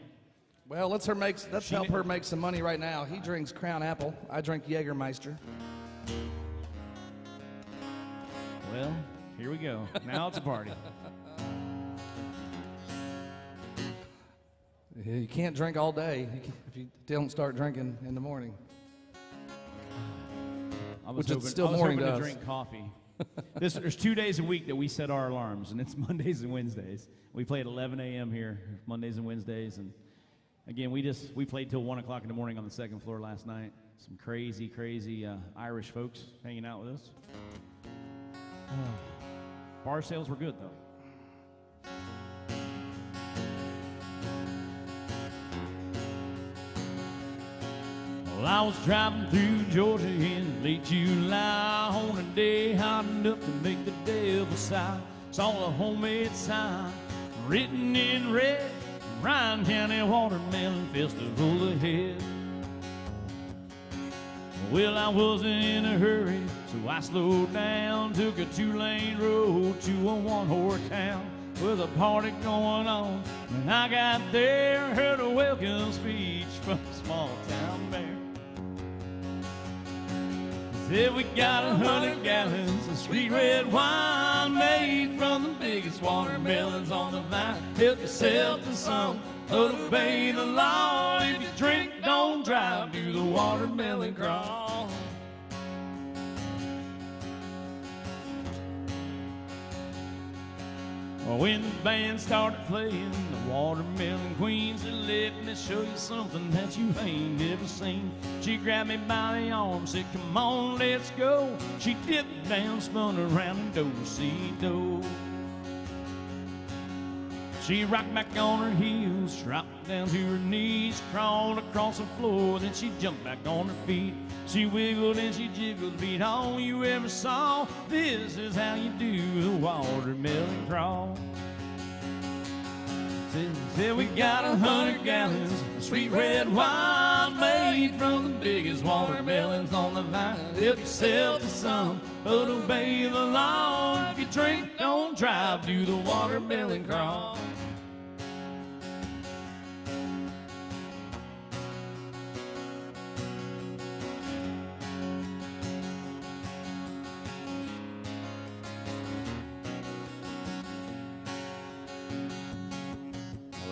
Well, let's help her make some money right now. He drinks Crown Apple. I drink Jägermeister. Well, here we go. Now it's a party. You can't drink all day if you don't start drinking in the morning. Which it's still morning to us. To drink coffee. There's 2 days a week that we set our alarms, and it's Mondays and Wednesdays. We play at 11 a.m. here, Mondays and Wednesdays, and again, we played till 1 o'clock in the morning on the second floor last night. Some crazy Irish folks hanging out with us. Bar sales were good, though. Well, I was driving through Georgia in late July on a day hot enough to make the devil sigh. Saw a homemade sign written in red, Ryan County Watermelon Festival ahead. Well, I wasn't in a hurry, so I slowed down, took a 2-lane road to a one-horse town with a party going on. When I got there, heard a welcome speech from a small-town mayor. Said we got 100 gallons of sweet red wine made from the biggest watermelons on the vine. Help yourself to some, or obey the law. If you drink, don't drive, do the watermelon crawl. Well, when the band started playing, the Watermelon Queen said, let me show you something that you ain't never seen. She grabbed me by the arm, said, come on, let's go. She dipped down, spun around, and do-si-do. She rocked back on her heels, dropped down to her knees, crawled across the floor, then she jumped back on her feet. She wiggled and she jiggled, beat all you ever saw. This is how you do the watermelon crawl. Said we got 100 gallons of sweet red wine made made from the biggest watermelons on the vine. Help yourself to some, but obey the law. If you drink, don't drive, do the watermelon crawl.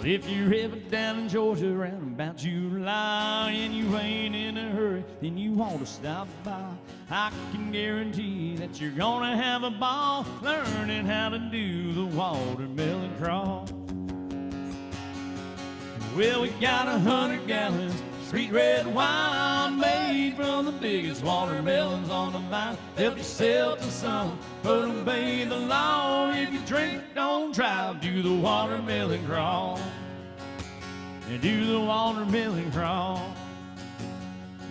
If you're ever down in Georgia around about July and you ain't in a hurry, then you want to stop by. I can guarantee that you're gonna have a ball learning how to do the watermelon crawl. Well, we got 100 gallons of sweet red wine made from the biggest watermelons on the vine. Help yourself to some, but obey the law. If you drink, don't drive, do the watermelon crawl. And do the watermelon crawl.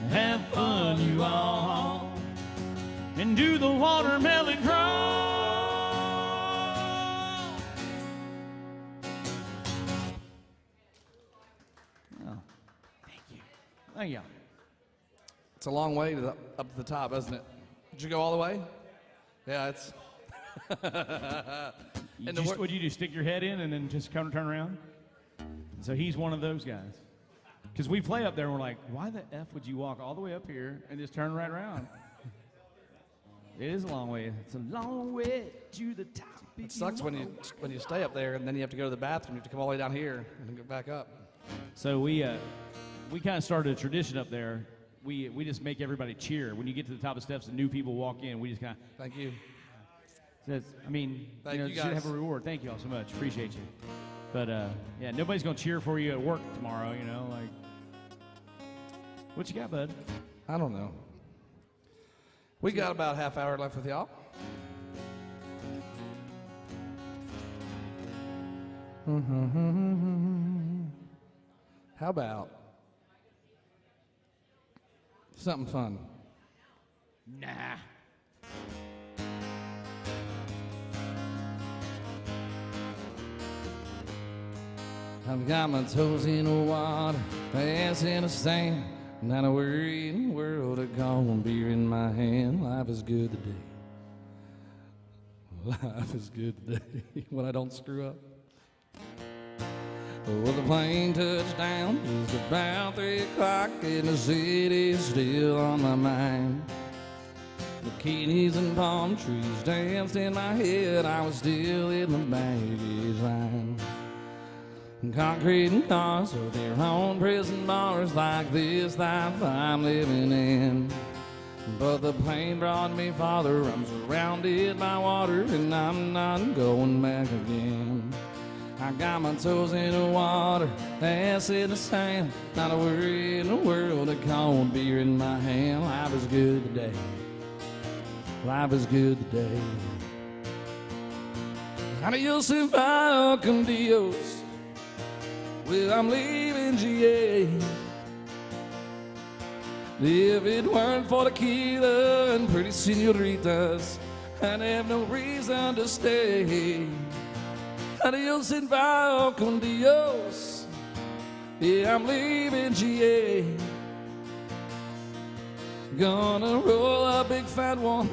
Have fun, you all. And do the watermelon crawl. Oh, thank you. Thank you. It's a long way to up to the top, isn't it? Did you go all the way? Yeah, it's. Would you just stick your head in and then just come turn around? So he's one of those guys. Because we play up there and we're like, why the F would you walk all the way up here and just turn right around? It is a long way. It's a long way to the top. It sucks when you stay up there and then you have to go to the bathroom. You have to come all the way down here and then go back up. So we kind of started a tradition up there. We just make everybody cheer. When you get to the top of the steps and new people walk in, we just kind of... Thank you. Thank you guys. should have a reward. Thank you all so much. Appreciate you. But, yeah, nobody's going to cheer for you at work tomorrow, you know, like... What you got, bud? I don't know. We got about a half hour left with y'all. How about something fun? Nah. I've got my toes in the water, ass in the sand. Not a worry in the world, a cold beer in my hand. Life is good today. Life is good today when I don't screw up. Well, the plane touched down just about 3 o'clock, and the city's still on my mind. Bikinis and palm trees danced in my head. I was still in the baggage line. Concrete and cars with their own prison bars like this life I'm living in. But the plane brought me farther. I'm surrounded by water and I'm not going back again. I got my toes in the water, ass in the sand. Not a worry in the world, a cold beer in my hand. Life is good today. Life is good today. Adios and file con Dios. Well, I'm leaving GA. If it weren't for tequila and pretty senoritas, I'd have no reason to stay. Adios and vaya con Dios. Yeah, I'm leaving GA. Gonna roll a big fat one,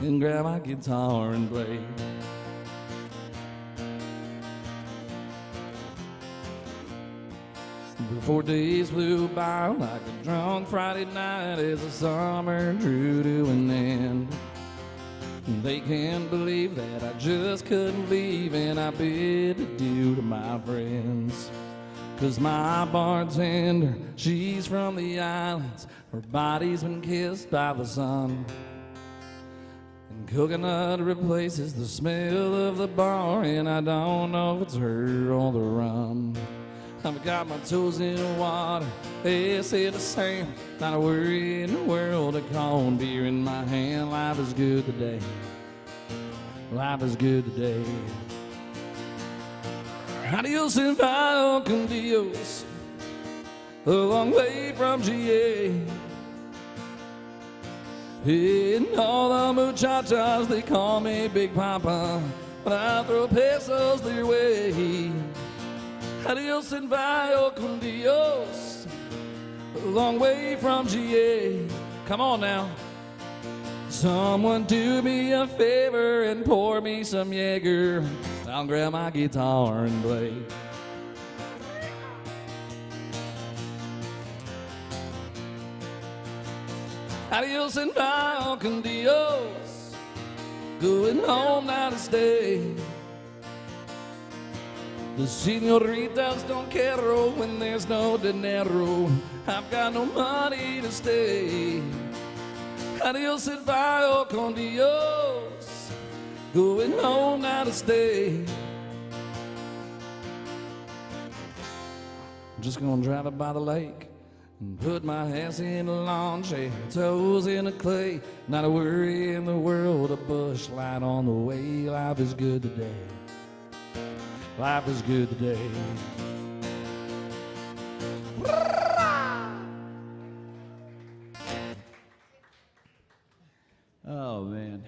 and grab my guitar and play. Before days flew by like a drunk Friday night as the summer drew to an end. They can't believe that I just couldn't leave, and I bid adieu to my friends. 'Cause my bartender, she's from the islands. Her body's been kissed by the sun. And coconut replaces the smell of the bar, and I don't know if it's her or the rum. I've got my toes in the water, ass in the sand. Not a worry in the world, a cold beer in my hand. Life is good today. Life is good today. Adios and vaya con Dios. A long way from GA. And all the muchachas, they call me Big Papa, but I throw pesos their way. Adios and vaya con Dios. a long way from GA. Come on now. Someone do me a favor and pour me some Jaeger. I'll grab my guitar and play. Adios and bye con Dios. Going home now to stay. The senoritas don't care when there's no dinero. I've got no money to stay. Adios and bye con Dios. Going home now to stay. I'm just gonna drive it by the lake and put my hands in the lawn chair, toes in the clay. Not a worry in the world, a bush light on the way. Life is good today. Life is good today. Oh, man.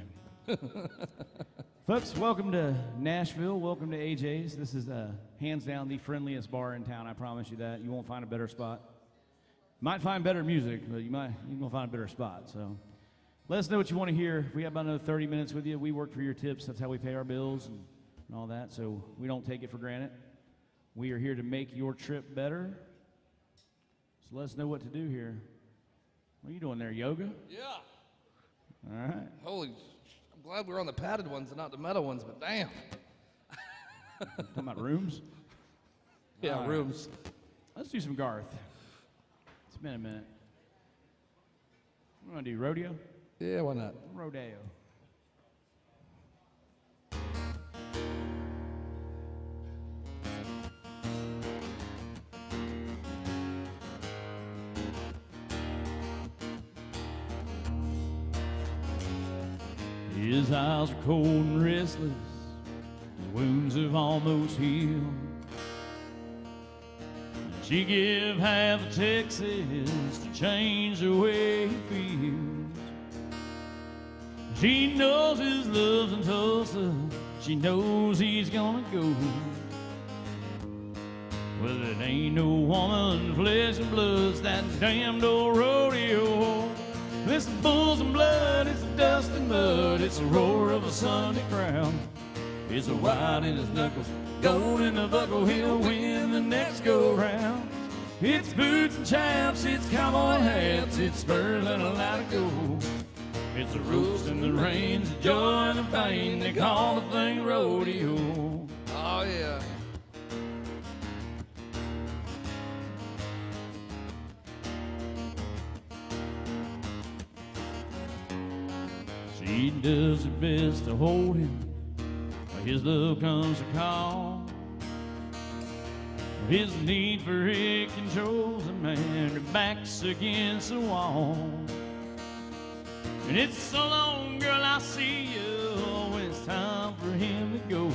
Folks, welcome to Nashville. Welcome to AJ's. This is hands down the friendliest bar in town. I promise you that. You won't find a better spot. Might find better music, but you're gonna find a better spot. So let us know what you want to hear. We have about another 30 minutes with you. We work for your tips. That's how we pay our bills and all that. So we don't take it for granted. We are here to make your trip better. So let us know what to do here. What are you doing there, yoga? Yeah. All right. Holy, I'm glad we're on the padded ones and not the metal ones, but damn. Talking about rooms? Yeah, all right. rooms. Let's do some Garth. It's been a minute. We're going to do rodeo? Yeah, why not? Rodeo. His eyes are cold and restless, his wounds have almost healed. She give half of Texas to change the way he feels. She knows his love's in Tulsa, she knows he's gonna go. Well, it ain't no woman, flesh and blood's that damned old rodeo. It's the bulls and blood, it's the dust and mud, it's the roar of a Sunday crowd. It's a white in his knuckles, gold in the buckle, he'll win the next go round. It's boots and chaps, it's cowboy hats, it's spurs and a lot of gold. It's the ropes and the reins, the joy and the pain, they call the thing rodeo. Oh, yeah. She does her best to hold him, but his love comes to call. His need for it controls a man, her back's against the wall. And it's so long, girl, I see you when it's time for him to go.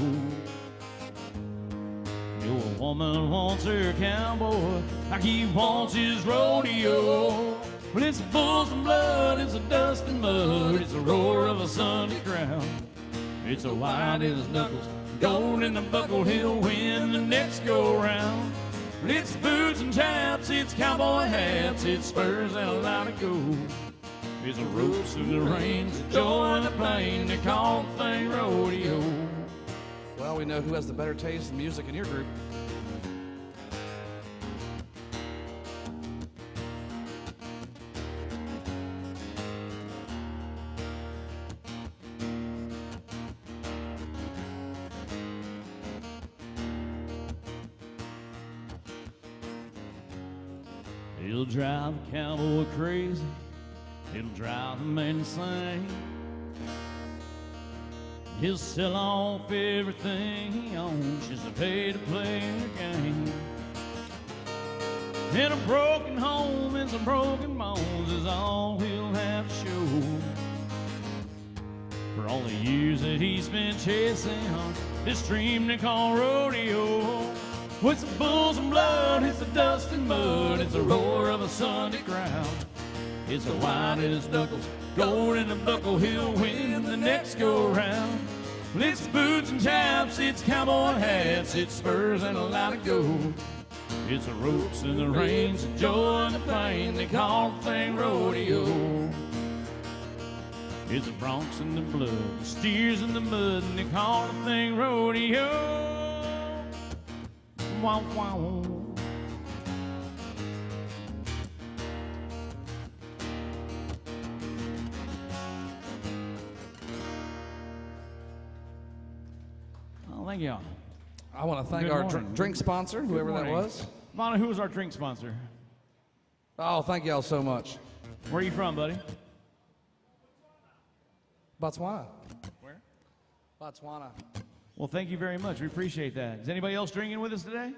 Your woman wants her cowboy like he wants his rodeo. Well, it's the bulls and blood, it's the dust and mud, it's the roar of a Sunday crowd. It's a white in his knuckles, gold in the buckle, he'll win the next go round. Well, it's boots and chaps, it's cowboy hats, it's spurs and a lot of gold. It's the ropes and the reins, the joy and the pain, they call the thing rodeo. Well, we know who has the better taste in music in your group. It'll drive a cowboy crazy, it'll drive a man insane. He'll sell off everything he owns just to pay to play the game. And a broken home and some broken bones is all he'll have to show for all the years that he's been chasing this dream they call rodeo. It's the bulls and blood, it's the dust and mud, it's the roar of a Sunday crowd. It's the white in his knuckles, gold in the buckle, he'll win the next go round. Well, it's boots and chaps, it's cowboy hats, it's spurs and a lot of gold. It's the ropes and the reins, the joy and the pain, they call the thing rodeo. It's the broncs and the blood, the steers in the mud, and they call the thing rodeo. Wow, wow. Oh, thank y'all. I want to thank our drink sponsor, whoever that was. Lana, who was our drink sponsor? Oh, thank y'all so much. Where are you from, buddy? Botswana. Where? Botswana. Well, thank you very much. We appreciate that. Is anybody else drinking with us today?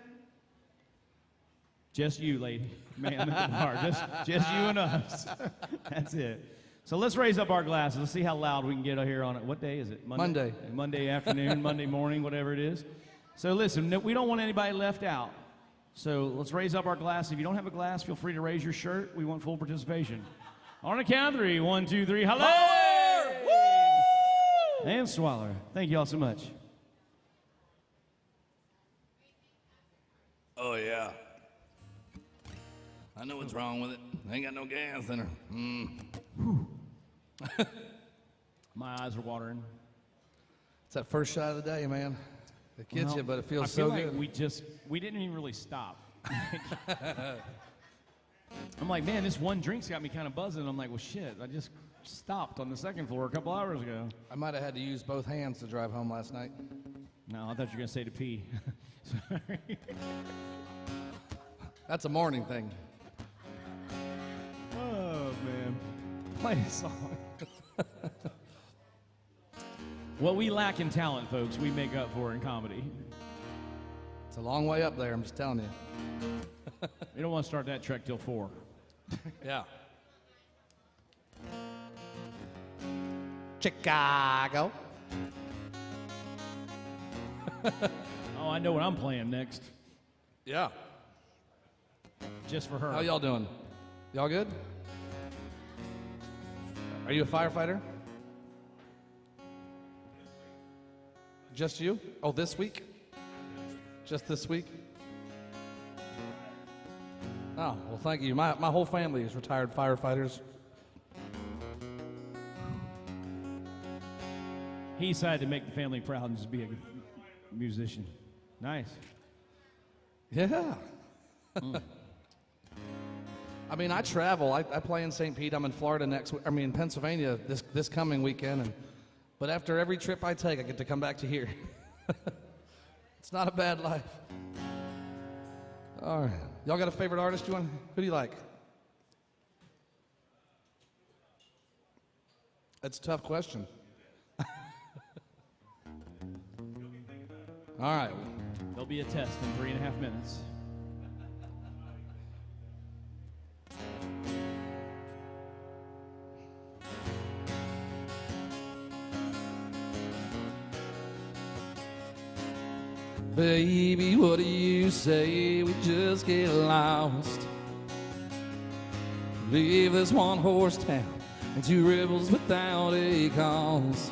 Just you, lady. Man at the bar. Just you and us. That's it. So let's raise up our glasses. Let's see how loud we can get here on it. What day is it? Monday. Monday afternoon, Monday morning, whatever it is. So listen, we don't want anybody left out. So let's raise up our glass. If you don't have a glass, feel free to raise your shirt. We want full participation. On a count of 3. 1, 2, 3. Hello! And swaller. Thank you all so much. Oh, yeah. I know what's wrong with it. I ain't got no gas in her. My eyes are watering. It's that first shot of the day, man. It gets you, but it feels so like good. We didn't even really stop. I'm like, man, this one drink's got me kind of buzzing. I'm like, well, shit, I just stopped on the second floor a couple hours ago. I might have had to use both hands to drive home last night. No, I thought you were going to say to pee. Sorry. That's a morning thing. Oh, man. Play a song. What we lack in talent, folks, we make up for in comedy. It's a long way up there, I'm just telling you. You don't want to start that trek till 4. Yeah. Chicago. Oh, I know what I'm playing next. Yeah. Just for her. How y'all doing? Y'all good? Are you a firefighter? Just you? Oh, this week? Just this week? Oh, well, thank you. My whole family is retired firefighters. He decided to make the family proud and just be a musician. Nice. Yeah. I mean, I travel. I play in St. Pete. I'm in Florida in Pennsylvania this coming weekend. But after every trip I take, I get to come back to here. It's not a bad life. All right. Y'all got a favorite artist you want? Who do you like? That's a tough question. All right. There'll be a test in 3.5 minutes. Baby, what do you say we just get lost? Leave this one-horse town and 2 rebels without a cause.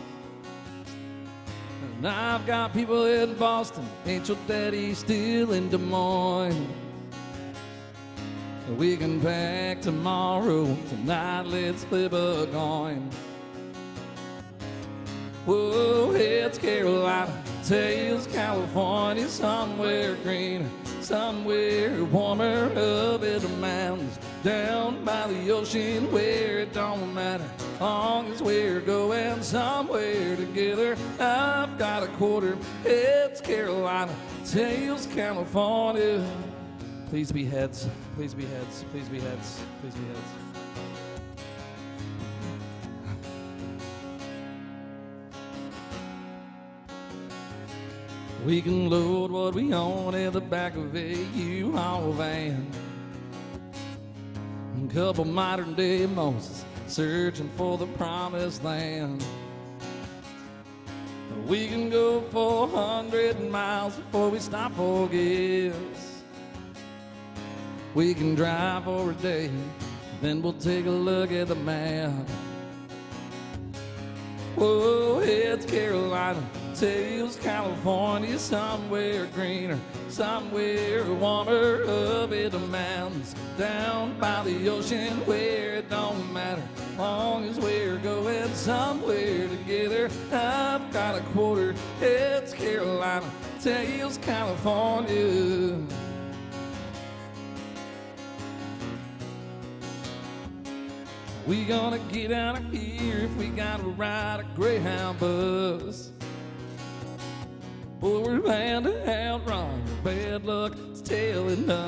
And I've got people in Boston, ain't your daddy still in Des Moines? We can pack tomorrow, tonight let's flip a coin. Whoa, it's Carolina, Tails, California, somewhere greener, somewhere warmer, up in the mountains, down by the ocean, where it don't matter, long as we're going somewhere together. I've got a quarter, it's Carolina, Tails, California. Please be heads, please be heads, please be heads, please be heads. We can load what we own in the back of a U-Haul van. A couple modern day Moses searching for the promised land. We can go 400 miles before we stop for gas. We can drive for a day, then we'll take a look at the map. Whoa, it's Carolina, Tales, California, somewhere greener, somewhere warmer, up in the mountains, down by the ocean, where it don't matter, long as we're going somewhere together. I've got a quarter, it's Carolina, Tales, California. We gonna get out of here if we gotta ride a Greyhound bus. Boy, we're bound to outrun the bad luck it's telling us.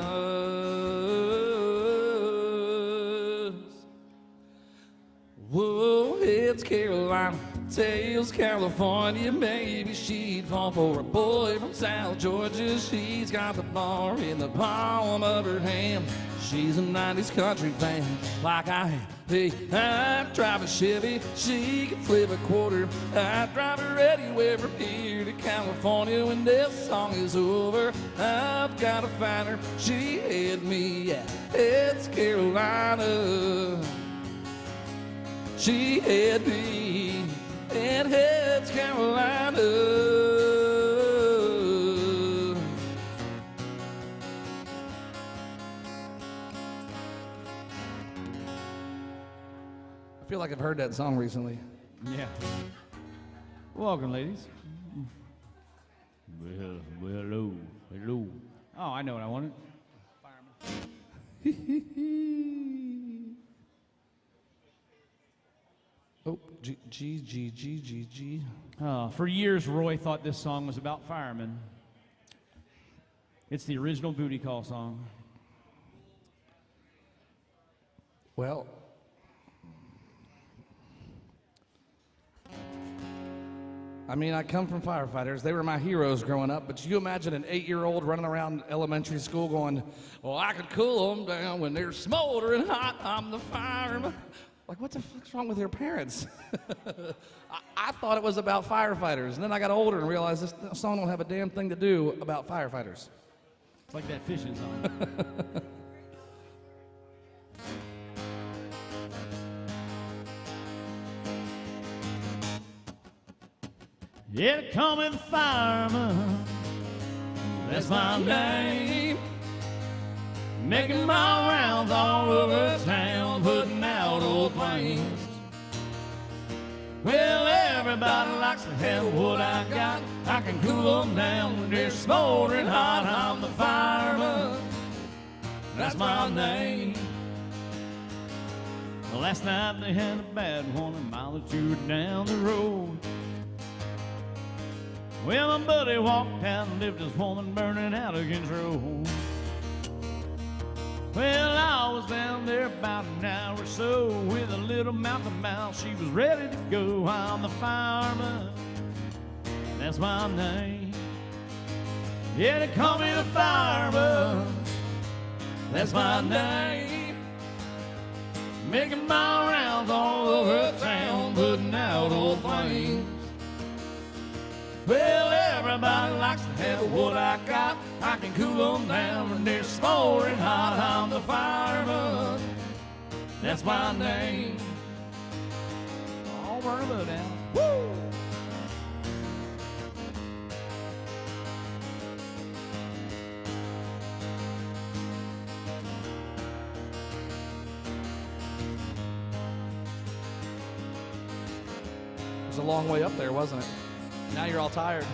Whoa, it's Carolina, Tales, California. Maybe she'd fall for a boy from South Georgia. She's got the bar in the palm of her hand. She's a 90s country fan like I am. Hey, I drive a Chevy, she can flip a quarter. I drive her anywhere from here to California. When this song is over, I've got to find her. She had me at it's Carolina. She had me at it's Carolina. I feel like I've heard that song recently. Yeah. Welcome, ladies. Well, hello, hello. Oh, I know what I wanted. Fireman. Oh, G. For years, Roy thought this song was about firemen. It's the original booty call song. Well, I mean, I come from firefighters. They were my heroes growing up. But you imagine an 8-year-old running around elementary school going, well, I could cool them down when they're smoldering hot. I'm the fireman. Like, what the fuck's wrong with their parents? I thought it was about firefighters. And then I got older and realized this song don't have a damn thing to do about firefighters. It's like that fishing song. Yeah, coming fireman, that's my name. Making my rounds all over town, putting out old flames. Well, everybody likes to have what I got. I can cool them down when they're smoldering hot. I'm the fireman, that's my name. Well, last night they had a bad one a mile or two down the road. Well, my buddy walked out and left his woman burning out of control. Well, I was down there about an hour or so with a little mouth to mouth. She was ready to go. I'm the fireman, that's my name. Yeah, they call me the fireman, that's my name. Making my rounds all over town, putting out old flames. Well, everybody likes to have what I got. I can cool them down when they're smoldering hot. I'm the fireman, that's my name. All burn them down. Woo! It was a long way up there, wasn't it? Now you're all tired.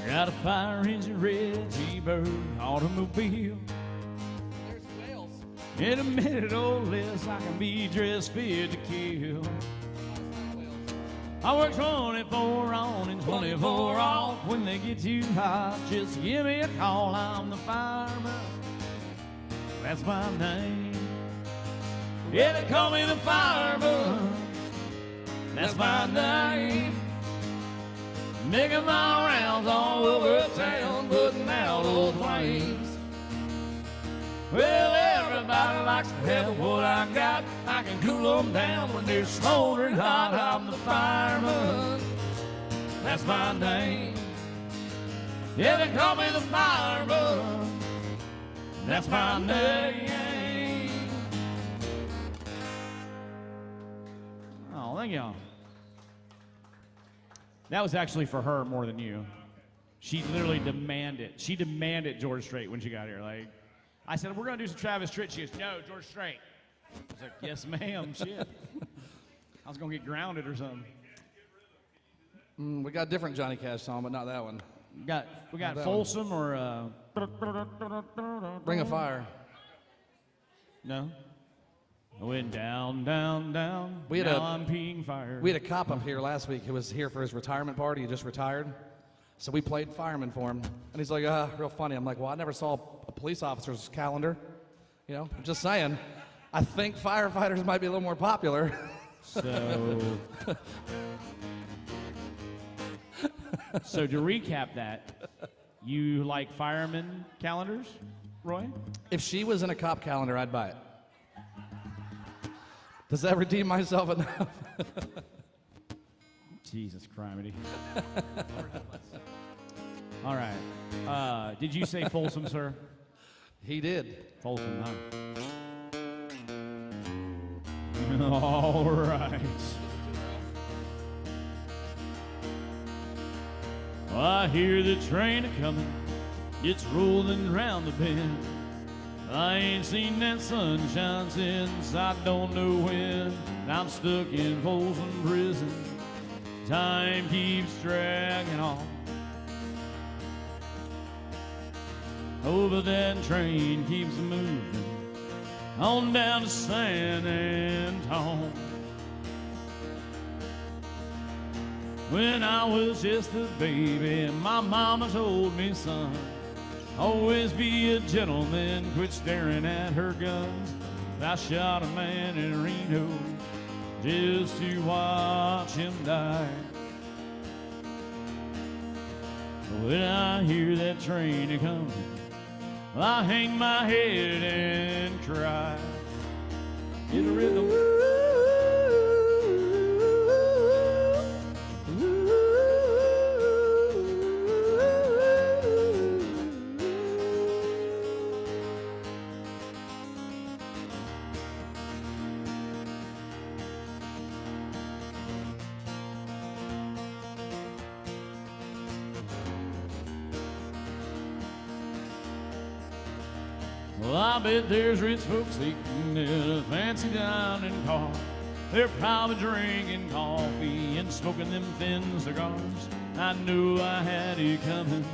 Got a fire engine red T-bird automobile. There's whales. In a minute or less, I can be dressed fit to kill. I work 24 on and 24 off. When they get too hot, just give me a call. I'm the fireman, that's my name. Yeah, they call me the fireman, that's my name. Making my rounds all over town, putting out old flames. Well, everybody likes to have what I got. I can cool them down when they're smoldering hot. I'm the fireman, that's my name. Yeah, they call me the fireman, that's my name. Thank y'all. That was actually for her more than you. She literally demanded. She demanded George Strait when she got here. Like, I said, we're going to do some Travis Tritt. She goes, no, George Strait. I was like, yes, ma'am. Shit. I was going to get grounded or something. We got a different Johnny Cash song, but not that one. We got Folsom or... Ring of Fire. No? I went down, down, down. I'm peeing fire. We had a cop up here last week who was here for his retirement party. He just retired. So we played fireman for him. And he's like, real funny. I'm like, well, I never saw a police officer's calendar. You know, I'm just saying. I think firefighters might be a little more popular. So... So to recap that, you like fireman calendars, Roy? If she was in a cop calendar, I'd buy it. Does that redeem myself enough? Jesus criminy. All right. Did you say Folsom, sir? He did. Folsom, huh? All right. Well, I hear the train a-comin', it's rolling round the bend. I ain't seen that sunshine since I don't know when. I'm stuck in Folsom Prison, time keeps dragging on. Oh, but that train keeps moving on down to San Antone. When I was just a baby, my mama told me, son, always be a gentleman, quit staring at her guns. I shot a man in Reno just to watch him die. When I hear that train coming, I hang my head and cry. Get a rhythm. Well, I bet there's rich folks eating in a fancy dining car. They're probably drinking coffee and smoking them thin cigars. I knew I had it coming.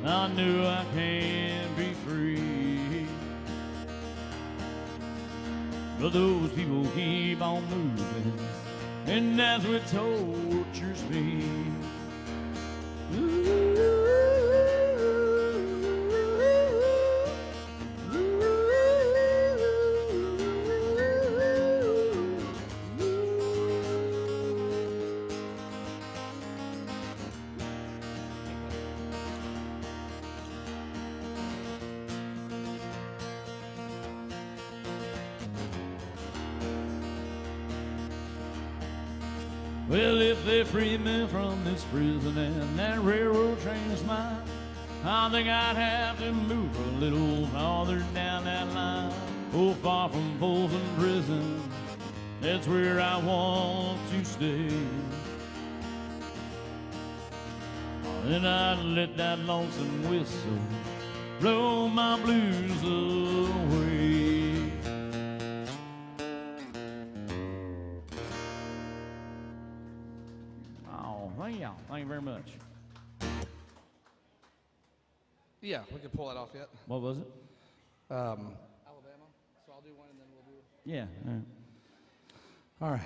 I knew I can't be free. But those people keep on moving, and that's what tortures me. Well, if they free me from this prison and that railroad train is mine, I think I'd have to move a little farther down that line. Oh, far from Folsom Prison, that's where I want to stay. Then I'd let that lonesome whistle blow my blues away. Thank you very much. Yeah, we could pull that off yet. What was it? Alabama. So I'll do one and then we'll do it. Yeah. All right.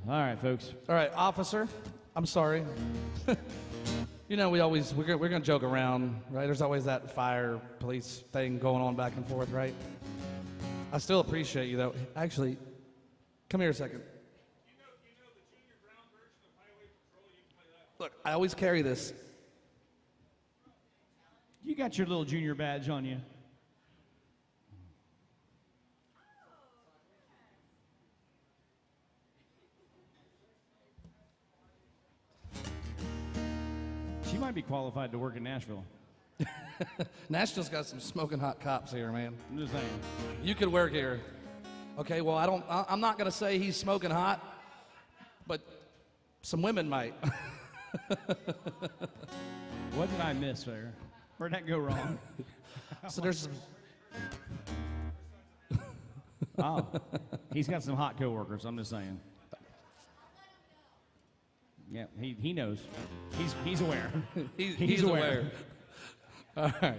All right, folks. All right, officer. I'm sorry. You know, we're gonna joke around, right? There's always that fire police thing going on back and forth, right? I still appreciate you though. Actually, come here a second. Look, I always carry this. You got your little junior badge on you. She might be qualified to work in Nashville. Nashville's got some smoking hot cops here, man. I'm just saying. You could work here. Okay, well, I'm not gonna say he's smoking hot, but some women might. What did I miss there? Where'd that go wrong? So there's some... Oh, he's got some hot coworkers. I'm just saying. Yeah, he knows. He's aware. He's aware. All right.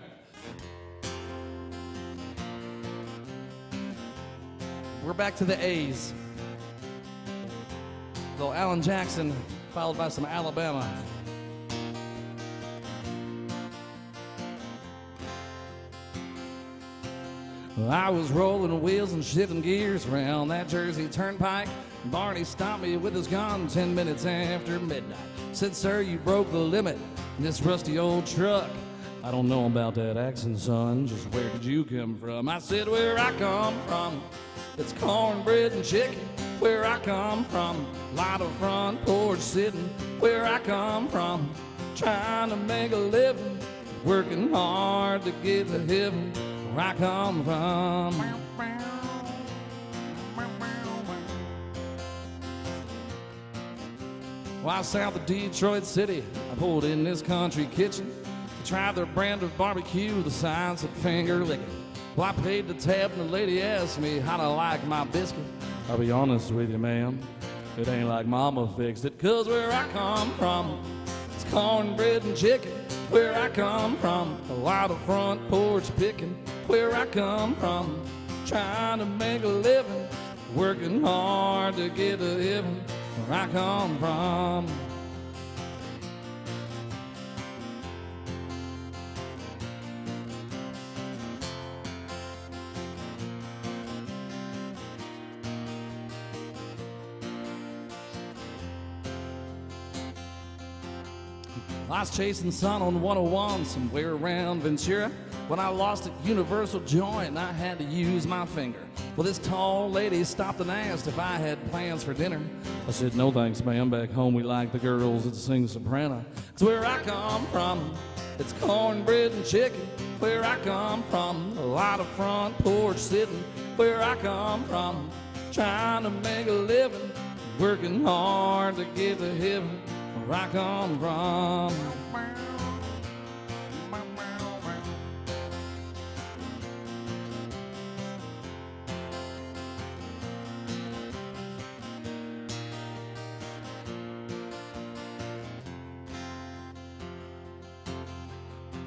We're back to the A's. Little Alan Jackson, followed by some Alabama. Well, I was rolling wheels and shifting gears around that Jersey Turnpike. Barney stopped me with his gun 10 minutes after midnight. Said, sir, you broke the limit in this rusty old truck. I don't know about that accent, son. Just where did you come from? I said, where I come from, it's cornbread and chicken. Where I come from, lot of front porch sitting. Where I come from, trying to make a living, working hard to get to heaven. Where I come from. Well, south of Detroit City, I pulled in this country kitchen to try their brand of barbecue, the signs of finger licking. Well, I paid the tab and the lady asked me how to like my biscuit. I'll be honest with you, ma'am, it ain't like mama fixed it. 'Cause where I come from, it's cornbread and chicken. Where I come from, a lot of front porch picking. Where I come from, trying to make a living, working hard to get to heaven. Where I come from. I was chasing sun on 101 somewhere around Ventura when I lost at Universal Joint and I had to use my finger. Well, this tall lady stopped and asked if I had plans for dinner. I said, no thanks, ma'am. Back home we like the girls that sing soprano. 'Cause where I come from, it's cornbread and chicken. Where I come from, a lot of front porch sitting. Where I come from, trying to make a living, working hard to get to heaven. Where I come from.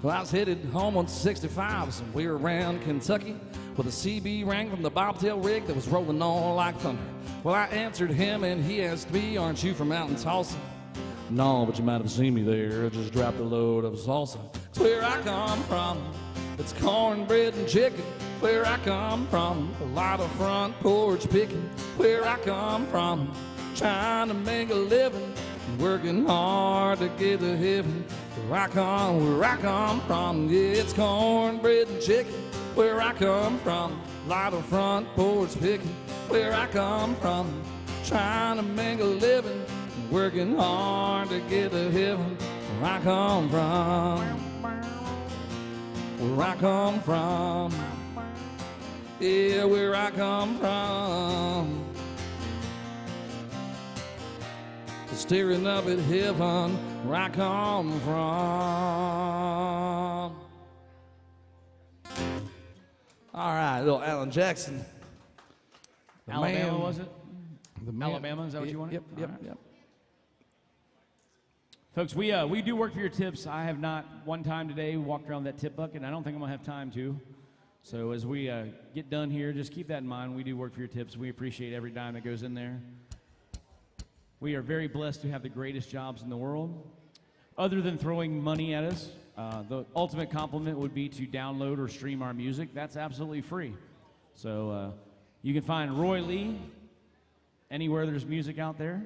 Well, I was headed home on 65, somewhere around Kentucky, with a CB rang from the bobtail rig that was rolling on like thunder. Well, I answered him and he asked me, aren't you from out in Tulsa? No, but you might have seen me there. I just dropped a load of salsa. It's where I come from, it's cornbread and chicken. Where I come from, a lot of front porch picking. Where I come from, trying to make a living, working hard to get to heaven. Where I come from, yeah, it's cornbread and chicken. Where I come from, a lot of front porch picking. Where I come from, trying to make a living, working hard to get to heaven. Where I come from, where I come from, yeah, where I come from. Staring up at heaven, where I come from. All right, little Alan Jackson. The Alabama, man, was it? the man, Alabama, is that what you wanted? Yep. All right. Folks, we do work for your tips. I have not one time today walked around that tip bucket, and I don't think I'm going to have time to. So as we get done here, just keep that in mind. We do work for your tips. We appreciate every dime that goes in there. We are very blessed to have the greatest jobs in the world. Other than throwing money at us, the ultimate compliment would be to download or stream our music. That's absolutely free. So you can find Roy Lee anywhere there's music out there.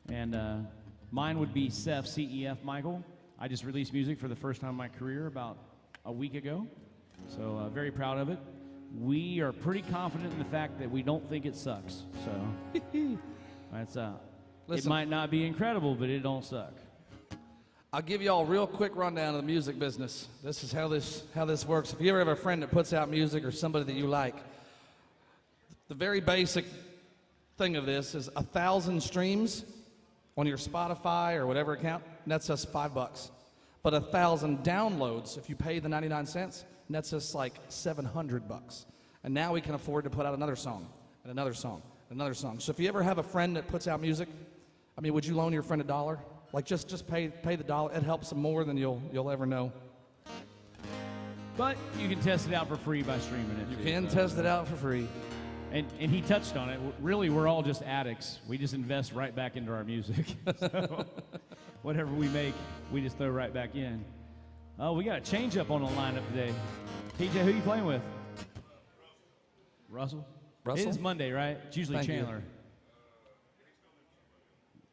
And mine would be Cef, C-E-F, Michael. I just released music for the first time in my career about a week ago. So very proud of it. We are pretty confident in the fact that we don't think it sucks. So that's it might not be incredible, but it don't suck. I'll give you all a real quick rundown of the music business. This is how this works. If you ever have a friend that puts out music or somebody that you like, the very basic thing of this is 1,000 streams on your Spotify or whatever account, nets us $5. But 1,000 downloads, if you pay the 99 cents, nets us like $700. And now we can afford to put out another song, and another song, and another song. So if you ever have a friend that puts out music, I mean, would you loan your friend $1? Like just pay the dollar. It helps them more than you'll ever know. But you can test it out for free by streaming it. You can test it out for free. And he touched on it. Really, we're all just addicts. We just invest right back into our music. So whatever we make, we just throw right back in. Oh, we got a change up on the lineup today. TJ, who you playing with? Russell? Russell? It is Monday, right? It's usually Thank Chandler.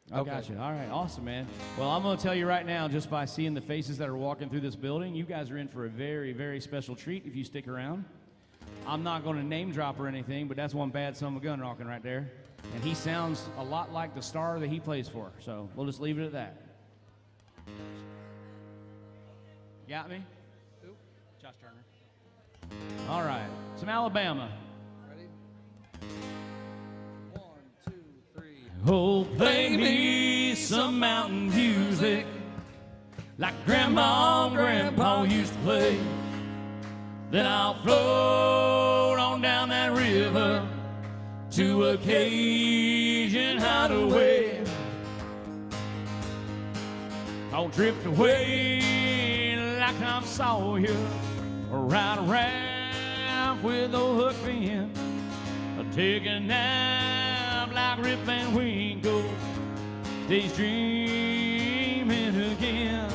You. I got you. All right, awesome, man. Well, I'm going to tell you right now, just by seeing the faces that are walking through this building, you guys are in for a very, very special treat if you stick around. I'm not going to name drop or anything, but that's one bad son of a gun rocking right there. And he sounds a lot like the star that he plays for, so we'll just leave it at that. Got me? Who? Josh Turner. All right, some Alabama. Ready? 1, 2, 3. Oh, play me some mountain music like Grandma and Grandpa used to play. Then I'll float on down that river to a Cajun hideaway. I'll drift away like I'm Sawyer, or ride around with a hook fin, or take a nap like Rip Van Winkle, days dreaming again.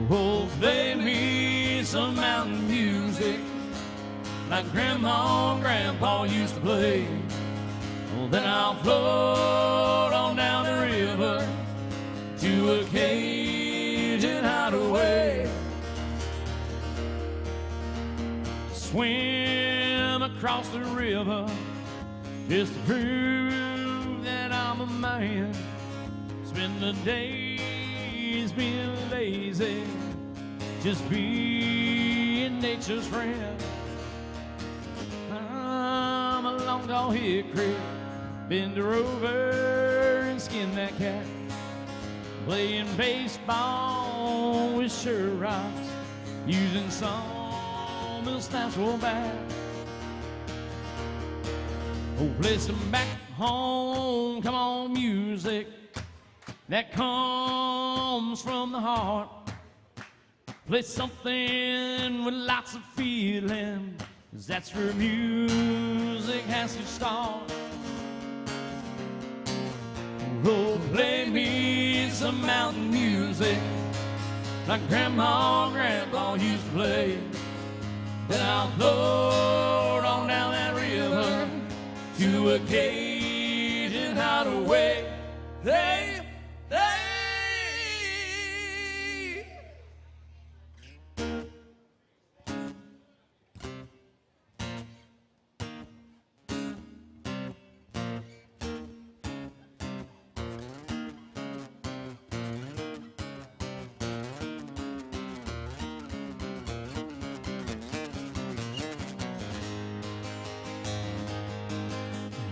Oh, play me some mountain music like Grandma and Grandpa used to play. Well, then I'll float on down the river to a Cajun hideaway. Swim across the river just to prove that I'm a man. Spend the days being lazy, just being nature's friend. I'm a long tall hickory, bend her over and skin that cat. Playing baseball with Sherrocks, using sawmill natural bat. Oh, play some back home, come on, music that comes from the heart. Play something with lots of feeling, 'cause that's where music has to start. Oh, play me some mountain music like Grandma and Grandpa used to play. Then I'll float on down that river to a Cajun hideaway. Hey!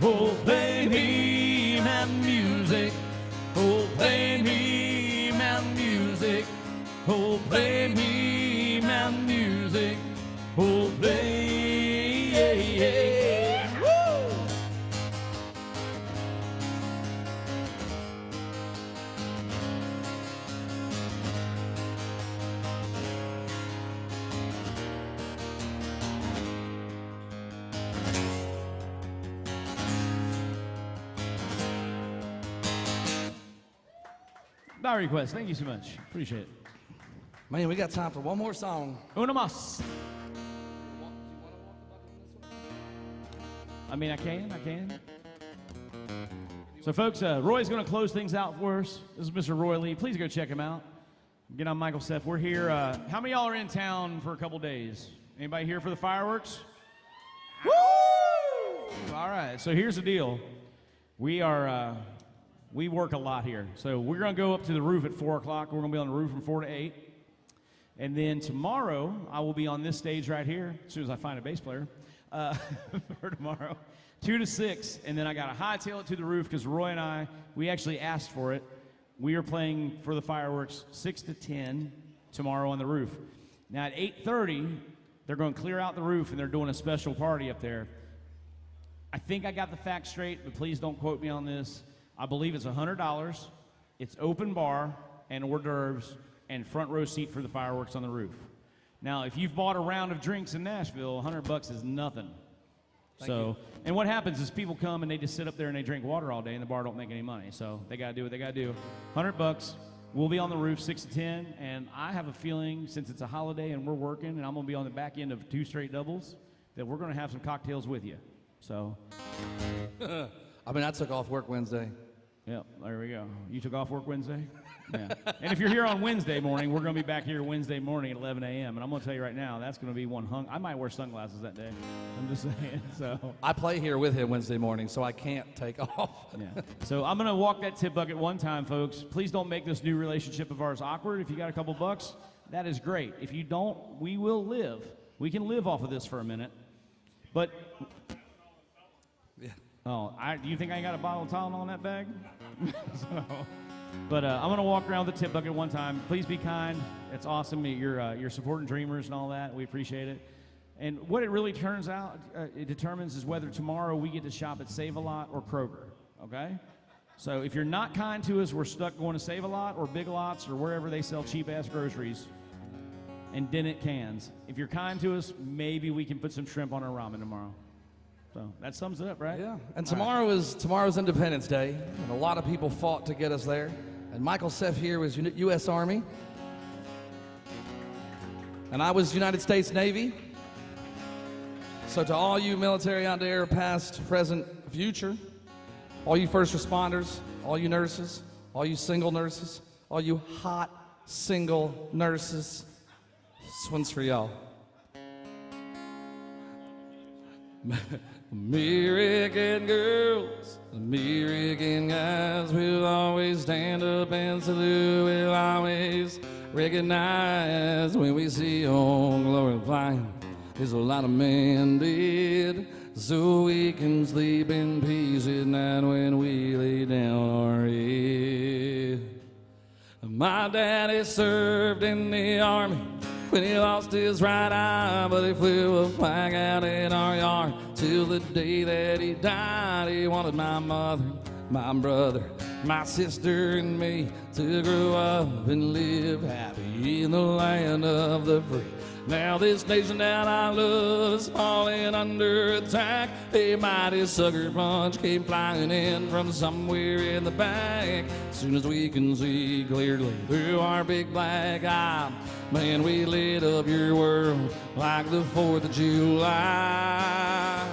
Oh, play me mountain music. Oh, play me mountain music. Oh, play me mountain music. Oh, play, yeah, yeah. Woo! By request, thank you so much. Appreciate it. Man, we got time for one more song. Uno más. Do you want to walk the bucket on this one? I mean, I can. So, folks, Roy's going to close things out for us. This is Mr. Roy Lee. Please go check him out. Again, I'm Michael Seff. We're here. How many of y'all are in town for a couple days? Anybody here for the fireworks? Woo! All right. So here's the deal. We work a lot here. So we're going to go up to the roof at 4 o'clock. We're going to be on the roof from 4 to 8. And then tomorrow, I will be on this stage right here, as soon as I find a bass player. for tomorrow, 2 to 6, and then I got to hightail it to the roof because Roy and I, we actually asked for it. We are playing for the fireworks 6 to 10 tomorrow on the roof. Now at 8:30, they're going to clear out the roof and they're doing a special party up there. I think I got the facts straight, but please don't quote me on this. I believe it's $100. It's open bar and hors d'oeuvres and front row seat for the fireworks on the roof. Now, if you've bought a round of drinks in Nashville, $100 is nothing. And what happens is people come and they just sit up there and they drink water all day and the bar don't make any money. So they got to do what they got to do. $100. We'll be on the roof 6 to 10, and I have a feeling since it's a holiday and we're working and I'm going to be on the back end of 2 straight doubles that we're going to have some cocktails with you. So. I mean, I took off work Wednesday. Yep, there we go. You took off work Wednesday? Yeah. And if you're here on Wednesday morning, we're going to be back here Wednesday morning at 11 a.m. And I'm going to tell you right now, that's going to be one hung. I might wear sunglasses that day. I'm just saying. So I play here with him Wednesday morning, so I can't take off. Yeah. So I'm going to walk that tip bucket one time, folks. Please don't make this new relationship of ours awkward. If you got a couple bucks, that is great. If you don't, we will live. We can live off of this for a minute. But oh, do you think I got a bottle of Tylenol in that bag? But I'm going to walk around the tip bucket one time. Please be kind. It's awesome. You're supporting dreamers and all that. We appreciate it. And what it really turns out, it determines is whether tomorrow we get to shop at Save-A-Lot or Kroger, okay? So if you're not kind to us, we're stuck going to Save-A-Lot or Big Lots or wherever they sell cheap-ass groceries and Dennett cans. If you're kind to us, maybe we can put some shrimp on our ramen tomorrow. So that sums it up, right? Yeah. And tomorrow's Independence Day, and a lot of people fought to get us there. And Michael Seff here was U.S. Army, and I was United States Navy. So to all you military out there, past, present, future, all you first responders, all you nurses, all you single nurses, all you hot single nurses, this one's for y'all. American girls, American guys will always stand up and salute. We'll always recognize when we see old glory flying. There's a lot of men dead, so we can sleep in peace at night when we lay down our head. My daddy served in the army when he lost his right eye, but he flew a flag out in our yard till the day that he died. He wanted my mother, my brother, my sister, and me to grow up and live happy in the land of the free. Now this nation that I love is falling under attack. A mighty sucker punch came flying in from somewhere in the back. As soon as we can see clearly through our big black eye, man, we lit up your world like the 4th of July.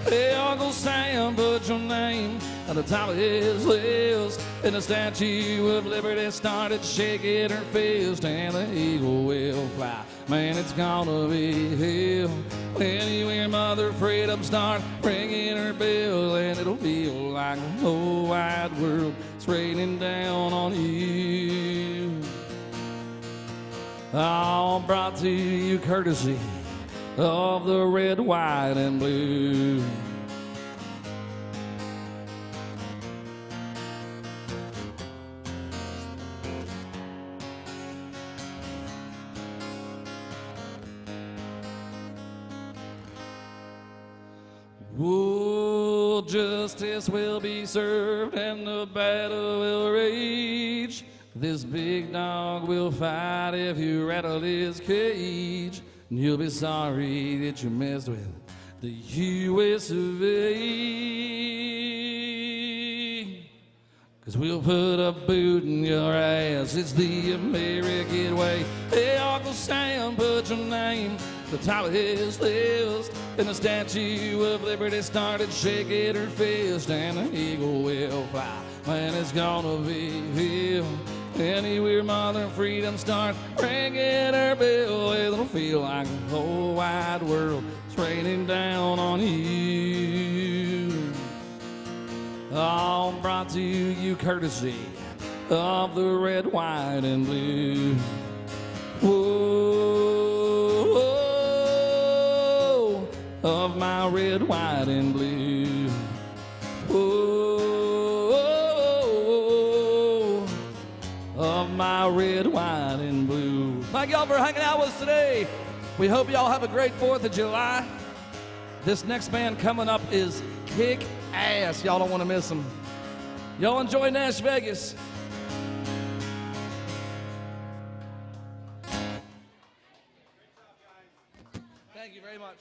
Hey, Uncle Sam, put your name at the top of his list, and the Statue of Liberty started shaking her fist, and the eagle will fly. Man, it's gonna be hell when you hear Mother Freedom start ringing her bell, and it'll feel like the whole wide world is raining down on you. All brought to you courtesy of the red, white, and blue. Oh, justice will be served and the battle will rage. This big dog will fight if you rattle his cage. And you'll be sorry that you messed with the U.S. of A. 'Cause we'll put a boot in your ass. It's the American way. Hey, Uncle Sam, put your name at the top of his list, and the Statue of Liberty started shaking her fist, and the eagle will fly. Man, it's gonna be hell. Anywhere Mother Freedom start ringing her bell, it'll feel like the whole wide world is raining down on you. All brought to you courtesy of the red, white, and blue. Whoa, red, white, and blue. Oh, of my red, white, and blue. Thank y'all for hanging out with us today. We hope y'all have a great 4th of July. This next band coming up is Kick Ass. Y'all don't want to miss them. Y'all enjoy Nash Vegas. Thank you very much.